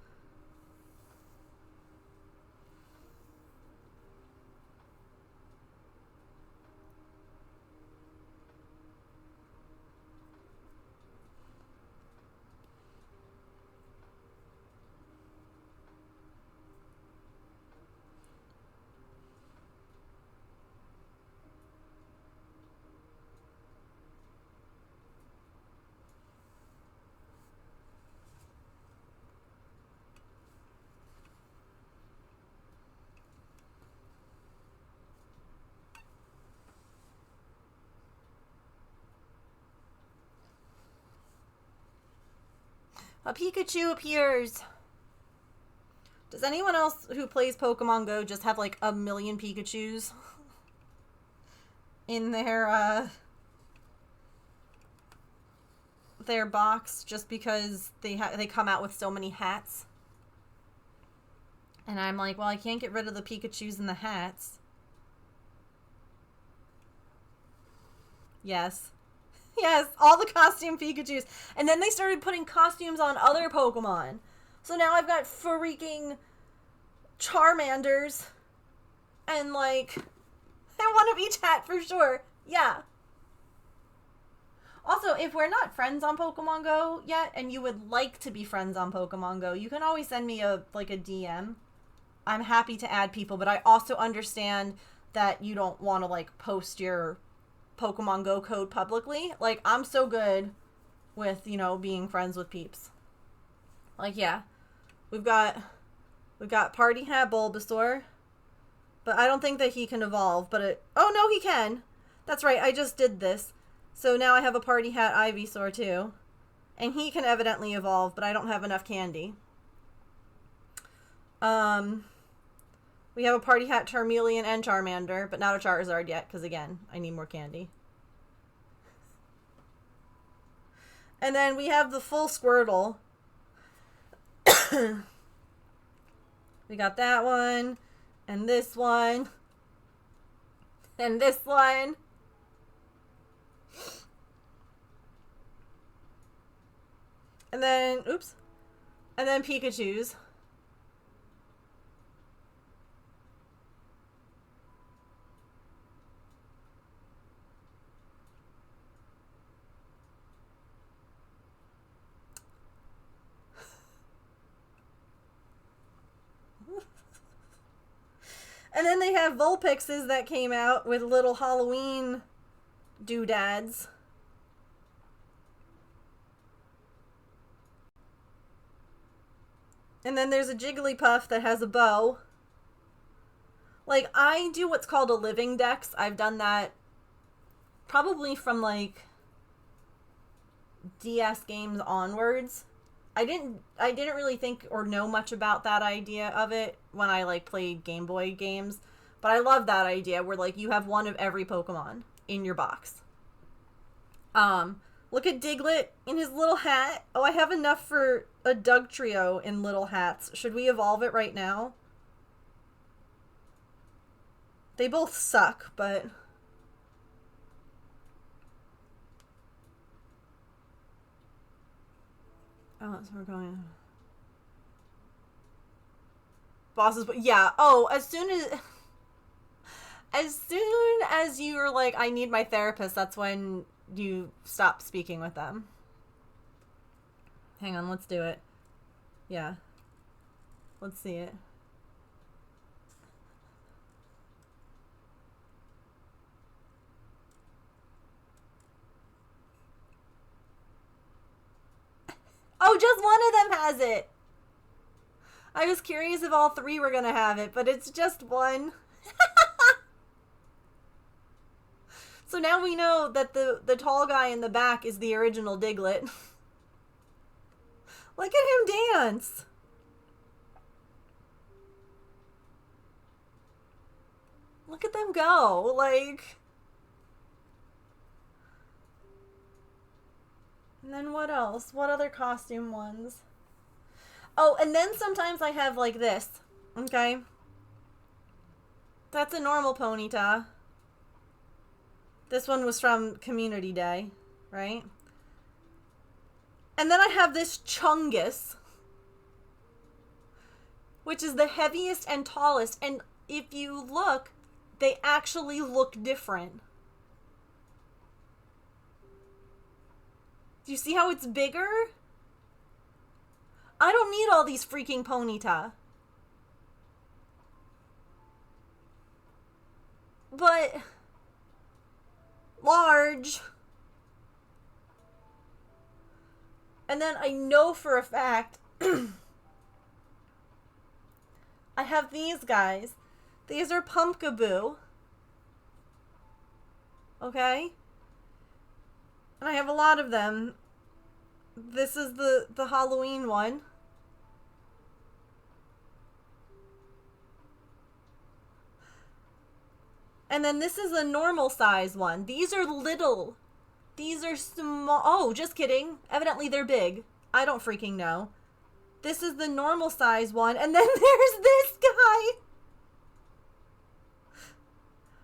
S1: A Pikachu appears. Does anyone else who plays Pokemon Go just have like a million Pikachus in their box just because they come out with so many hats? And I'm like, well, I can't get rid of the Pikachus and the hats. Yes. Yes, all the costume Pikachus. And then they started putting costumes on other Pokemon. So now I've got freaking Charmanders and, like, one of each hat for sure. Yeah. Also, if we're not friends on Pokemon Go yet and you would like to be friends on Pokemon Go, you can always send me a DM. I'm happy to add people, but I also understand that you don't want to, like, post your Pokemon Go code publicly. Like, I'm so good with, you know, being friends with peeps. Like, yeah. We've got Party Hat Bulbasaur. But I don't think that he can evolve, but oh no, he can. That's right, I just did this. So now I have a Party Hat Ivysaur too. And he can evidently evolve, but I don't have enough candy. We have a Party Hat Charmeleon and Charmander, but not a Charizard yet, because again, I need more candy. And then we have the full Squirtle. We got that one, and this one, and this one. And then, oops. And then Pikachu's. And then they have Vulpixes that came out with little Halloween doodads. And then there's a Jigglypuff that has a bow. Like, I do what's called a living dex. I've done that probably from, like, DS games onwards. I didn't really think or know much about that idea of it when I, like, played Game Boy games. But I love that idea where, like, you have one of every Pokemon in your box. Look at Diglett in his little hat. Oh, I have enough for a Dugtrio in little hats. Should we evolve it right now? They both suck, but... Oh, that's where we're going. Bosses, but yeah. Oh, as soon as you're like, I need my therapist, that's when you stop speaking with them. Hang on, let's do it. Yeah. Let's see it. Oh, just one of them has it. I was curious if all three were gonna have it, but it's just one. So now we know that the tall guy in the back is the original Diglett. Look at him dance. Look at them go. Like... And then what else? What other costume ones? Oh, and then sometimes I have like this. Okay? That's a normal Ponyta. This one was from Community Day, right? And then I have this Chungus, which is the heaviest and tallest. And if you look, they actually look different. Do you see how it's bigger? I don't need all these freaking Ponyta. But... large. And then I know for a fact I have these guys. These are Pumpkaboo. Okay? And I have a lot of them. This is the Halloween one. And then this is a normal size one. These are little. These are small. Oh, just kidding. Evidently they're big. I don't freaking know. This is the normal size one. And then there's this guy.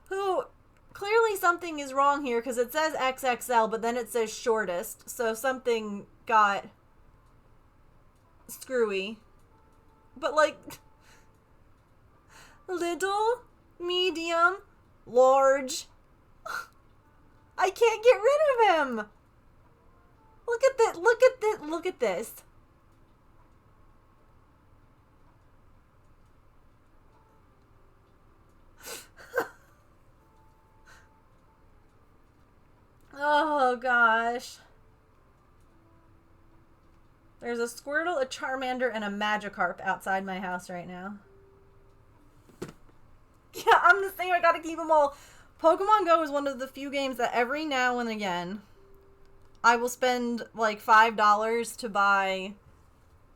S1: Who, clearly something is wrong here because it says XXL, but then it says shortest. So something got screwy. But like, little, medium, large. I can't get rid of him. Look at that. Look at this. Look at this. Oh gosh. There's a Squirtle, a Charmander, and a Magikarp outside my house right now. Yeah, I'm the same. I gotta keep them all. Pokemon Go is one of the few games that every now and again I will spend like $5 to buy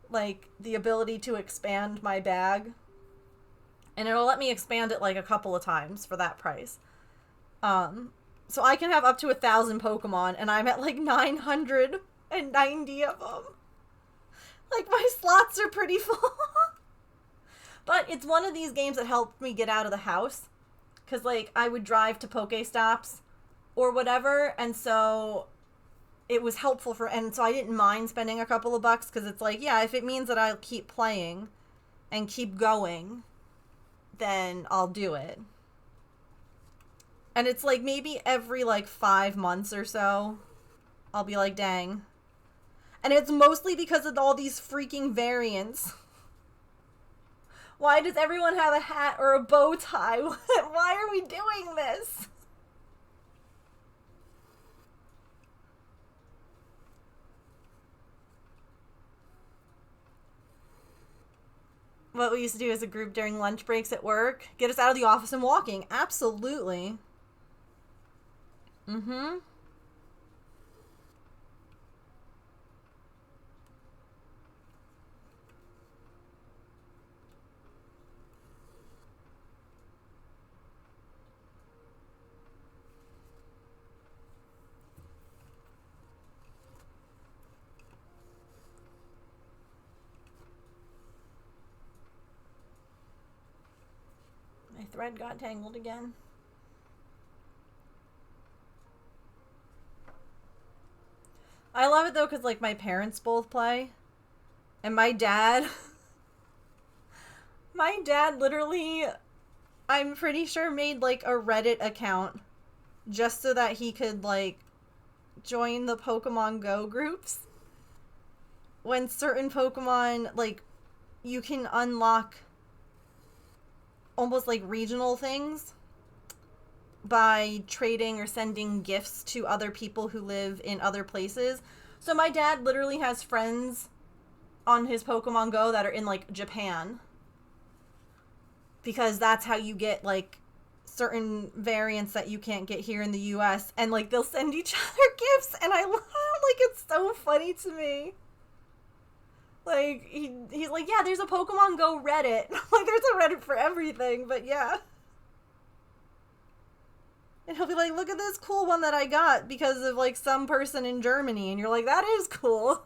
S1: like the ability to expand my bag. And it'll let me expand it like a couple of times for that price. So I can have up to 1,000 Pokemon and I'm at like 990 of them. Like my slots are pretty full. But it's one of these games that helped me get out of the house. Because, like, I would drive to Pokestops or whatever. And so it was helpful for... And so I didn't mind spending a couple of bucks. Because it's like, yeah, if it means that I'll keep playing and keep going, then I'll do it. And it's like maybe every, like, 5 months or so, I'll be like, dang. And it's mostly because of all these freaking variants. Why does everyone have a hat or a bow tie? Why are we doing this? What we used to do as a group during lunch breaks at work. Get us out of the office and walking. Absolutely. Mm-hmm. My thread got tangled again. I love it though because like my parents both play. And my dad... my dad literally, I'm pretty sure, made like a Reddit account just so that he could like join the Pokemon Go groups. when certain Pokemon, like, you can unlock almost like regional things by trading or sending gifts to other people who live in other places. So my dad literally has friends on his Pokemon Go that are in, like, Japan. Because that's how you get, like, certain variants that you can't get here in the US. And, like, they'll send each other gifts, and I love, like, it's so funny to me. Like, he's like, yeah, there's a Pokemon Go Reddit. Like, there's a Reddit for everything, but yeah. And he'll be like, look at this cool one that I got because of, like, some person in Germany. And you're like, that is cool.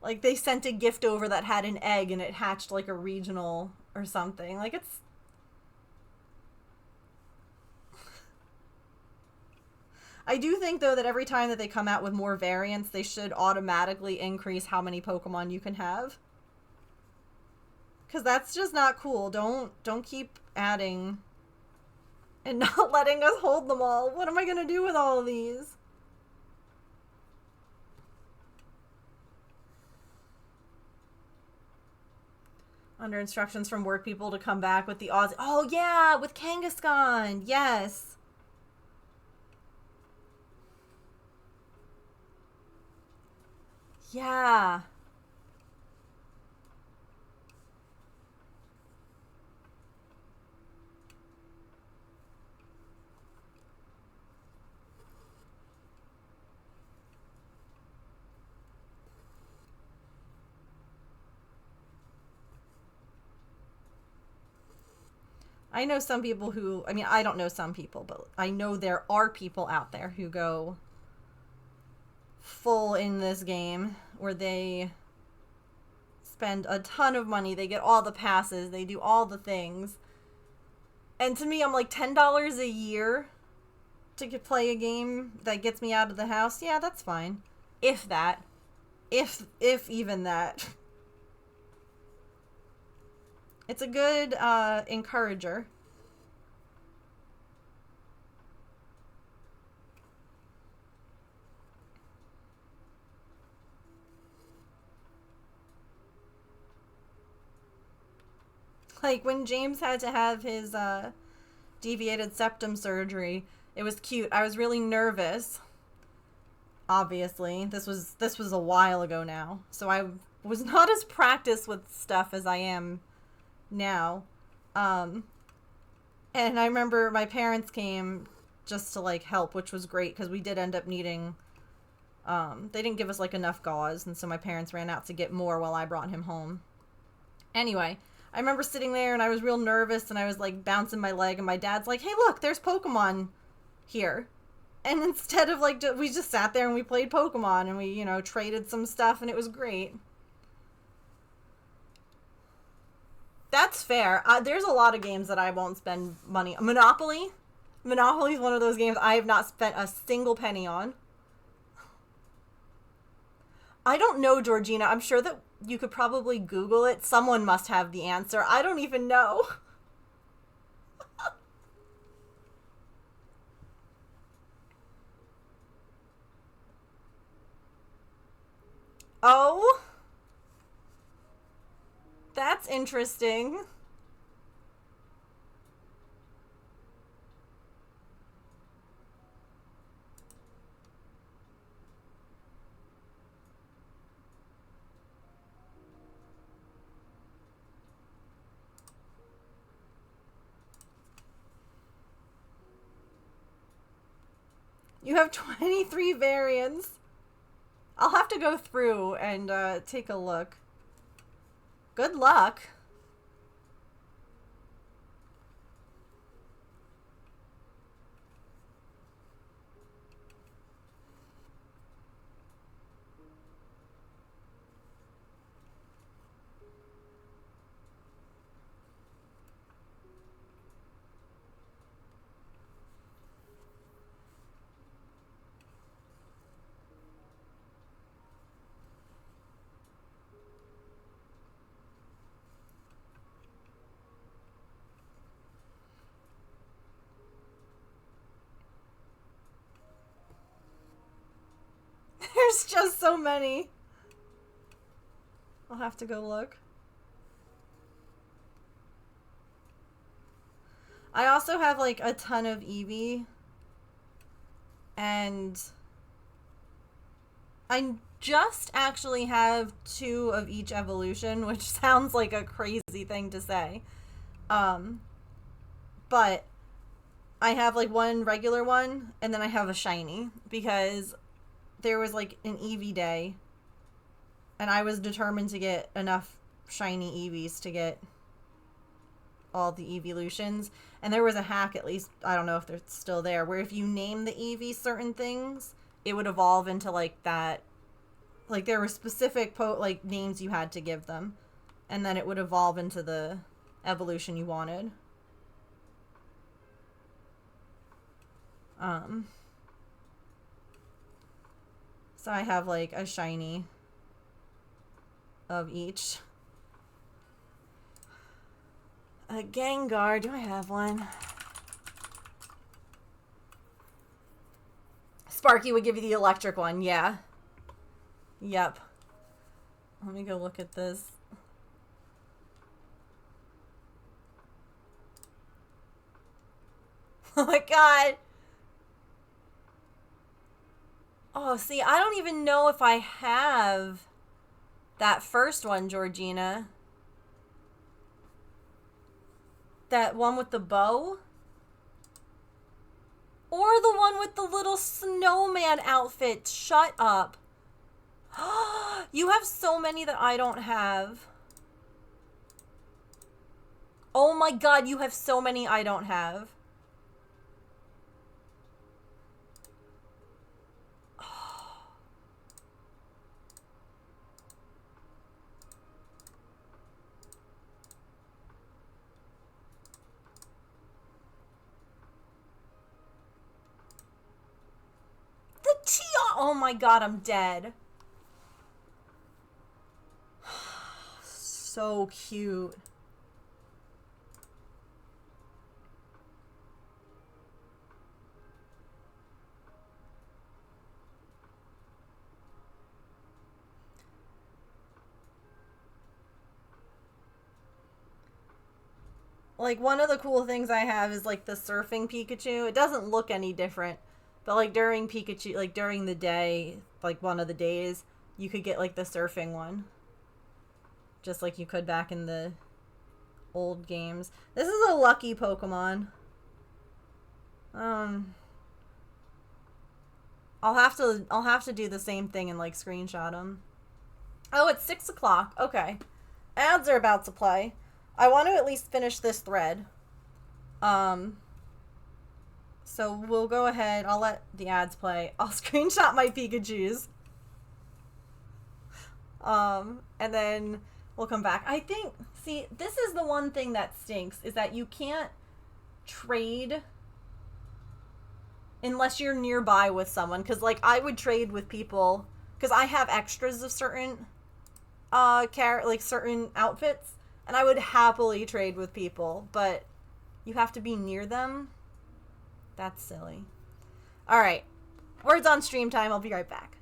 S1: Like, they sent a gift over that had an egg and it hatched, like, a regional or something. Like, it's... I do think, though, that every time that they come out with more variants, they should automatically increase how many Pokemon you can have. Because that's just not cool. Don't keep adding and not letting us hold them all. What am I going to do with all of these? Under instructions from work people to come back with the Aussie. Oh, yeah, with Kangaskhan. Yes. Yeah. I know some people who, I mean, I don't know some people, but I know there are people out there who go full in this game where they spend a ton of money, they get all the passes, they do all the things. And to me, I'm like, $10 a year to play a game that gets me out of the house? Yeah, that's fine. If that. If even that. It's a good encourager. Like, when James had to have his deviated septum surgery, it was cute. I was really nervous. Obviously, this was a while ago now, so I was not as practiced with stuff as I am now. And I remember my parents came just to, like, help, which was great because we did end up needing, they didn't give us, like, enough gauze, and so my parents ran out to get more while I brought him home. Anyway, I remember sitting there and I was real nervous and I was, like, bouncing my leg, and my dad's like, hey, look, there's Pokemon here. And instead of, like, we just sat there and we played Pokemon and we, you know, traded some stuff, and it was great. That's fair. There's a lot of games that I won't spend money on. Monopoly. Monopoly is one of those games I have not spent a single penny on. I don't know, Georgina. I'm sure that you could probably Google it. Someone must have the answer. I don't even know. Oh? That's interesting. You have 23 variants. I'll have to go through and take a look. Good luck. There's just so many. I'll have to go look. I also have like a ton of Eevee. And I just actually have 2 of each evolution, which sounds like a crazy thing to say. But I have like 1 regular one, and then I have a shiny, because there was like an Eevee day, and I was determined to get enough shiny Eevees to get all the evolutions. And there was a hack, at least, I don't know if they're still there, where if you name the Eevee certain things, it would evolve into like that. Like there were specific like names you had to give them, and then it would evolve into the evolution you wanted. So I have like a shiny of each. A Gengar, do I have one? Sparky would give you the electric one, yeah. Yep. Let me go look at this. Oh my god. Oh, see, I don't even know if I have that first one, Georgina. That one with the bow? Or the one with the little snowman outfit. Shut up. You have so many that I don't have. Oh my god, you have so many I don't have. The Tia! Oh my god, I'm dead. So cute. Like, one of the cool things I have is, like, the surfing Pikachu. It doesn't look any different. But, like, during Pikachu, like, during the day, like, one of the days, you could get, like, the surfing one. Just like you could back in the old games. This is a lucky Pokemon. I'll have to do the same thing and, like, screenshot them. Oh, it's 6 o'clock. Okay. Ads are about to play. I want to at least finish this thread. So we'll go ahead. I'll let the ads play. I'll screenshot my Pikachus. And then we'll come back. I think, see, this is the one thing that stinks, is that you can't trade unless you're nearby with someone. Because, like, I would trade with people, because I have extras of certain, certain outfits. And I would happily trade with people, but you have to be near them. That's silly. Alright. Words on stream time. I'll be right back.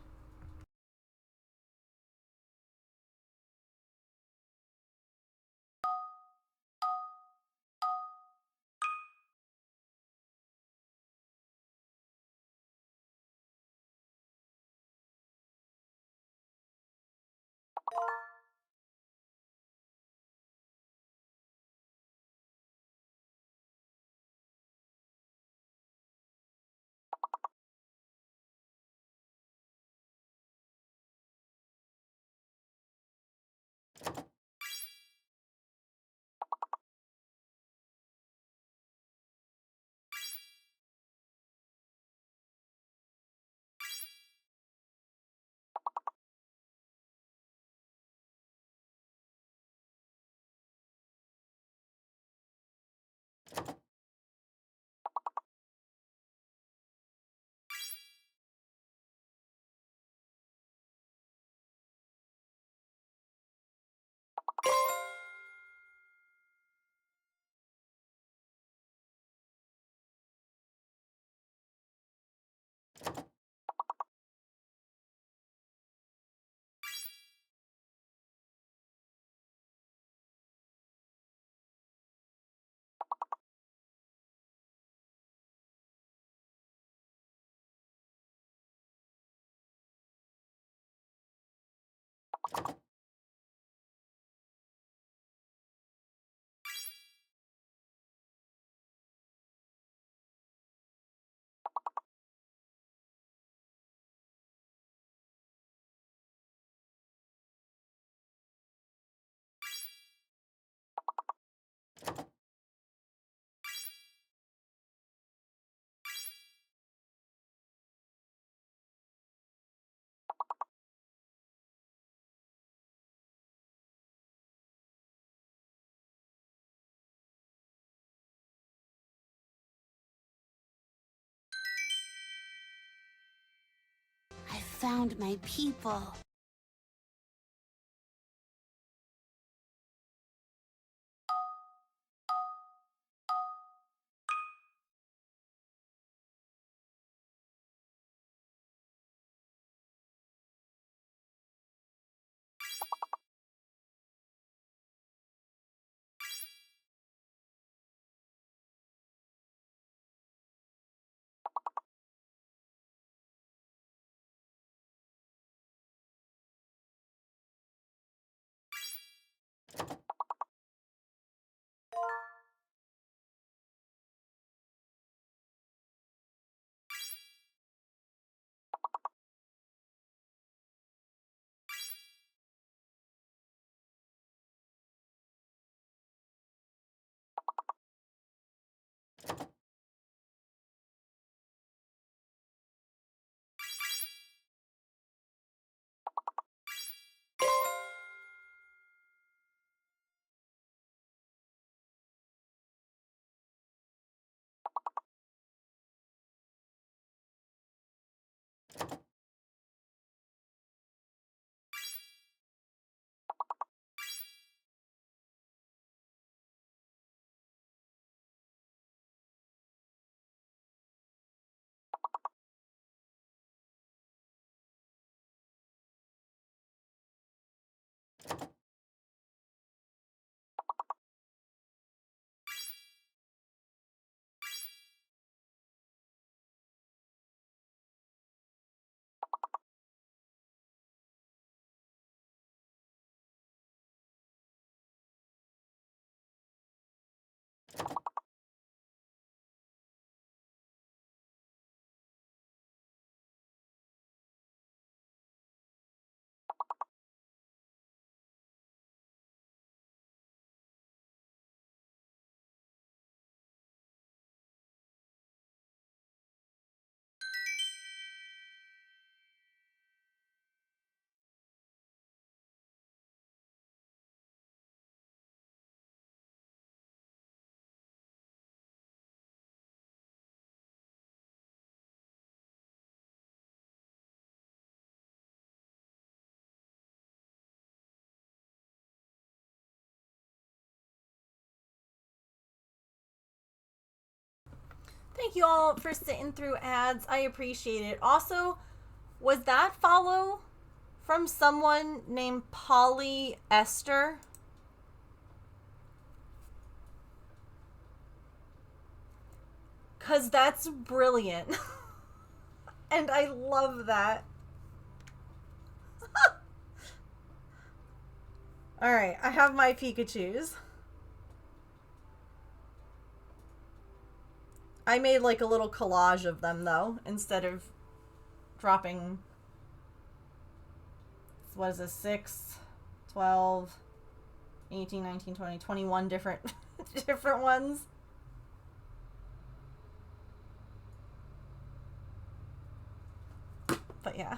S3: found my people.
S1: Thank you all for sitting through ads. I appreciate it. Also, was that follow from someone named Polly Esther? Because that's brilliant. And I love that. Alright, I have my Pikachus. I made like a little collage of them though, instead of dropping, what is this, 6, 12, 18, 19, 20, 21 different different ones. But yeah.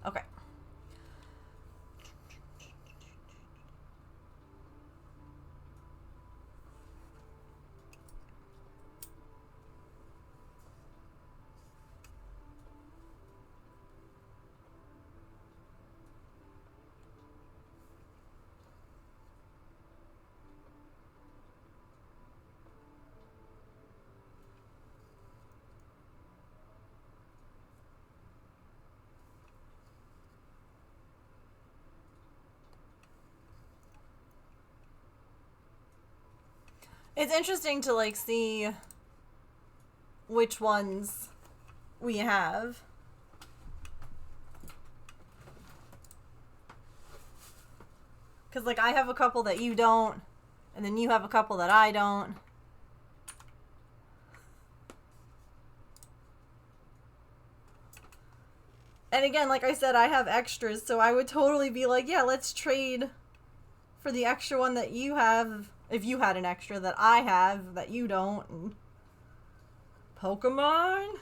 S1: Okay. It's interesting to like see which ones we have. Because like I have a couple that you don't, and then you have a couple that I don't. And again, like I said, I have extras, so I would totally be like, yeah, let's trade for the extra one that you have, if you had an extra that I have that you don't. And Pokemon?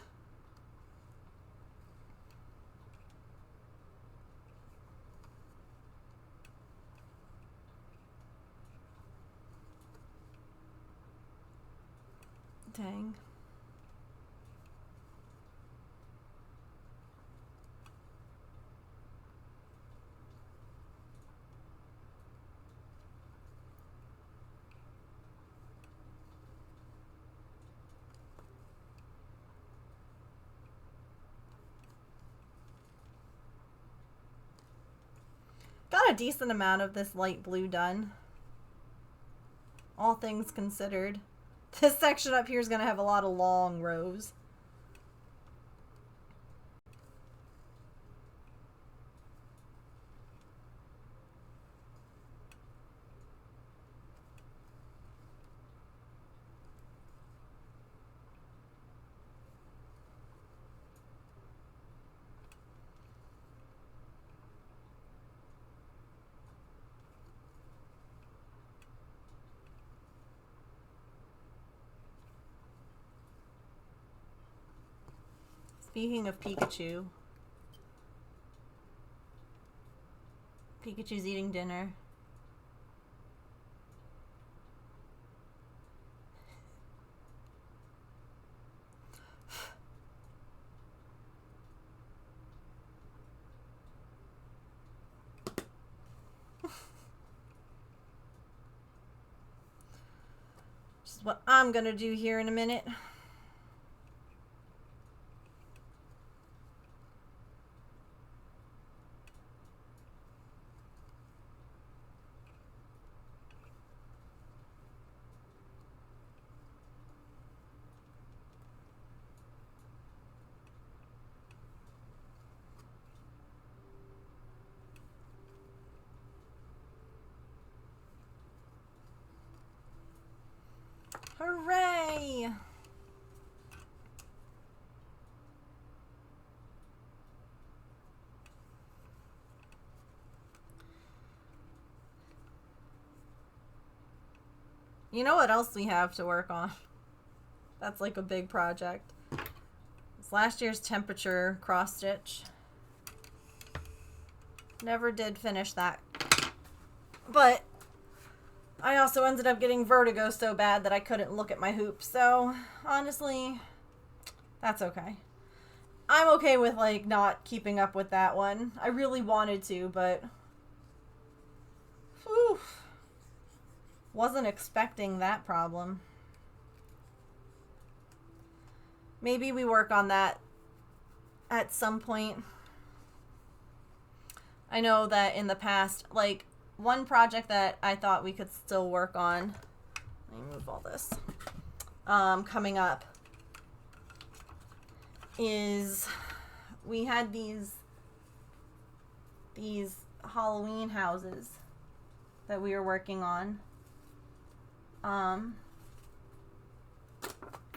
S1: Dang. Got a decent amount of this light blue done. All things considered. This section up here is going to have a lot of long rows. Speaking of Pikachu, Pikachu's eating dinner. Which is what I'm gonna do here in a minute. Hooray! You know what else we have to work on? That's like a big project. It's last year's temperature cross stitch. Never did finish that. But I also ended up getting vertigo so bad that I couldn't look at my hoops. So, honestly, that's okay. I'm okay with, like, not keeping up with that one. I really wanted to, but whew, wasn't expecting that problem. Maybe we work on that at some point. I know that in the past, like, one project that I thought we could still work on, let me move all this, coming up, is we had these Halloween houses that we were working on. And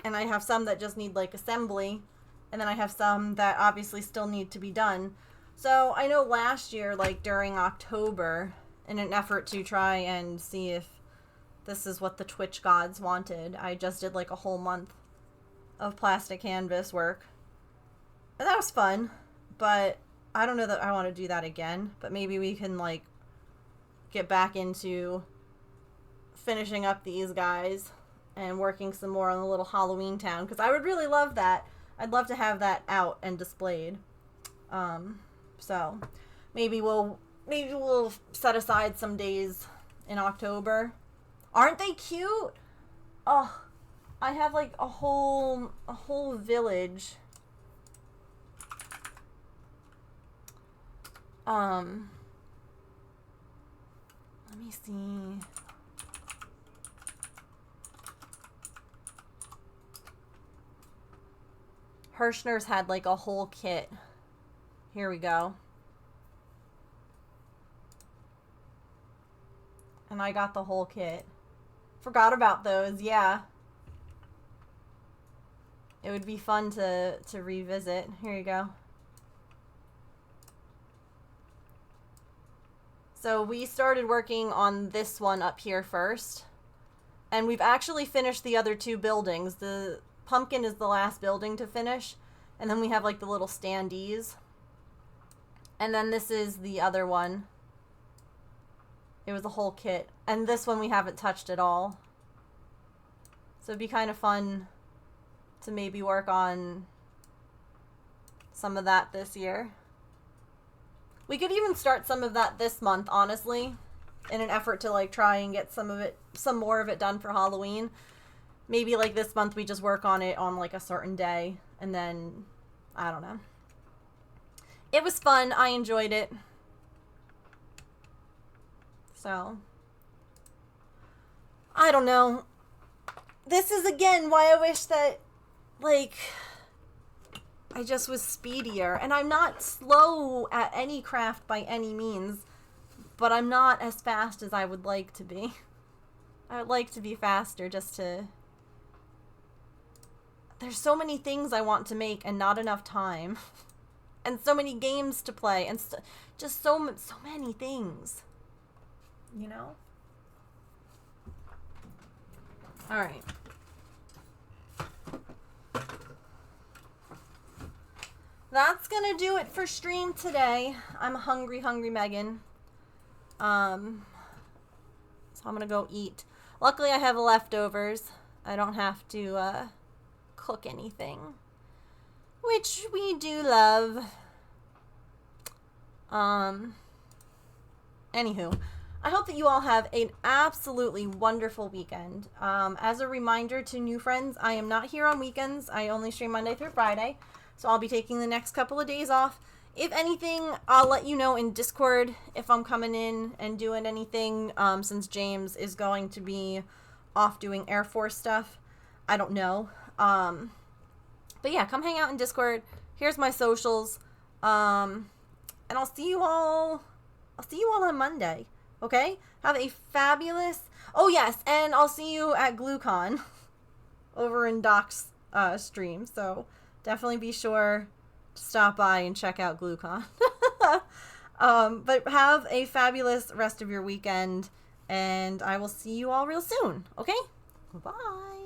S1: I have some that just need, like, assembly, and then I have some that obviously still need to be done. So I know last year, like, during October, in an effort to try and see if this is what the Twitch gods wanted, I just did, like, a whole month of plastic canvas work. And that was fun, but I don't know that I want to do that again. But maybe we can, like, get back into finishing up these guys and working some more on the little Halloween town, because I would really love that. I'd love to have that out and displayed. So maybe we'll set aside some days in October. Aren't they cute? Oh, I have, like, a whole village. Let me see. Hirschner's had, like, a whole kit. Here we go. And I got the whole kit. Forgot about those, yeah. It would be fun to revisit. Here you go. So we started working on this one up here first. And we've actually finished the other two buildings. The pumpkin is the last building to finish. And then we have, like, the little standees. And then this is the other one. It was a whole kit. And this one we haven't touched at all. So it'd be kind of fun to maybe work on some of that this year. We could even start some of that this month, honestly, in an effort to like try and get some more of it done for Halloween. Maybe like this month we just work on it on like a certain day, and then I don't know. It was fun. I enjoyed it. So I don't know. This is again why I wish that like I just was speedier. And I'm not slow at any craft by any means, but I'm not as fast as I would like to be. I would like to be faster just to... There's so many things I want to make and not enough time. And so many games to play and just so many things. You know? Alright. That's gonna do it for stream today. I'm hungry Megan. So I'm gonna go eat. Luckily I have leftovers. I don't have to cook anything, which we do love. Anywho, I hope that you all have an absolutely wonderful weekend. As a reminder to new friends, I am not here on weekends. I only stream Monday through Friday. So I'll be taking the next couple of days off. If anything, I'll let you know in Discord if I'm coming in and doing anything, since James is going to be off doing Air Force stuff. I don't know. But yeah, come hang out in Discord. Here's my socials. And I'll see you all on Monday. Okay? Have a fabulous... Oh, yes, and I'll see you at GlueCon over in Doc's stream. So definitely be sure to stop by and check out GlueCon. But have a fabulous rest of your weekend, and I will see you all real soon. Okay? Bye.